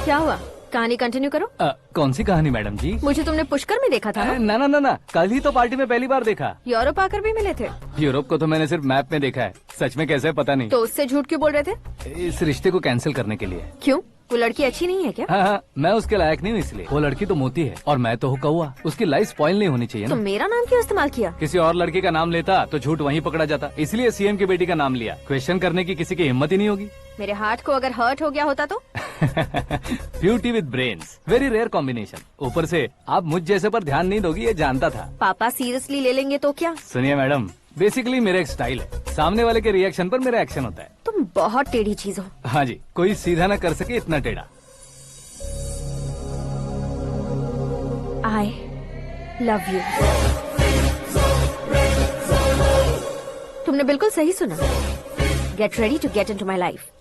क्या हुआ, कहानी कंटिन्यू करो। कौन सी कहानी मैडम जी? मुझे तुमने पुष्कर में देखा था ना? ना, कल ही तो पार्टी में पहली बार देखा। यूरोप आकर भी मिले थे? यूरोप को तो मैंने सिर्फ मैप में देखा है, सच में कैसे है पता नहीं। तो उससे झूठ क्यों बोल रहे थे? इस रिश्ते को कैंसिल करने के लिए। क्यों, वो लड़की अच्छी नहीं है क्या? हाँ, मैं उसके लायक नहीं हूँ इसलिए। वो लड़की तो मोती है और मैं तो हूँ कौवा, उसकी लाइफ स्पॉइल नहीं होनी चाहिए तो ना। मेरा नाम क्यों इस्तेमाल किया? किसी और लड़की का नाम लेता तो झूठ वहीं पकड़ा जाता, इसलिए सीएम की बेटी का नाम लिया। क्वेश्चन करने की किसी की हिम्मत ही नहीं होगी। मेरे हार्ट को अगर हर्ट हो गया होता तो? Beauty with brains, very rare combination. ऊपर से आप मुझ जैसे पर ध्यान नहीं दोगी ये जानता था। पापा सीरियसली ले लेंगे तो क्या? सुनिए मैडम, बेसिकली मेरा एक स्टाइल है, सामने वाले के रिएक्शन पर मेरा एक्शन होता है। तुम बहुत टेढ़ी चीज हो। हाँ जी, कोई सीधा न कर सके इतना टेढ़ा। I love you। तुमने बिल्कुल सही सुना। Get ready to get into my life।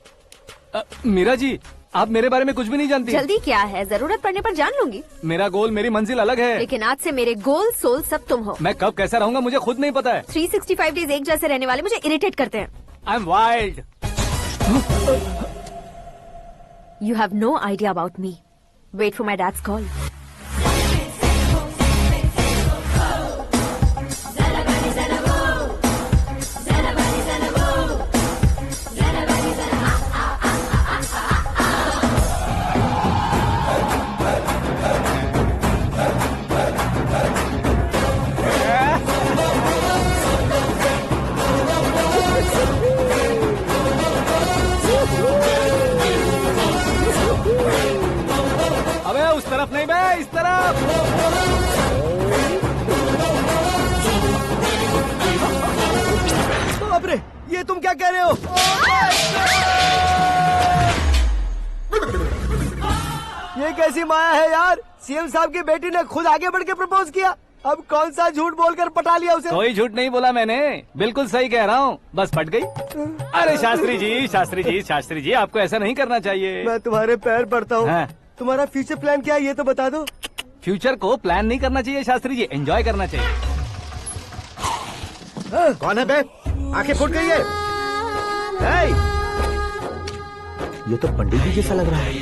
Meera ji, आप मेरे बारे में कुछ भी नहीं जानती। जल्दी क्या है, जरूरत पड़ने पर जान लूंगी। मेरा गोल, मेरी मंजिल अलग है। लेकिन आज से मेरे गोल सोल सब तुम हो। मैं कब कैसा रहूंगा मुझे खुद नहीं पता है। 365 डेज एक जैसे रहने वाले मुझे इरिटेट करते हैं। I am wild. You have no idea about me। Wait for my dad's call। अबे उस तरफ नहीं बे, इस तरफ। बाप रे, ये तुम क्या कह रहे हो? ये कैसी माया है यार? सीएम साहब की बेटी ने खुद आगे बढ़ के प्रपोज किया, अब कौन सा झूठ बोलकर पटा लिया उसे? कोई झूठ नहीं बोला मैंने, बिल्कुल सही कह रहा हूँ, बस पट गई। अरे शास्त्री जी, शास्त्री जी, शास्त्री जी, आपको ऐसा नहीं करना चाहिए। मैं तुम्हारे पैर पड़ता हूँ। हाँ। तुम्हारा फ्यूचर प्लान क्या है ये तो बता दो। फ्यूचर को प्लान नहीं करना चाहिए शास्त्री जी, एंजॉय करना चाहिए। कौन है बे? आंखें फूट गई है। हे! ये तो पंडित जी जैसा लग रहा है।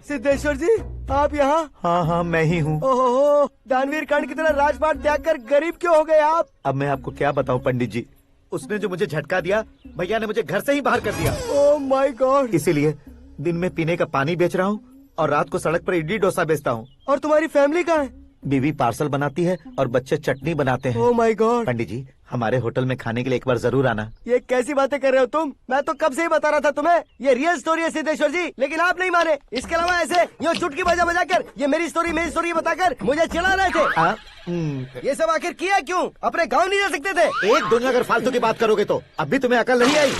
सिद्धेश्वर जी, आप यहाँ? हाँ, मैं ही हूँ। ओहो, दानवीर कर्ण की तरह राजपाट त्याग कर गरीब क्यों हो गए आप? अब मैं आपको क्या बताऊँ पंडित जी, उसने जो मुझे झटका दिया, भैया ने मुझे घर से ही बाहर कर दिया। Oh my God. इसीलिए दिन में पीने का पानी बेच रहा हूँ और रात को सड़क पर इडली डोसा बेचता हूँ। और तुम्हारी फैमिली कहाँ है? बीवी पार्सल बनाती है और बच्चे चटनी बनाते हैं। Oh my God. पंडित जी, हमारे होटल में खाने के लिए एक बार जरूर आना। ये कैसी बातें कर रहे हो तुम? मैं तो कब से ही बता रहा था तुम्हें, ये रियल स्टोरी है सिद्धेश्वर जी, लेकिन आप नहीं माने। इसके अलावा ऐसे यूँ चुटकी बजा बजा कर ये मेरी स्टोरी बताकर मुझे चिढ़ा रहे थे। ये सब आखिर किया क्यों? अपने गाँव नहीं जा सकते थे? एक दुनिया अगर फालतू की बात करोगे तो अब भी तुम्हें अकल नहीं आई।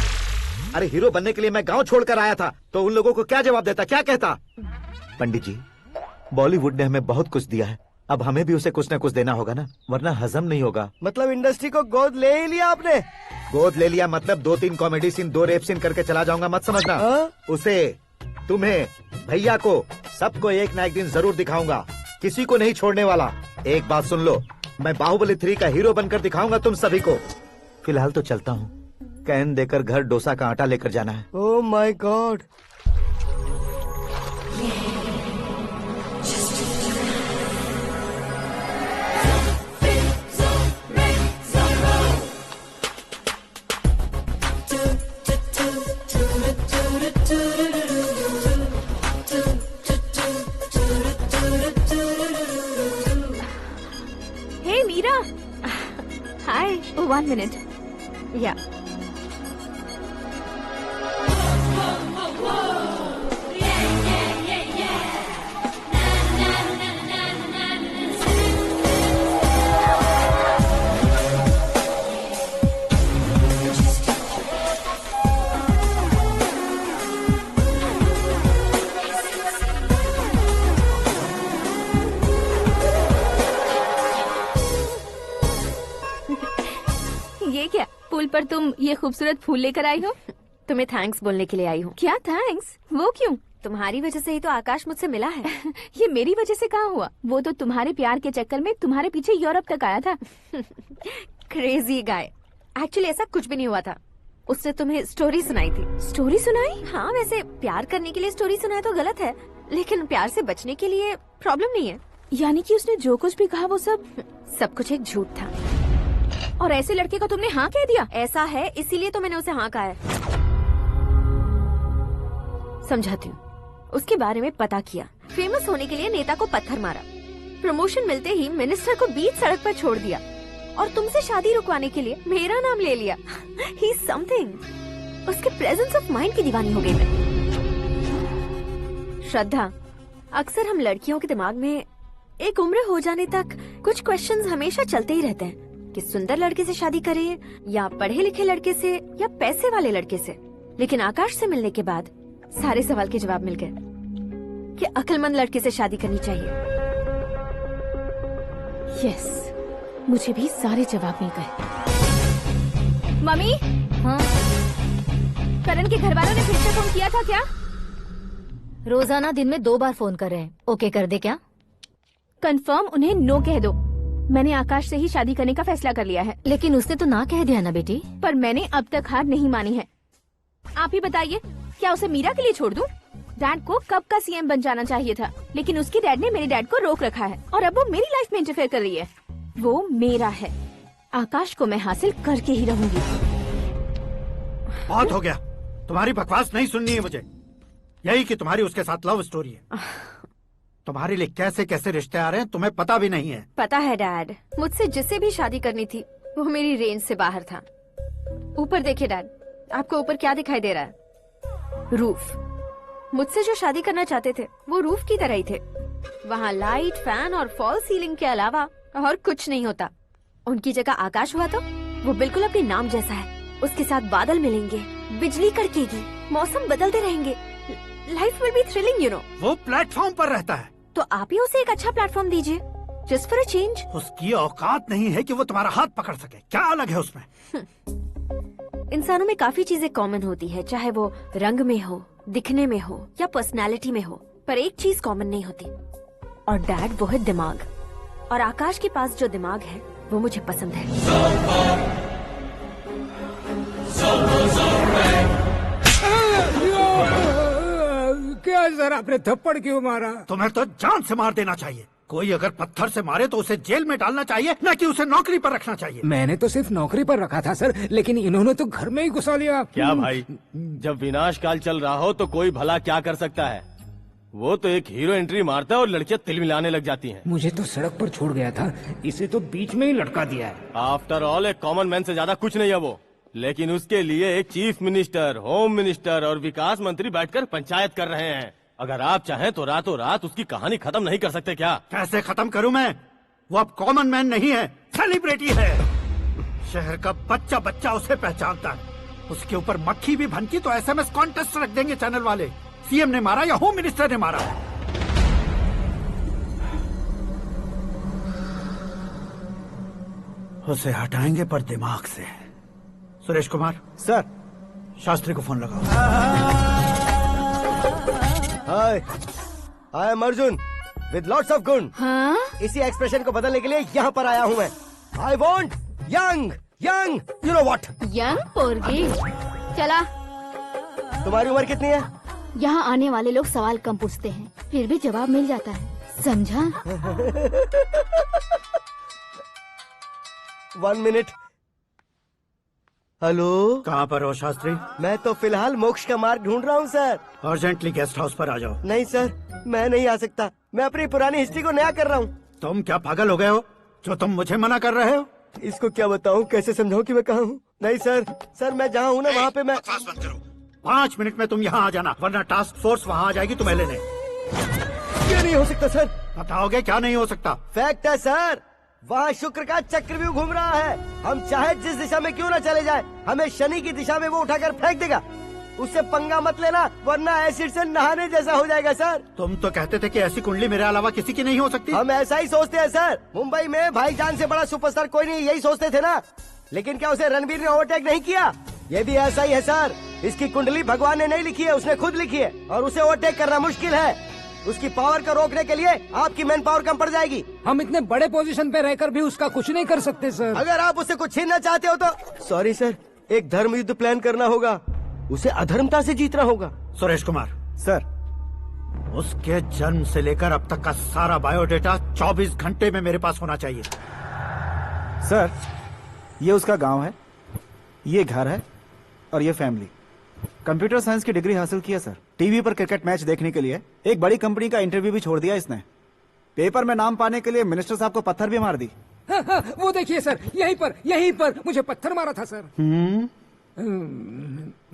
अरे हीरो बनने के लिए मैं गाँव छोड़कर आया था तो उन लोगों को क्या जवाब देता, क्या कहता? पंडित जी, बॉलीवुड ने हमें बहुत कुछ दिया है, अब हमें भी उसे कुछ न कुछ देना होगा ना, वरना हजम नहीं होगा। मतलब इंडस्ट्री को गोद ले ही लिया आपने? गोद ले लिया मतलब 2-3 कॉमेडी सीन, 2 रेप सीन करके चला जाऊंगा मत समझना। उसे, तुम्हें, भैया को, सबको एक ना एक दिन जरूर दिखाऊंगा, किसी को नहीं छोड़ने वाला। एक बात सुन लो, मैं बाहुबली 3 का हीरो बनकर दिखाऊंगा तुम सभी को। फिलहाल तो चलता हूँ, कैन देकर घर डोसा का आटा लेकर जाना है। Oh my God. Hey Meera. Hi. Oh, 1 minute. Yeah. पर तुम ये खूबसूरत फूल लेकर आई हो? तुम्हें थैंक्स बोलने के लिए आई हूँ। क्या थैंक्स? वो क्यों? तुम्हारी वजह से ही तो आकाश मुझसे मिला है। ये मेरी वजह से कहाँ हुआ? वो तो तुम्हारे प्यार के चक्कर में तुम्हारे पीछे यूरोप तक आया था। Crazy guy. एक्चुअली ऐसा कुछ भी नहीं हुआ था। उसने तुम्हें स्टोरी सुनाई थी। स्टोरी सुनाई? हाँ, वैसे प्यार करने के लिए स्टोरी सुनाए तो गलत है, लेकिन प्यार से बचने के लिए प्रॉब्लम नहीं है। यानी कि उसने जो कुछ भी कहा वो सब कुछ एक झूठ था। और ऐसे लड़के को तुमने हाँ कह दिया? ऐसा है, इसीलिए तो मैंने उसे हाँ कहा है। समझाती हूँ। उसके बारे में पता किया, फेमस होने के लिए नेता को पत्थर मारा, प्रमोशन मिलते ही मिनिस्टर को बीच सड़क पर छोड़ दिया, और तुमसे शादी रुकवाने के लिए मेरा नाम ले लिया। ही समथिंग। उसके प्रेजेंस ऑफ माइंड की दीवानी हो गई मैं। श्रद्धा, अक्सर हम लड़कियों के दिमाग में एक उम्र हो जाने तक कुछ क्वेश्चंस हमेशा चलते ही रहते हैं कि सुंदर लड़के से शादी करें या पढ़े लिखे लड़के से या पैसे वाले लड़के से। लेकिन आकाश से मिलने के बाद सारे सवाल के जवाब मिल गए कि अक्लमंद लड़के से शादी करनी चाहिए। यस, मुझे भी सारे जवाब मिल गए। मम्मी, हाँ? करण के घर वालों ने फिर से फोन किया था क्या? रोजाना दिन में 2 बार फोन कर रहे हैं। ओके कर दे क्या? कंफर्म उन्हें नो कह दो। मैंने आकाश से ही शादी करने का फैसला कर लिया है। लेकिन उसने तो ना कह दिया ना बेटी। पर मैंने अब तक हार नहीं मानी है। आप ही बताइए, क्या उसे मीरा के लिए छोड़ दूं? डैड को कब का सीएम बन जाना चाहिए था, लेकिन उसके डैड ने मेरे डैड को रोक रखा है और अब वो मेरी लाइफ में इंटरफेयर कर रही है। वो मेरा है। आकाश को मैं हासिल करके ही रहूंगी। बहुत हो गया, तुम्हारी बकवास नहीं सुननी है मुझे। यही कि तुम्हारी उसके साथ लव स्टोरी है। तुम्हारे लिए कैसे कैसे रिश्ते आ रहे हैं तुम्हें पता भी नहीं है। पता है डैड, मुझसे जिसे भी शादी करनी थी वो मेरी रेंज से बाहर था। ऊपर देखिए डैड, आपको ऊपर क्या दिखाई दे रहा है? रूफ। मुझसे जो शादी करना चाहते थे वो रूफ की तरह ही थे। वहाँ लाइट, फैन और फॉल सीलिंग के अलावा और कुछ नहीं होता। उनकी जगह आकाश हुआ तो वो बिल्कुल अपने नाम जैसा है। उसके साथ बादल मिलेंगे, बिजली कड़केगी, मौसम बदलते रहेंगे। Life will be thrilling, you know. वो प्लेटफॉर्म पर रहता है तो आप ही उसे एक अच्छा प्लेटफॉर्म दीजिए, जस्ट फॉर अ चेंज। उसकी औकात नहीं है कि वो तुम्हारा हाथ पकड़ सके। क्या अलग है उसमें? इंसानों में काफी चीजें कॉमन होती है, चाहे वो रंग में हो, दिखने में हो या पर्सनालिटी में हो, पर एक चीज कॉमन नहीं होती, और डैड वो है दिमाग। और आकाश के पास जो दिमाग है वो मुझे पसंद है। क्या सर, आपने थप्पड़ क्यों मारा? तुम्हें तो जान से मार देना चाहिए। कोई अगर पत्थर से मारे तो उसे जेल में डालना चाहिए, न कि उसे नौकरी पर रखना चाहिए। मैंने तो सिर्फ नौकरी पर रखा था सर, लेकिन इन्होंने तो घर में ही घुसा लिया। क्या भाई, जब विनाश काल चल रहा हो तो कोई भला क्या कर सकता है? वो तो एक हीरो एंट्री मारता है और लड़कियां तिलमिलाने लग जाती हैं। मुझे तो सड़क पर छोड़ गया था, इसे तो बीच में ही लटका दिया है। आफ्टर ऑल एक कॉमन मैन से ज्यादा कुछ नहीं है वो, लेकिन उसके लिए एक चीफ मिनिस्टर, होम मिनिस्टर और विकास मंत्री बैठकर पंचायत कर रहे हैं। अगर आप चाहें तो रातों रात उसकी कहानी खत्म नहीं कर सकते क्या? कैसे खत्म करूं मैं? वो अब कॉमन मैन नहीं है, सेलिब्रिटी है। शहर का बच्चा बच्चा उसे पहचानता है। उसके ऊपर मक्खी भी भनकी तो एसएमएस कॉन्टेस्ट रख देंगे चैनल वाले। सीएम ने मारा या होम मिनिस्टर ने मारा? उसे हटाएंगे पर दिमाग से। सुरेश कुमार सर, शास्त्री को फोन लगाओ। Hi, I am Arjun with lots of गुण। हाँ? इसी एक्सप्रेशन को बदलने के लिए यहाँ पर आया हूँ मैं। I want young young, you know what? Young पोरगी। चला। तुम्हारी उम्र कितनी है? यहाँ आने वाले लोग सवाल कम पूछते हैं, फिर भी जवाब मिल जाता है, समझा? 1 मिनट। हेलो, कहाँ पर हो शास्त्री? मैं तो फिलहाल मोक्ष का मार्ग ढूंढ रहा हूँ सर। अर्जेंटली गेस्ट हाउस पर आ जाओ। नहीं सर, मैं नहीं आ सकता। मैं अपनी पुरानी हिस्ट्री को नया कर रहा हूँ। तुम क्या पागल हो गए हो जो तुम मुझे मना कर रहे हो? इसको क्या बताऊँ, कैसे समझाऊँ कि मैं कहाँ हूँ? नहीं सर, मैं जहाँ हूँ ना वहाँ पे मैं। 5 मिनट में तुम यहाँ आ जाना, वरना टास्क फोर्स वहाँ आ जाएगी तुम्हें लेने। क्यों नहीं हो सकता सर? बताओगे क्या नहीं हो सकता? फैक्ट है सर, वहाँ शुक्र का चक्रव्यूह घूम रहा है। हम चाहे जिस दिशा में क्यों न चले जाए, हमें शनि की दिशा में वो उठाकर फेंक देगा। उससे पंगा मत लेना, वरना एसिड से नहाने जैसा हो जाएगा सर। तुम तो कहते थे कि ऐसी कुंडली मेरे अलावा किसी की नहीं हो सकती। हम ऐसा ही सोचते हैं सर। मुंबई में भाईजान से बड़ा सुपरस्टार कोई नहीं, यही सोचते थे ना। लेकिन क्या उसे रणवीर ने ओवरटेक नहीं किया? ये भी ऐसा ही है सर। इसकी कुंडली भगवान ने नहीं लिखी है, उसने खुद लिखी है, और उसे ओवरटेक करना मुश्किल है। उसकी पावर को रोकने के लिए आपकी मैन पावर कम पड़ जाएगी। हम इतने बड़े पोजीशन पे रहकर भी उसका कुछ नहीं कर सकते सर। अगर आप उससे कुछ छीनना चाहते हो तो सॉरी सर, एक धर्म युद्ध प्लान करना होगा। उसे अधर्मता से जीतना होगा। सुरेश कुमार सर, उसके जन्म से लेकर अब तक का सारा बायोडेटा 24 घंटे में मेरे पास होना चाहिए। सर, ये उसका गांव है, ये घर है और ये फैमिली। कंप्यूटर साइंस की डिग्री हासिल किया सर। टीवी पर क्रिकेट मैच देखने के लिए एक बड़ी कंपनी का इंटरव्यू भी छोड़ दिया इसने। पेपर में नाम पाने के लिए मिनिस्टर साहब को पत्थर भी मार दी। हाँ, वो देखिए सर, यहीं पर मुझे पत्थर मारा था सर।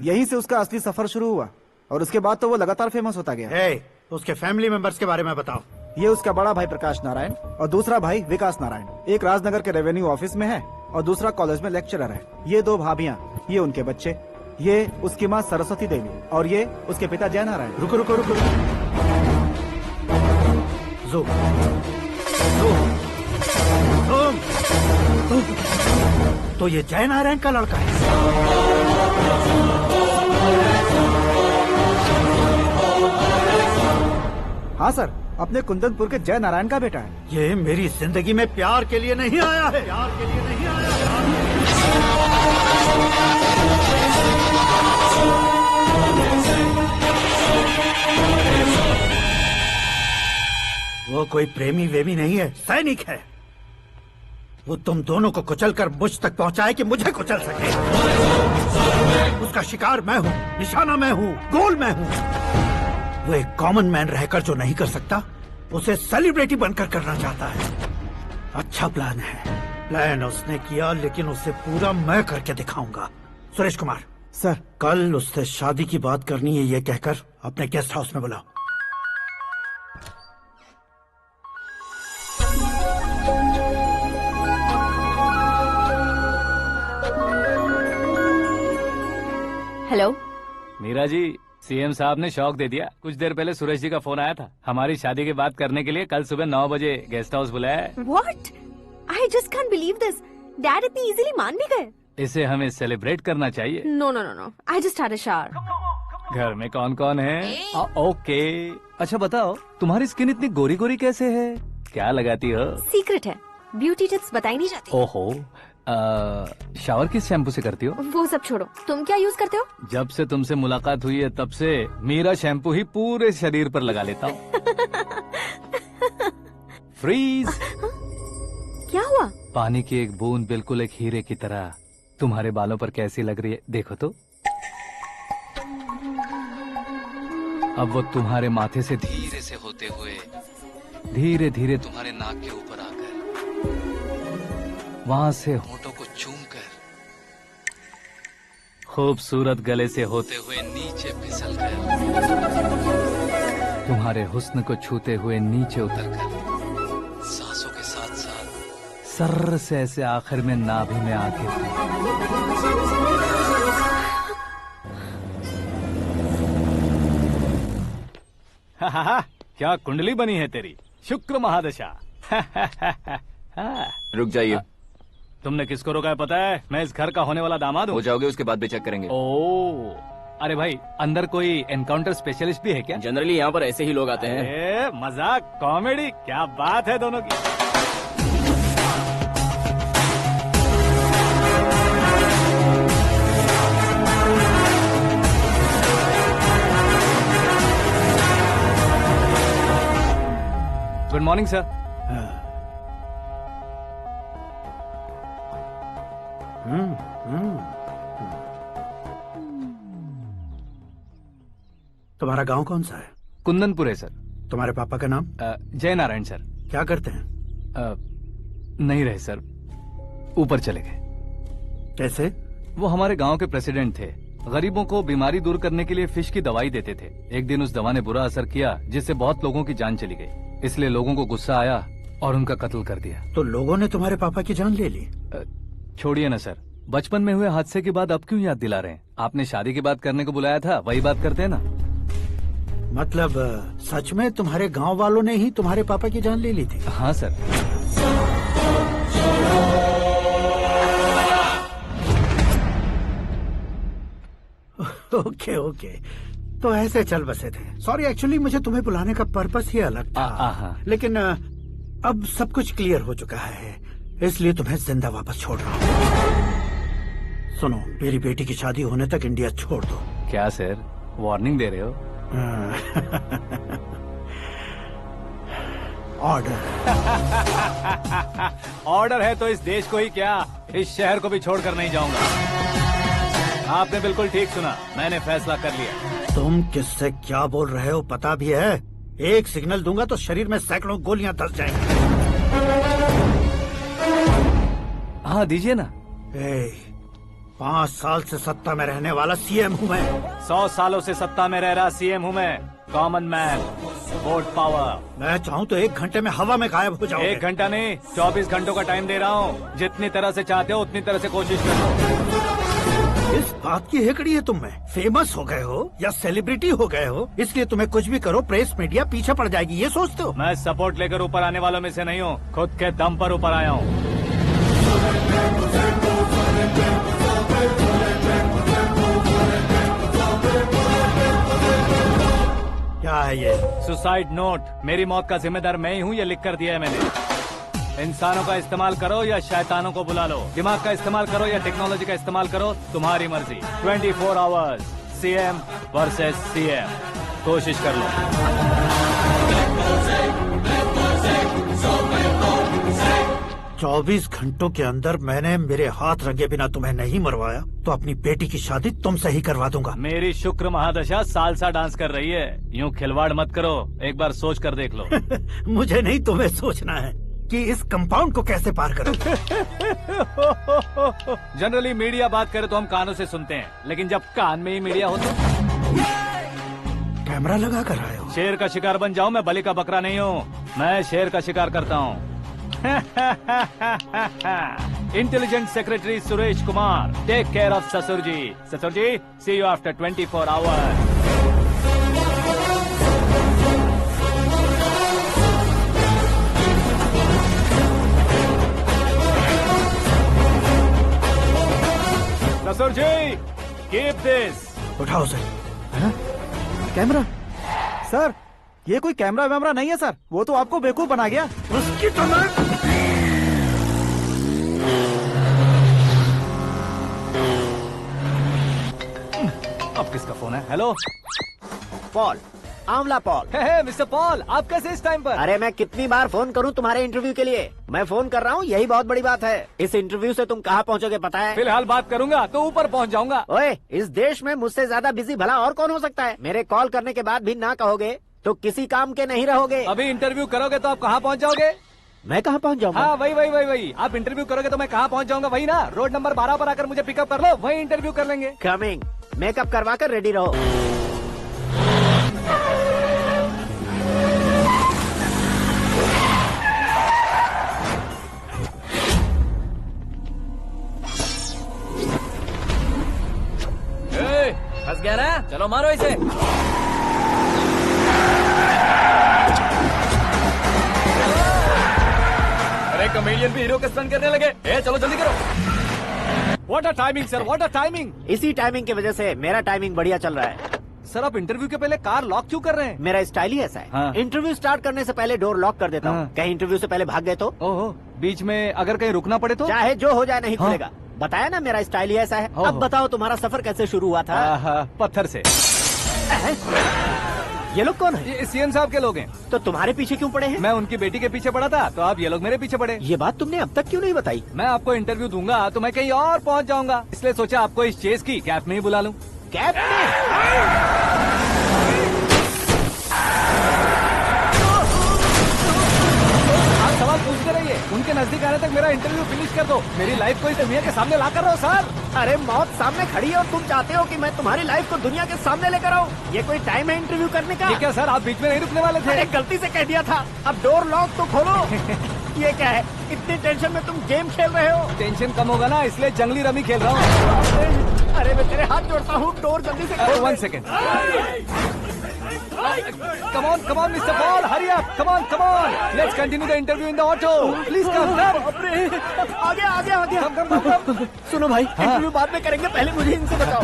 यहीं से उसका असली सफर शुरू हुआ और उसके बाद तो वो लगातार फेमस होता गया। उसके फैमिली मेंबर्स के बारे में बताओ। ये उसका बड़ा भाई प्रकाश नारायण और दूसरा भाई विकास नारायण। एक राजनगर के रेवेन्यू ऑफिस में है और दूसरा कॉलेज में लेक्चरर है। ये 2 भाभियां, ये उनके बच्चे, ये उसकी माँ सरस्वती देवी और ये उसके पिता जय नारायण। रुको रुको रुको, ज़ूम। तो ये जय नारायण का लड़का है। हाँ सर, अपने कुंदनपुर के जय नारायण का बेटा है। ये मेरी जिंदगी में प्यार के लिए नहीं आया है, प्यार के लिए नहीं आया है। वो कोई प्रेमी वेमी नहीं है, सैनिक है। वो तुम दोनों को कुचलकर मुझ तक पहुंचाए कि मुझे कुचल सके। उसका शिकार मैं हूँ, निशाना मैं हूँ, गोल मैं हूँ। वो एक कॉमन मैन रहकर जो नहीं कर सकता, उसे सेलिब्रिटी बनकर करना चाहता है। अच्छा प्लान है। प्लान उसने किया, लेकिन उसे पूरा मैं करके दिखाऊंगा। सुरेश कुमार सर, कल उससे शादी की बात करनी है, ये कहकर अपने गेस्ट हाउस में बुलाओ। हेलो मीरा जी, सीएम साहब ने शौक दे दिया। कुछ देर पहले सुरेश जी का फोन आया था, हमारी शादी की बात करने के लिए कल सुबह 9 बजे गेस्ट हाउस बुलाया है। What? I just can't believe this. Dad इतनी इजीली मान भी गए। इसे हमें सेलिब्रेट करना चाहिए। No. I just had a shower. घर में कौन कौन है? ओके। अच्छा बताओ, तुम्हारी स्किन इतनी गोरी गोरी कैसे है? क्या लगाती हो? सीक्रेट है, ब्यूटी टिप्स बताई नहीं जाती। ओहो, शावर किस शैम्पू से करती हो? वो सब छोड़ो, तुम क्या यूज करते हो? जब से तुमसे मुलाकात हुई है तब से मीरा शैम्पू ही पूरे शरीर पर लगा लेता हूँ। फ्रीज। क्या हुआ? पानी की एक बूंद बिल्कुल एक हीरे की तरह तुम्हारे बालों पर कैसी लग रही है, देखो तो। अब वो तुम्हारे माथे से धीरे से होते हुए धीरे धीरे तुम्हारे नाक के ऊपर आकर वहां से होठों को चूमकर खूबसूरत गले से होते हुए नीचे फिसल कर तुम्हारे हुस्न को छूते हुए नीचे उतरकर सांसों के साथ साथ सर्र से ऐसे आखिर में नाभि में आके क्या कुंडली बनी है तेरी, शुक्र महादशा। रुक जाइए। तुमने किसको रोका है पता है? मैं इस घर का होने वाला दामाद हूँ। हो जाओगे उसके बाद भी चेक करेंगे। ओ, अरे भाई, अंदर कोई एनकाउंटर स्पेशलिस्ट भी है क्या? जनरली यहाँ पर ऐसे ही लोग आते हैं। मजाक, कॉमेडी, क्या बात है दोनों की। Good morning sir. तुम्हारा गांव कौन सा है? कुंदनपुर है सर। तुम्हारे पापा का नाम? जय नारायण सर। क्या करते हैं? नहीं रहे सर, ऊपर चले गए। कैसे? वो हमारे गांव के प्रेसिडेंट थे। गरीबों को बीमारी दूर करने के लिए फिश की दवाई देते थे। एक दिन उस दवा ने बुरा असर किया, जिससे बहुत लोगों की जान चली गई। इसलिए लोगों को गुस्सा आया और उनका कत्ल कर दिया। तो लोगों ने तुम्हारे पापा की जान ले ली? छोड़िए ना सर, बचपन में हुए हादसे के बाद अब क्यों याद दिला रहे हैं? आपने शादी की बात करने को बुलाया था, वही बात करते हैं ना। मतलब सच में तुम्हारे गांव वालों ने ही तुम्हारे पापा की जान ले ली थी? हाँ सर। ओके ओके, तो ऐसे चल बसे थे। सॉरी, एक्चुअली मुझे तुम्हें बुलाने का पर्पस ही अलग था, लेकिन अब सब कुछ क्लियर हो चुका है, इसलिए तुम्हें जिंदा वापस छोड़ रहा हूँ। सुनो, मेरी बेटी की शादी होने तक इंडिया छोड़ दो। क्या सर, वार्निंग दे रहे हो? ऑर्डर। ऑर्डर है तो इस देश को ही क्या, इस शहर को भी छोड़कर नहीं जाऊंगा। आपने बिल्कुल ठीक सुना, मैंने फैसला कर लिया। तुम किससे क्या बोल रहे हो पता भी है? एक सिग्नल दूंगा तो शरीर में सैकड़ों गोलियां धस जाएंगी। हाँ दीजिए ना। 5 साल से सत्ता में रहने वाला सीएम हूँ मैं। 100 सालों से सत्ता में रह रहा सीएम हूँ मैं। Common man, vote power. मैं चाहूँ तो 1 घंटे में हवा में गायब हो जाओगे। 1 घंटा नहीं, 24 घंटों का टाइम दे रहा हूँ। जितनी तरह से चाहते हो उतनी तरह से कोशिश करो। इस बात की हेकड़ी है तुम में। फेमस हो गए हो या सेलिब्रिटी हो गए हो, इसलिए तुम्हें कुछ भी करो प्रेस मीडिया पीछे पड़ जाएगी, ये सोचते हो? मैं सपोर्ट लेकर ऊपर आने वालों में से नहीं हूँ, खुद के दम पर ऊपर आया हूँ। क्या है ये? Suicide note. मेरी मौत का जिम्मेदार मैं ही हूँ, ये लिख कर दिया है मैंने। इंसानों का इस्तेमाल करो या शैतानों को बुला लो, दिमाग का इस्तेमाल करो या टेक्नोलॉजी का इस्तेमाल करो, तुम्हारी मर्जी। 24 आवर्स, सीएम वर्सेस सीएम, कोशिश कर लो। 24 घंटों के अंदर मैंने मेरे हाथ रंगे बिना तुम्हें नहीं मरवाया तो अपनी बेटी की शादी तुमसे ही करवा दूंगा। मेरी शुक्र महादशा सालसा डांस कर रही है, यूँ खिलवाड़ मत करो, एक बार सोच कर देख लो। मुझे नहीं, तुम्हें सोचना है कि इस कंपाउंड को कैसे पार करूं। जनरली मीडिया बात करे तो हम कानों से सुनते हैं, लेकिन जब कान में ही मीडिया हो तो कैमरा लगा कर आए हो। शेर का शिकार बन जाऊं, मैं बलि का बकरा नहीं हूँ, मैं शेर का शिकार करता हूँ। Intelligent secretary Suresh Kumar, take care of ससुर जी। ससुर जी, सी यू आफ्टर 24 आवर्स। ससुर जी, कीप दिस। उठाओ सर। कैमरा? सर, ये कोई कैमरा वैमरा नहीं है सर, वो तो आपको बेवकूफ बना गया। उसकी तो मैं... अब किसका फोन है? हेलो पॉल, आंवला पॉल। मिस्टर पॉल, आप कैसे इस टाइम पर? अरे मैं कितनी बार फोन करूं तुम्हारे इंटरव्यू के लिए? मैं फोन कर रहा हूं, यही बहुत बड़ी बात है। इस इंटरव्यू से तुम कहां पहुंचोगे पता है? फिलहाल बात करूंगा तो ऊपर पहुंच जाऊंगा। ओए, इस देश में मुझसे ज्यादा बिजी भला और कौन हो सकता है? मेरे कॉल करने के बाद भी ना कहोगे तो किसी काम के नहीं रहोगे। अभी इंटरव्यू करोगे तो आप कहाँ पहुँच जाओगे? मैं कहाँ पहुँच जाऊंगा? हाँ, वही। आप इंटरव्यू करोगे तो मैं कहाँ पहुँच जाऊंगा? वही ना, रोड नंबर 12 पर आकर मुझे पिकअप कर लो, वही इंटरव्यू कर लेंगे। कमिंग। मेकअप करवा कर रेडी रहो। फंस गया ना, चलो मारो इसे। अरे कॉमेडियन भी हीरो के स्टंट करने लगे। चलो जल्दी करो। What a timing sir, what a timing. इसी टाइमिंग की वजह से मेरा टाइमिंग बढ़िया चल रहा है। सर, आप इंटरव्यू के पहले कार लॉक क्यों कर रहे हैं? मेरा स्टाइल ही ऐसा है। हाँ। इंटरव्यू स्टार्ट करने से पहले डोर लॉक कर देता हूँ। कहीं इंटरव्यू से पहले भाग गए तो? ओहो, बीच में अगर कहीं रुकना पड़े तो? चाहे जो हो जाए नहीं खुलेगा। बताया ना, मेरा स्टाइल ही ऐसा है। अब बताओ तुम्हारा सफर कैसे शुरू हुआ था? पत्थर से। ये लोग कौन है? ये सीएम साहब के लोग हैं। तो तुम्हारे पीछे क्यों पड़े हैं? मैं उनकी बेटी के पीछे पड़ा था, तो आप ये लोग मेरे पीछे पड़े। ये बात तुमने अब तक क्यों नहीं बताई? मैं आपको इंटरव्यू दूंगा तो मैं कहीं और पहुंच जाऊंगा, इसलिए सोचा आपको इस चेस की कैप में ही बुला लूं। कैप में? आप सवाल पूछते रहिए, उनके नजदीक आने तक मेरा इंटरव्यू फिनिश कर दो। मेरी लाइफ को इस दुनिया के सामने ला कर रहो सर। अरे मौत सामने खड़ी है और तुम चाहते हो कि मैं तुम्हारी लाइफ को दुनिया के सामने लेकर आऊं? ये कोई टाइम है इंटरव्यू करने का? ये क्या सर, आप बीच में नहीं रुकने वाले थे? अरे गलती से कह दिया था। अब डोर लॉक तो खोलो। ये क्या है, इतनी टेंशन में तुम गेम खेल रहे हो? टेंशन कम होगा ना, इसलिए जंगली रमी खेल रहा हूँ। अरे मैं तेरे हाथ जोड़ता हूँ, डोर जल्दी से खोल। 1 second. Come on, Mr. Paul, hurry up! Come on! Let's continue the interview in the auto. Please come. आगे। Come. सुनो भाई, इंटरव्यू बाद में करेंगे, पहले मुझे इनसे बताओ।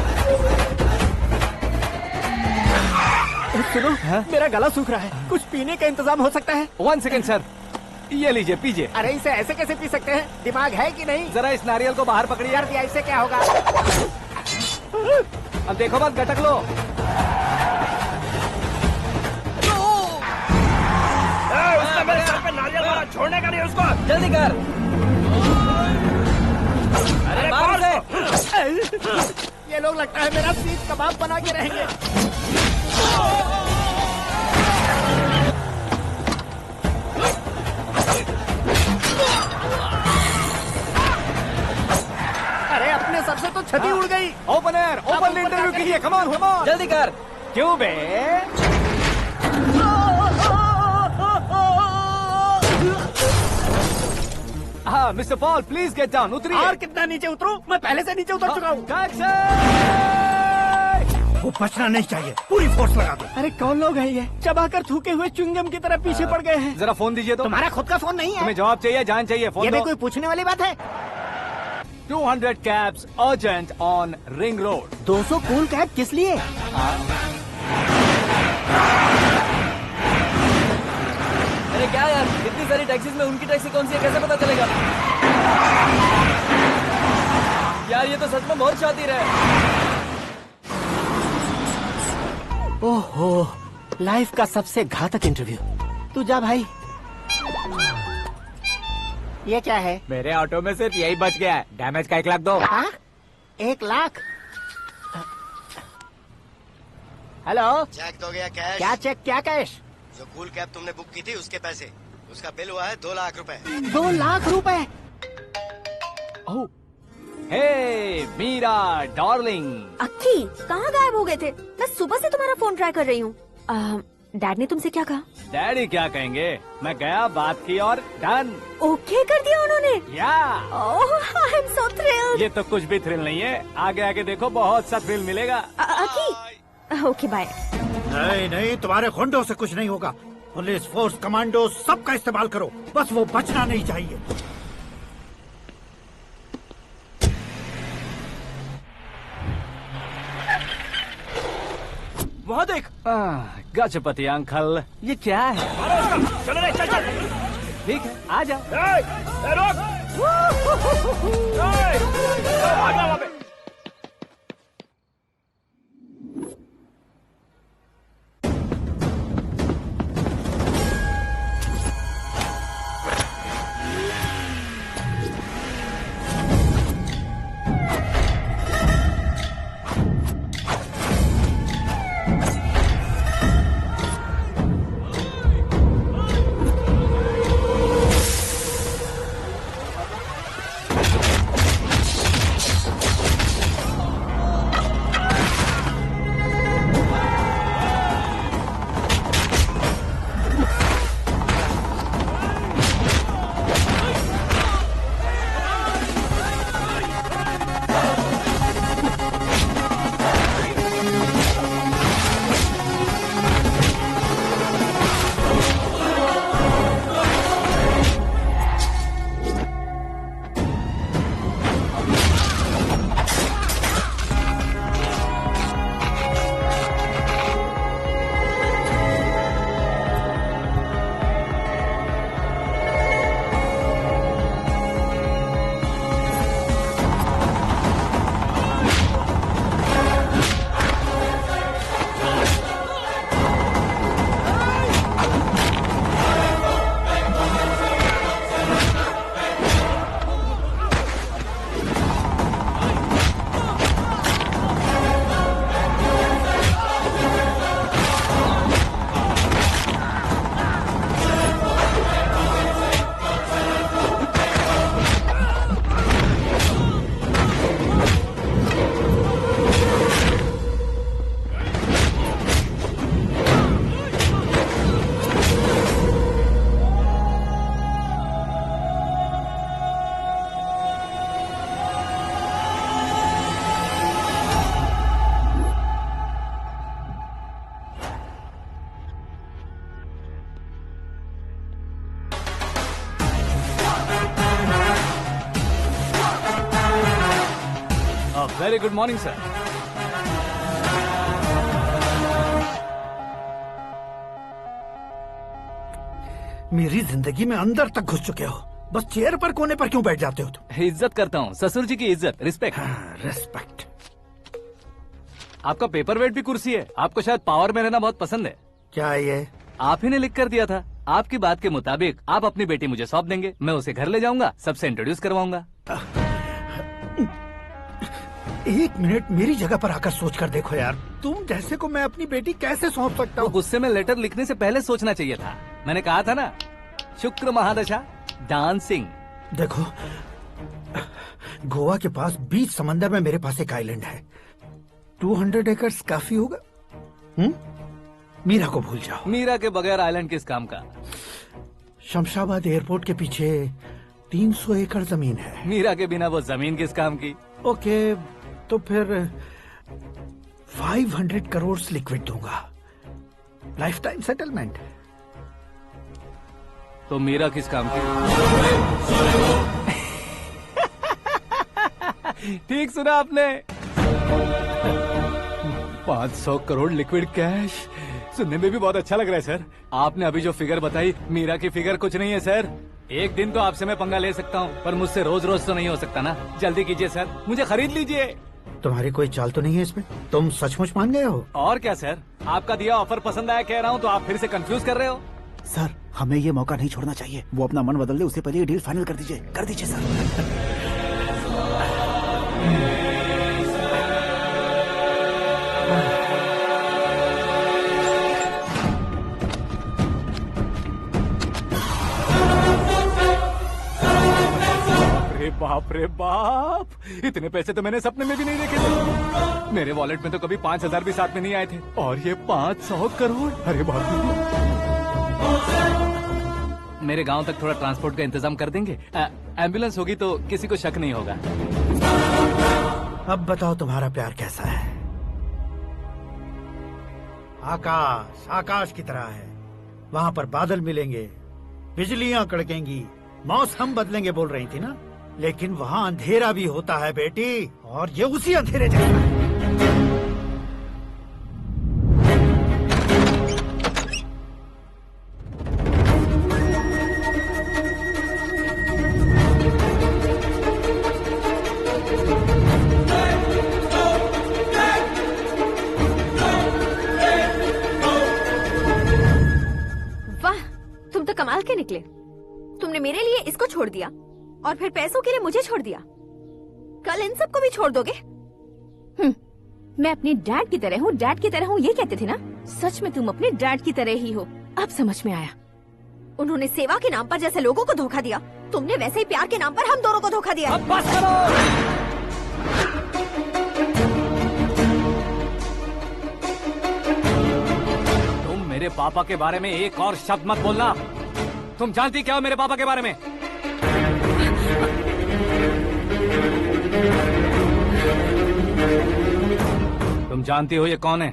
सुनो, मेरा गला सूख रहा है, कुछ पीने का इंतजाम हो सकता है? 1 सेकंड सर, ये लीजिए पीजिए। अरे इसे ऐसे कैसे पी सकते हैं? दिमाग है कि नहीं? जरा इस नारियल को बाहर पकड़िए। कर दिया, इससे क्या होगा? अब देखो मत, गटक लो। उसने मेरे सर पे नारियल मारा, छोड़ने का नहीं उसको। जल्दी कर। अरे मार उसे। ये लोग लगता है मेरा सीख कबाब बना के रहेंगे। अरे अपने सर से तो छती उड़ गई। ओपनर, ओपन इंटरव्यू कीजिए। कम ऑन, कम ऑन, जल्दी कर। क्यों बे? हाँ mister Paul, please get down. उतरिए। और कितना नीचे उतरूं? मैं पहले से नीचे उतर चुका हूँ। वो बचना नहीं चाहिए, पूरी फोर्स लगा दो। अरे कौन लोग हैं ये? चबाकर थूके हुए च्युइंगम की तरह पीछे पड़ गए हैं। जरा फोन दीजिए तो। तुम्हारा खुद का फोन नहीं है? तुम्हें जवाब चाहिए, जान चाहिए, फोन ये भी दो। कोई पूछने वाली बात है? 200 cabs urgent on Ring Road। 200 cool cab किस लिए? अरे क्या यार, इतनी सारी टैक्सीज में उनकी टैक्सी कौन सी है, कैसे पता चलेगा? यार ये तो सच में बहुत शातिर है। ओहो, लाइफ का सबसे घातक इंटरव्यू। तू जा भाई। ये क्या है? मेरे ऑटो में सिर्फ यही बच गया है। डैमेज का 1 लाख दो। हाँ? 1 लाख? हेलो, चेक तो गया कैश। क्या चेक, क्या कैश? जो कूल कैब तुमने बुक की थी उसके पैसे, उसका बिल हुआ है 2 लाख रुपए। 2 लाख रुपए? हे मीरा डार्लिंग। अक्की, कहाँ गायब हो गए थे? मैं सुबह से तुम्हारा फोन ट्राई कर रही हूँ। डैड ने तुमसे क्या कहा? डैडी क्या कहेंगे, मैं गया, बात की और डन। ओके कर दिया उन्होंने? या। ओह, आई एम सो थ्रिल्ड। ये तो कुछ भी थ्रिल नहीं है, आगे आगे देखो बहुत सा थ्रिल मिलेगा। अक्की, ओके बाय। नहीं नहीं, तुम्हारे गुंडों से कुछ नहीं होगा। पुलिस फोर्स, कमांडो, सबका इस्तेमाल करो, बस वो बचना नहीं चाहिए। वहाँ देख। गजपति अंकल, ये क्या है? चलो रे, चल चल। ठीक है, आ जा। रोक। वहाँ पे। Very good morning, sir. मेरी जिंदगी में अंदर तक घुस चुके हो, बस चेयर पर कोने पर क्यों बैठ जाते हो तुम? इज्जत करता हूँ, ससुर जी की इज्जत, रिस्पेक्ट। रिस्पेक्ट। आपका पेपर वेट भी कुर्सी है। आपको शायद पावर में रहना बहुत पसंद है। क्या ये? आप ही ने लिख कर दिया था। आपकी बात के मुताबिक आप अपनी बेटी मुझे सौंप देंगे, मैं उसे घर ले जाऊंगा, सबसे इंट्रोड्यूस करवाऊंगा। 1 मिनट मेरी जगह पर आकर सोच कर देखो यार, तुम जैसे को मैं अपनी बेटी कैसे सौंप सकता हूँ? गुस्से में लेटर लिखने से पहले सोचना चाहिए था। मैंने कहा था ना, शुक्र महादशा डांसिंग। देखो, गोवा के पास बीच समंदर में मेरे पास एक आइलैंड है, 200 एकर्स काफी होगा। मीरा को भूल जाओ। मीरा के बगैर आइलैंड किस काम का? शमशाबाद एयरपोर्ट के पीछे 300 एकड़ जमीन है। मीरा के बिना वो जमीन किस काम की? ओके, तो फिर 500 करोड़ लिक्विड दूंगा, लाइफ टाइम सेटलमेंट। तो मीरा किस काम की? ठीक सुना आपने, 500 करोड़ लिक्विड कैश। सुनने में भी बहुत अच्छा लग रहा है सर। आपने अभी जो फिगर बताई, मीरा की फिगर कुछ नहीं है सर। एक दिन तो आपसे मैं पंगा ले सकता हूँ, पर मुझसे रोज रोज तो नहीं हो सकता ना। जल्दी कीजिए सर, मुझे खरीद लीजिए। तुम्हारी कोई चाल तो नहीं है इसमें? तुम सचमुच मान गए हो? और क्या सर, आपका दिया ऑफर पसंद आया कह रहा हूँ, तो आप फिर से कंफ्यूज कर रहे हो। सर, हमें ये मौका नहीं छोड़ना चाहिए। वो अपना मन बदल दे, उससे पहले ये डील फाइनल कर दीजिए। कर दीजिए सर। बाप रे बाप, इतने पैसे तो मैंने सपने में भी नहीं देखे थे। मेरे वॉलेट में तो कभी 5,000 भी साथ में नहीं आए थे, और ये 500 करोड़। अरे बाप रे। मेरे गांव तक थोड़ा ट्रांसपोर्ट का इंतजाम कर देंगे? एम्बुलेंस होगी तो किसी को शक नहीं होगा। अब बताओ तुम्हारा प्यार कैसा है? आकाश आकाश की तरह है, वहाँ पर बादल मिलेंगे, बिजलियां कड़केंगी, मौसम बदलेंगे बोल रही थी ना, लेकिन वहाँ अंधेरा भी होता है बेटी, और ये उसी अंधेरे जैसा है। वाह, तुम तो कमाल के निकले। तुमने मेरे लिए इसको छोड़ दिया और फिर पैसों के लिए मुझे छोड़ दिया। कल इन सबको भी छोड़ दोगे? मैं अपने डैड की तरह हूँ, डैड की तरह हूँ, ये कहते थे ना। सच में तुम अपने डैड की तरह ही हो, अब समझ में आया। उन्होंने सेवा के नाम पर जैसे लोगों को धोखा दिया, तुमने वैसे ही प्यार के नाम पर हम दोनों को धोखा दिया। अब बस करो। तुम मेरे पापा के बारे में एक और शब्द मत बोलना। तुम जानती क्या हो मेरे पापा के बारे में? तुम जानती हो ये कौन है?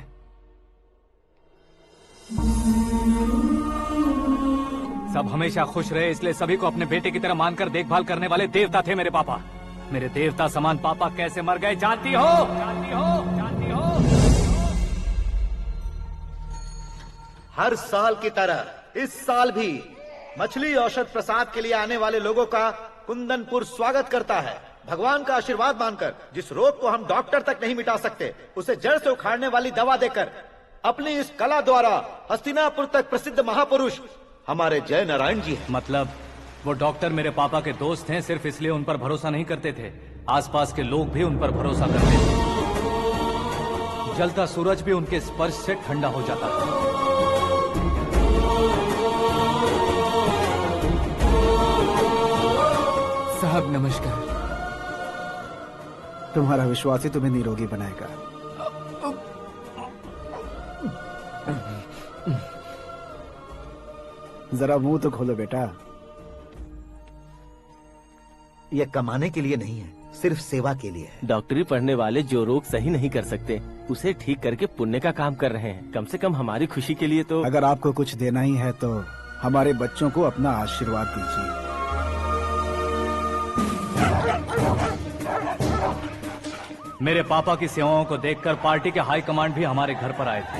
सब हमेशा खुश रहे, इसलिए सभी को अपने बेटे की तरह मानकर देखभाल करने वाले देवता थे मेरे पापा। मेरे देवता समान पापा कैसे मर गए जानती हो? जानती हो? जानती हो? हर साल की तरह इस साल भी मछली औषध प्रसाद के लिए आने वाले लोगों का कुंदनपुर स्वागत करता है। भगवान का आशीर्वाद मानकर जिस रोग को हम डॉक्टर तक नहीं मिटा सकते, उसे जड़ से उखाड़ने वाली दवा देकर अपनी इस कला द्वारा हस्तिनापुर तक प्रसिद्ध महापुरुष हमारे जय नारायण जी हैं। मतलब वो डॉक्टर मेरे पापा के दोस्त हैं, सिर्फ इसलिए उन पर भरोसा नहीं करते थे, आसपास के लोग भी उन पर भरोसा करते थे। जलता सूरज भी उनके स्पर्श से ठंडा हो जाता था। साहब नमस्कार। तुम्हारा विश्वास ही तुम्हें निरोगी बनाएगा। जरा मुंह तो खोलो बेटा। यह कमाने के लिए नहीं है, सिर्फ सेवा के लिए है। डॉक्टरी पढ़ने वाले जो रोग सही नहीं कर सकते, उसे ठीक करके पुण्य का काम कर रहे हैं। कम से कम हमारी खुशी के लिए तो। अगर आपको कुछ देना ही है तो हमारे बच्चों को अपना आशीर्वाद दीजिए। मेरे पापा की सेवाओं को देखकर पार्टी के हाई कमांड भी हमारे घर पर आए थे।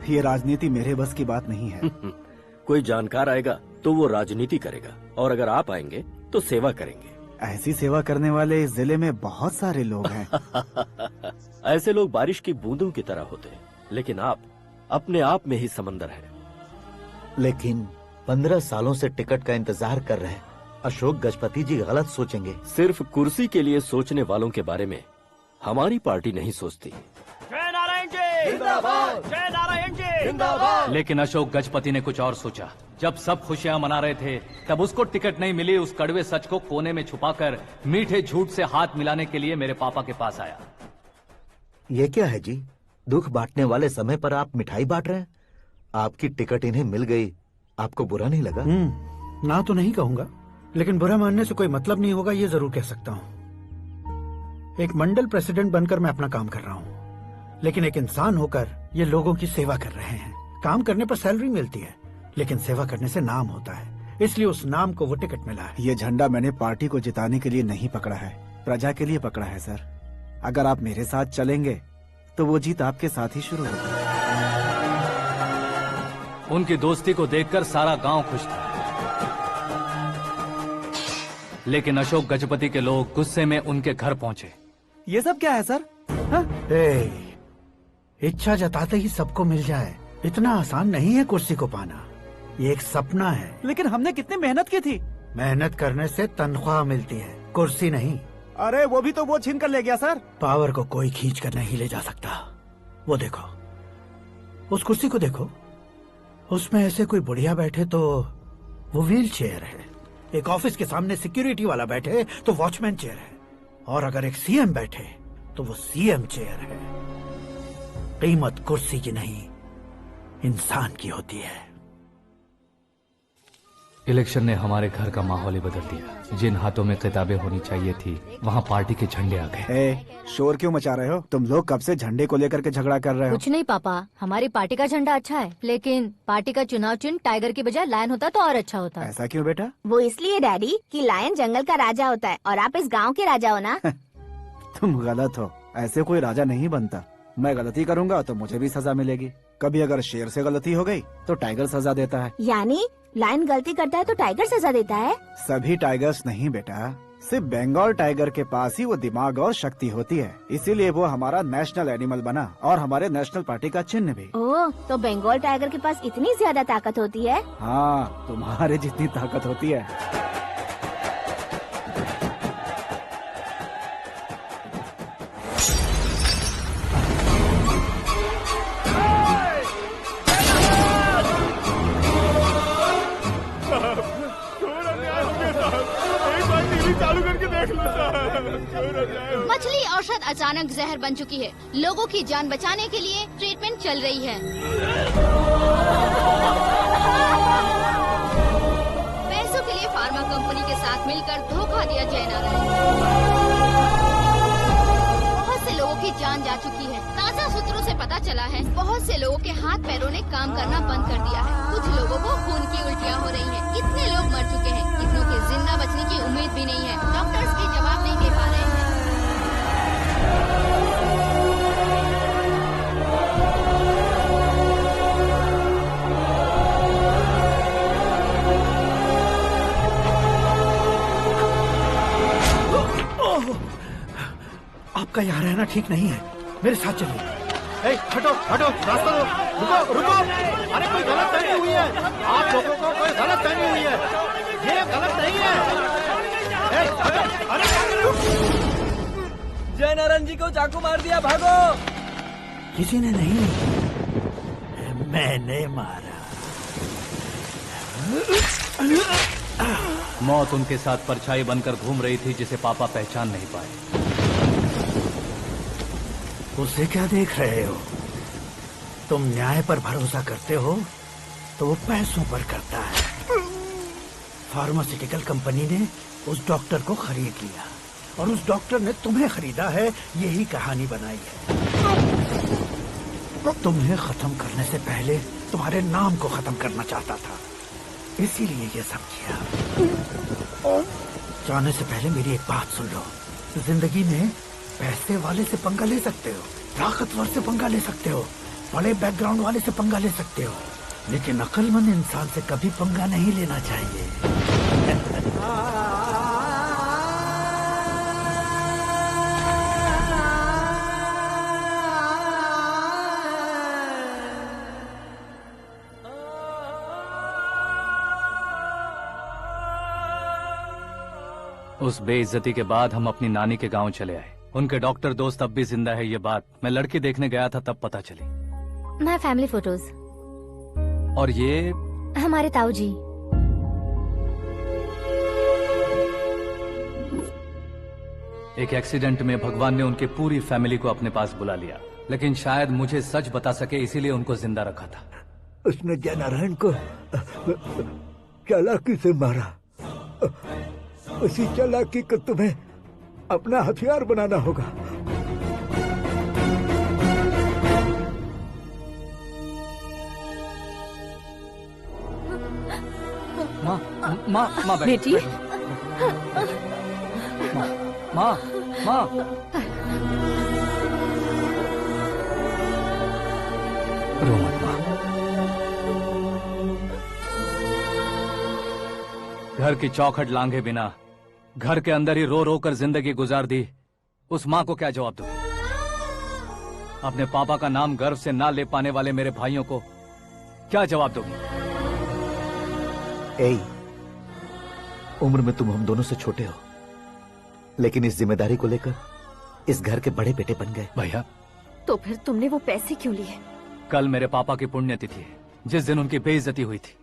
ये राजनीति मेरे बस की बात नहीं है। कोई जानकार आएगा तो वो राजनीति करेगा, और अगर आप आएंगे तो सेवा करेंगे। ऐसी सेवा करने वाले इस जिले में बहुत सारे लोग हैं। ऐसे लोग बारिश की बूंदों की तरह होते हैं, लेकिन आप अपने आप में ही समंदर हैं। लेकिन 15 सालों से टिकट का इंतजार कर रहे अशोक गजपति जी गलत सोचेंगे। सिर्फ कुर्सी के लिए सोचने वालों के बारे में हमारी पार्टी नहीं सोचती। जय नारायण जी जिंदाबाद, जय नारायण जी जिंदाबाद। लेकिन अशोक गजपति ने कुछ और सोचा। जब सब खुशियां मना रहे थे तब उसको टिकट नहीं मिली। उस कड़वे सच को कोने में छुपाकर मीठे झूठ से हाथ मिलाने के लिए मेरे पापा के पास आया। ये क्या है जी? दुख बांटने वाले समय पर आप मिठाई बांट रहे हैं। आपकी टिकट इन्हें मिल गई, आपको बुरा नहीं लगा? ना तो नहीं कहूंगा, लेकिन बुरा मानने से कोई मतलब नहीं होगा, ये जरूर कह सकता हूँ। एक मंडल प्रेसिडेंट बनकर मैं अपना काम कर रहा हूँ, लेकिन एक इंसान होकर ये लोगों की सेवा कर रहे हैं। काम करने पर सैलरी मिलती है, लेकिन सेवा करने से नाम होता है, इसलिए उस नाम को वो टिकट मिला है। ये झंडा मैंने पार्टी को जिताने के लिए नहीं पकड़ा है, प्रजा के लिए पकड़ा है सर। अगर आप मेरे साथ चलेंगे तो वो जीत आपके साथ ही शुरू होगी। उनकी दोस्ती को देखकर सारा गांव खुश था, लेकिन अशोक गजपति के लोग गुस्से में उनके घर पहुंचे। ये सब क्या है सर? इच्छा जताते ही सबको मिल जाए इतना आसान नहीं है कुर्सी को पाना। ये एक सपना है। लेकिन हमने कितनी मेहनत की थी। मेहनत करने से तनख्वाह मिलती है, कुर्सी नहीं। अरे वो भी तो वो छीन कर ले गया सर। पावर को कोई खींच कर नहीं ले जा सकता। वो देखो, उस कुर्सी को देखो, उसमें ऐसे कोई बुढ़िया बैठे तो वो व्हील चेयर है। एक ऑफिस के सामने सिक्योरिटी वाला बैठे तो वॉचमैन चेयर है, और अगर एक सीएम बैठे तो वो सीएम चेयर है। कीमत कुर्सी की नहीं, इंसान की होती है। इलेक्शन ने हमारे घर का माहौल ही बदल दिया। जिन हाथों में किताबें होनी चाहिए थी वहाँ पार्टी के झंडे आ गए। शोर क्यों मचा रहे हो? तुम लोग कब से झंडे को लेकर के झगड़ा कर रहे हो? कुछ नहीं पापा, हमारी पार्टी का झंडा अच्छा है, लेकिन पार्टी का चुनाव चिन्ह टाइगर की बजाय लायन होता तो और अच्छा होता। ऐसा क्यों बेटा? वो इसलिए डैडी कि लायन जंगल का राजा होता है और आप इस गांव के राजा हो ना। तुम गलत हो, ऐसे कोई राजा नहीं बनता। मैं गलती करूंगा तो मुझे भी सजा मिलेगी। कभी अगर शेर से गलती हो गई तो टाइगर सजा देता है। यानी लायन गलती करता है तो टाइगर सजा देता है? सभी टाइगर्स नहीं बेटा, सिर्फ बंगाल टाइगर के पास ही वो दिमाग और शक्ति होती है, इसीलिए वो हमारा नेशनल एनिमल बना और हमारे नेशनल पार्टी का चिन्ह भी। ओह, तो बंगाल टाइगर के पास इतनी ज्यादा ताकत होती है? हाँ, तुम्हारे जितनी ताकत होती है। मछली औषध अचानक जहर बन चुकी है। लोगों की जान बचाने के लिए ट्रीटमेंट चल रही है। पैसों के लिए फार्मा कंपनी के साथ मिलकर धोखा दिया जय नारायण। बहुत से लोगों की जान जा चुकी है। ताजा सूत्रों से पता चला है बहुत से लोगों के हाथ पैरों ने काम करना बंद कर दिया है। कुछ लोगों को खून की उल्टियाँ हो रही हैं। कितने लोग मर चुके हैं, कितनों के जिंदा बचने की उम्मीद भी नहीं है। डॉक्टर्स के जवाब नहीं दे पा रहे हैं। आपका यहाँ रहना ठीक नहीं है, मेरे साथ चलिए। हटो हटो, रास्ता दो, रुको रुको। अरे कोई गलत फहमी हुई है, आप लोगों को कोई गलत फहमी हुई है, ये गलत नहीं है। हटो, अरे जय नारायण जी को चाकू मार दिया, भागो। किसी ने नहीं, मैंने मारा। मौत उनके साथ परछाई बनकर घूम रही थी, जिसे पापा पहचान नहीं पाए। उसे क्या देख रहे हो? तुम न्याय पर भरोसा करते हो तो वो पैसों पर करता है। फार्मास्यूटिकल कंपनी ने उस डॉक्टर को खरीद लिया और उस डॉक्टर ने तुम्हें खरीदा है, यही कहानी बनाई है। तुम्हें खत्म करने से पहले तुम्हारे नाम को खत्म करना चाहता था, इसीलिए ये सब किया। जाने से पहले मेरी एक बात सुन लो। जिंदगी में पैसे वाले से पंगा ले सकते हो, ताकतवर से पंगा ले सकते हो, बड़े बैकग्राउंड वाले से पंगा ले सकते हो, लेकिन अक्लमंद इंसान से कभी पंगा नहीं लेना चाहिए। उस बेइज्जती के बाद हम अपनी नानी के गांव चले आए। उनके डॉक्टर दोस्त अब भी जिंदा है, ये बात मैं लड़की देखने गया था तब पता चली। My family photos. और ये हमारे ताऊ जी। एक एक्सीडेंट में भगवान ने उनकी पूरी फैमिली को अपने पास बुला लिया, लेकिन शायद मुझे सच बता सके इसीलिए उनको जिंदा रखा था। उसने जयनारायण को चालाकी से मारा। उसी चालाकी को तुम्हें अपना हथियार बनाना होगा। माँ, माँ, माँ बेटी। माँ, माँ, माँ। रो मत माँ। घर की चौखट लांघे बिना घर के अंदर ही रो रो कर जिंदगी गुजार दी उस माँ को क्या जवाब दूं? अपने पापा का नाम गर्व से ना ले पाने वाले मेरे भाइयों को क्या जवाब दोगी? ए, उम्र में तुम हम दोनों से छोटे हो, लेकिन इस जिम्मेदारी को लेकर इस घर के बड़े बेटे बन गए। भैया, तो फिर तुमने वो पैसे क्यों लिए? कल मेरे पापा की पुण्यतिथि है, जिस दिन उनकी बेइज्जती हुई थी।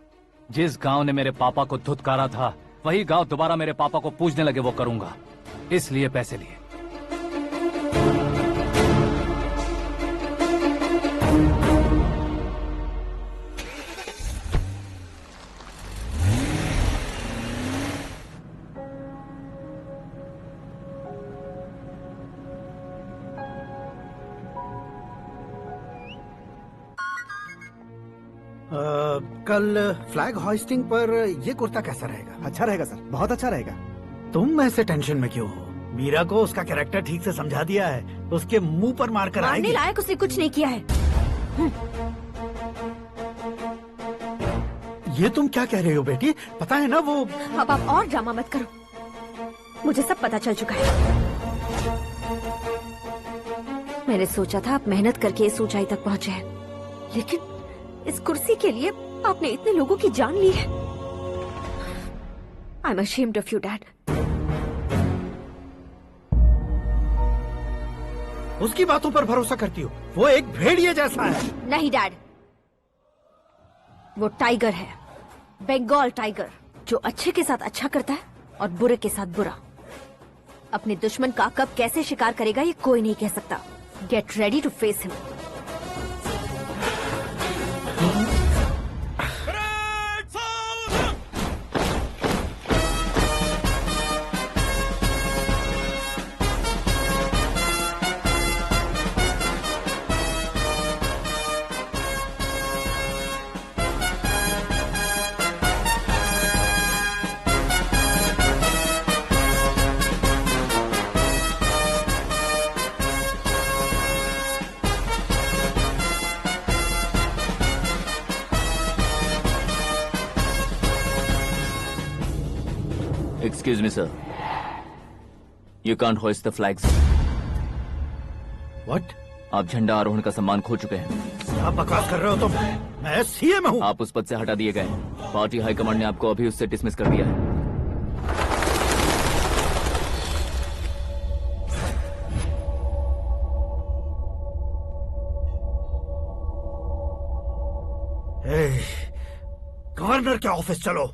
जिस गांव ने मेरे पापा को धुतकारा था, वही गांव दोबारा मेरे पापा को पूजने लगे, वो करूंगा, इसलिए पैसे लिए। कल फ्लैग होइस्टिंग पर ये कुर्ता कैसा रहेगा? अच्छा रहेगा सर, बहुत अच्छा रहेगा। तुम ऐसे टेंशन में क्यों हो? मीरा को उसका कैरेक्टर ठीक से समझा दिया है, उसके मुंह पर मारकर आएगी। मारने लायक उसने कुछ नहीं किया है। ये तुम क्या कह रहे हो बेटी? पता है ना वो। अब आप और ड्रामा मत करो, मुझे सब पता चल चुका है। मैंने सोचा था आप मेहनत करके इस ऊंचाई तक पहुंचे हैं, लेकिन इस कुर्सी के लिए आपने इतने लोगों की जान ली है। I am ashamed of you dad. उसकी बातों पर भरोसा करती हो? वो एक भेड़िए जैसा है। नहीं डैड, वो टाइगर है, बंगाल टाइगर, जो अच्छे के साथ अच्छा करता है और बुरे के साथ बुरा। अपने दुश्मन का कब कैसे शिकार करेगा ये कोई नहीं कह सकता। Get ready to face him. Excuse me, sir. You can't hoist the flags. What? आप झंडा आरोहण का सम्मान खो चुके हैं। क्या बकवास कर रहे हो तुम? मैं सीएम हूँ। आप उस पद से हटा दिए गए। पार्टी हाईकमांड ने आपको अभी उससे डिसमिस कर दिया है। गवर्नर के ऑफिस चलो।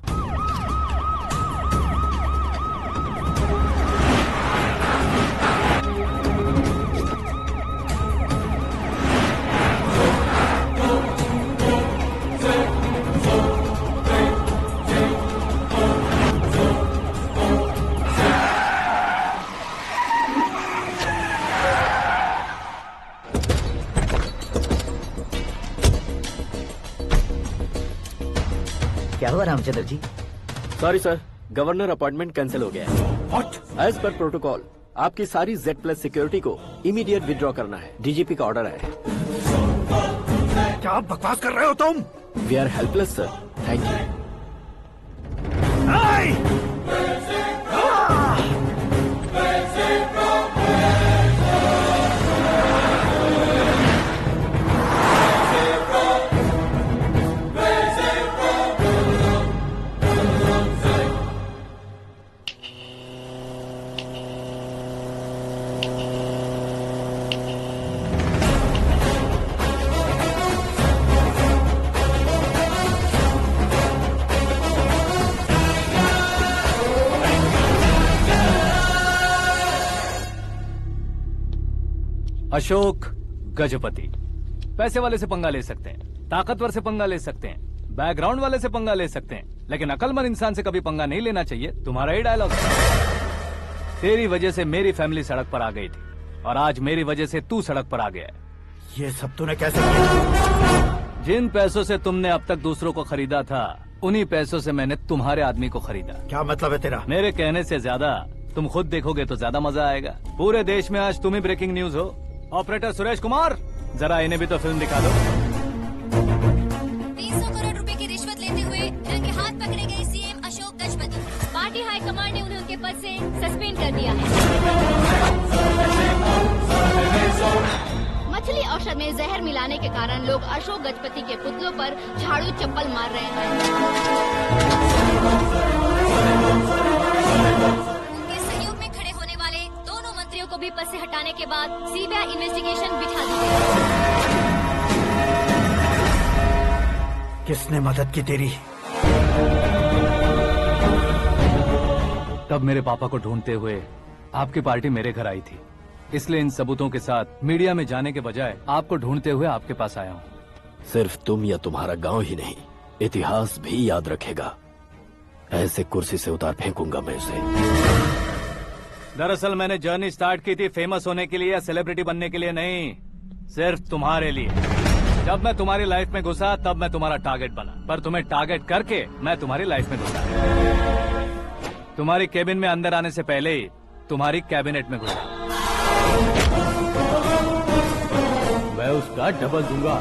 क्या हुआ Ramchandra ji? Sorry sir, governor appointment cancel हो गया है। What? एज पर प्रोटोकॉल आपकी सारी Z+ सिक्योरिटी को इमीडिएट विड्रॉ करना है। डीजीपी का ऑर्डर है। क्या बकवास कर रहे हो तुम? We are helpless sir, thank you. Ashok Gajapati पैसे वाले से पंगा ले सकते हैं, ताकतवर से पंगा ले सकते हैं, बैकग्राउंड वाले से पंगा ले सकते हैं, लेकिन अकलमंद इंसान से कभी पंगा नहीं लेना चाहिए। तुम्हारा ही डायलॉग। तेरी वजह से मेरी फैमिली सड़क पर आ गई थी और आज मेरी वजह से तू सड़क पर आ गया है। ये सब तूने कैसे किया? जिन पैसों से तुमने अब तक दूसरों को खरीदा था, उन्हीं पैसों से मैंने तुम्हारे आदमी को खरीदा। क्या मतलब है तेरा? मेरे कहने से ज्यादा तुम खुद देखोगे तो ज्यादा मजा आएगा। पूरे देश में आज तुम ही ब्रेकिंग न्यूज हो। ऑपरेटर सुरेश कुमार, जरा इन्हें भी तो फिल्म दिखा दो। 300 करोड़ रुपए की रिश्वत लेते हुए रंगे हाथ पकड़े गए CM Ashok Gajapati. Party high command ने उन्हें उनके पद से सस्पेंड कर दिया है। मछली औषध में जहर मिलाने के कारण लोग अशोक गजपति के पुतलों पर झाड़ू चप्पल मार रहे हैं। उनके सहयोग में खड़े होने वाले दोनों मंत्रियों को भी पद से हटाने के बाद सीबीआई इन्वेस्टिगेशन बिठा दी गई। किसने मदद की तेरी? तब मेरे पापा को ढूंढते हुए आपकी पार्टी मेरे घर आई थी, इसलिए इन सबूतों के साथ मीडिया में जाने के बजाय आपको ढूंढते हुए आपके पास आया हूँ। सिर्फ तुम या तुम्हारा गांव ही नहीं, इतिहास भी याद रखेगा। ऐसे कुर्सी से उतार फेंकूंगा मैं उसे। दरअसल मैंने जर्नी स्टार्ट की थी फेमस होने के लिए या सेलिब्रिटी बनने के लिए नहीं, सिर्फ तुम्हारे लिए। जब मैं तुम्हारी लाइफ में घुसा तब मैं तुम्हारा टारगेट बना, पर तुम्हें टारगेट करके मैं तुम्हारी लाइफ में घुसा। तुम्हारी केबिन में अंदर आने से पहले ही तुम्हारी कैबिनेट में घुसा। मैं उसका डबल दूंगा।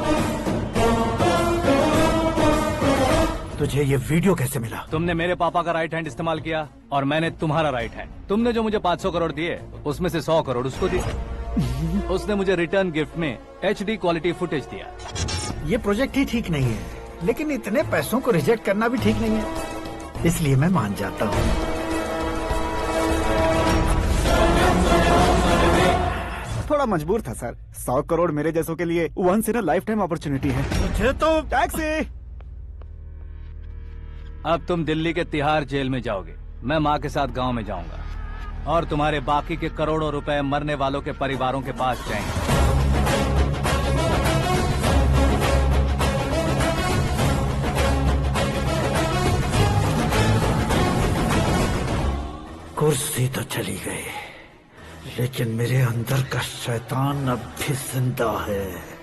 तुझे ये वीडियो कैसे मिला? तुमने मेरे पापा का राइट हैंड इस्तेमाल किया और मैंने तुम्हारा राइट हैंड। तुमने जो मुझे 500 करोड़ दिए उसमें से 100 करोड़ उसको दिए। उसने मुझे रिटर्न गिफ्ट में HD क्वालिटी फुटेज दिया। ये प्रोजेक्ट ही ठीक नहीं है, लेकिन इतने पैसों को रिजेक्ट करना भी ठीक नहीं है, इसलिए मैं मान जाता हूँ। थोड़ा मजबूर था सर। 100 करोड़ मेरे जैसों के लिए once in a lifetime opportunity है। मुझे तो टैक्सी। अब तुम दिल्ली के तिहाड़ जेल में जाओगे, मैं माँ के साथ गांव में जाऊंगा और तुम्हारे बाकी के करोड़ों रुपए मरने वालों के परिवारों के पास जाएंगे। कुर्सी तो चली गई, लेकिन मेरे अंदर का शैतान अब भी जिंदा है।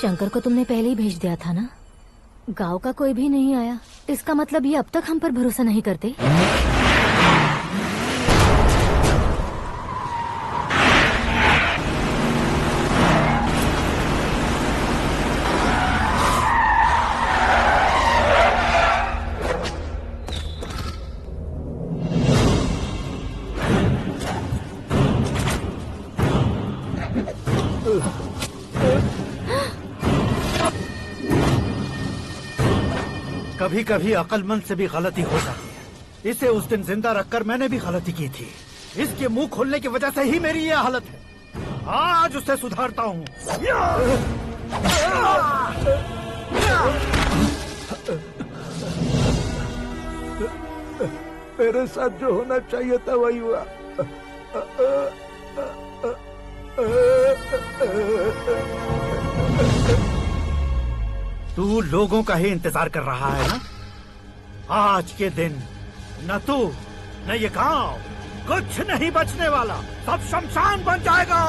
शंकर को तुमने पहले ही भेज दिया था ना? गांव का कोई भी नहीं आया, इसका मतलब ये अब तक हम पर भरोसा नहीं करते। कभी कभी अक्लमंद से भी गलती हो जाती है। इसे उस दिन जिंदा रखकर मैंने भी गलती की थी। इसके मुंह खोलने की वजह से ही मेरी ये हालत है। आज उसे सुधारता हूँ। मेरे साथ जो होना चाहिए था वही हुआ। तू लोगों का ही इंतजार कर रहा है ना? आज के दिन न तू न ये गांव कुछ नहीं बचने वाला, सब शमशान बन जाएगा।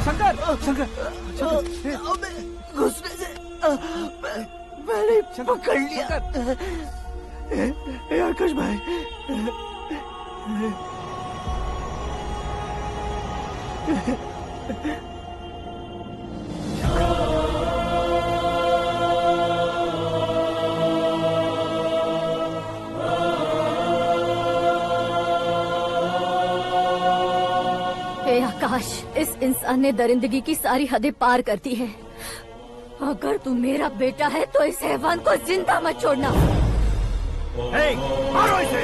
शंकर शंकर घुसने से मैंने पकड़ लिया। आकाश भाई, हे आकाश, इस इंसान ने दरिंदगी की सारी हदें पार कर दी है। अगर तू मेरा बेटा है तो इस हैवान को जिंदा मत छोड़ना। मारो इसे।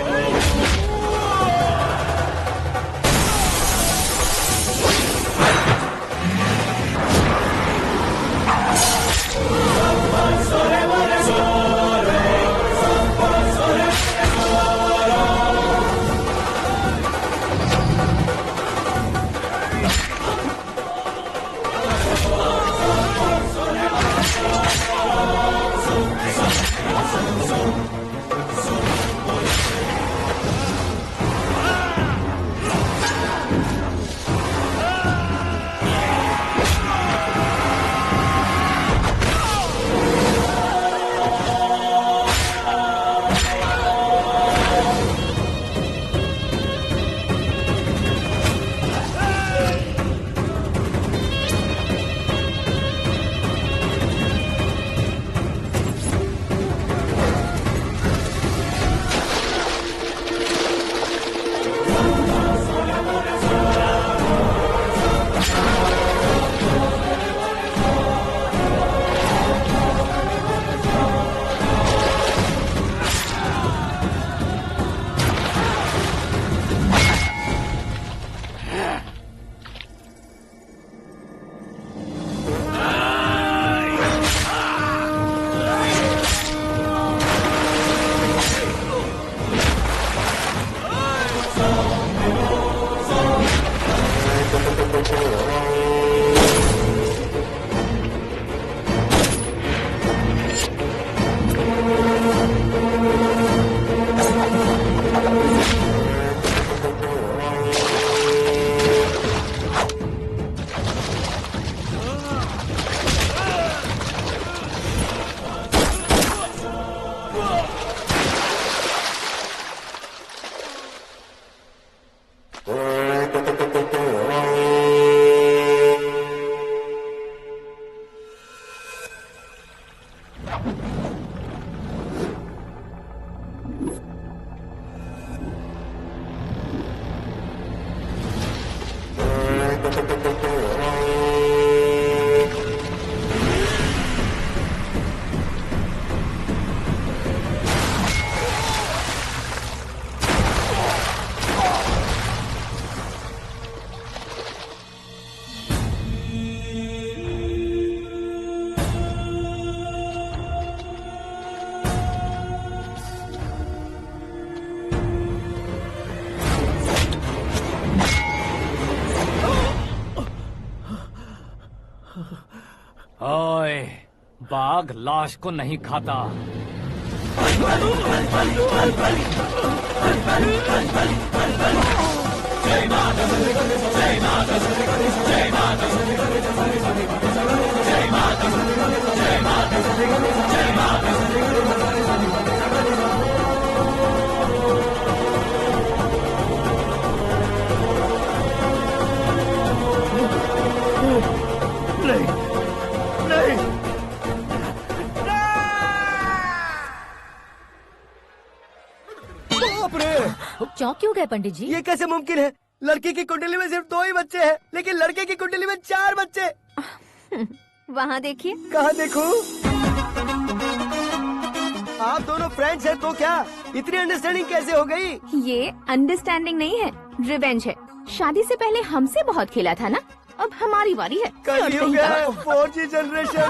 ओए, बाघ लाश को नहीं खाता। नहीं, नहीं। बाप रे! चौंक क्यों गए पंडित जी? ये कैसे मुमकिन है? लड़की की कुंडली में सिर्फ 2 ही बच्चे हैं, लेकिन लड़के की कुंडली में 4 बच्चे। वहाँ देखिए। कहाँ देखूं? आप दोनों फ्रेंड्स हैं तो क्या इतनी अंडरस्टैंडिंग कैसे हो गई? ये अंडरस्टैंडिंग नहीं है, रिवेंज है। शादी से पहले हमसे बहुत खेला था ना, अब हमारी बारी है। कल ही हो गया 4G जनरेशन।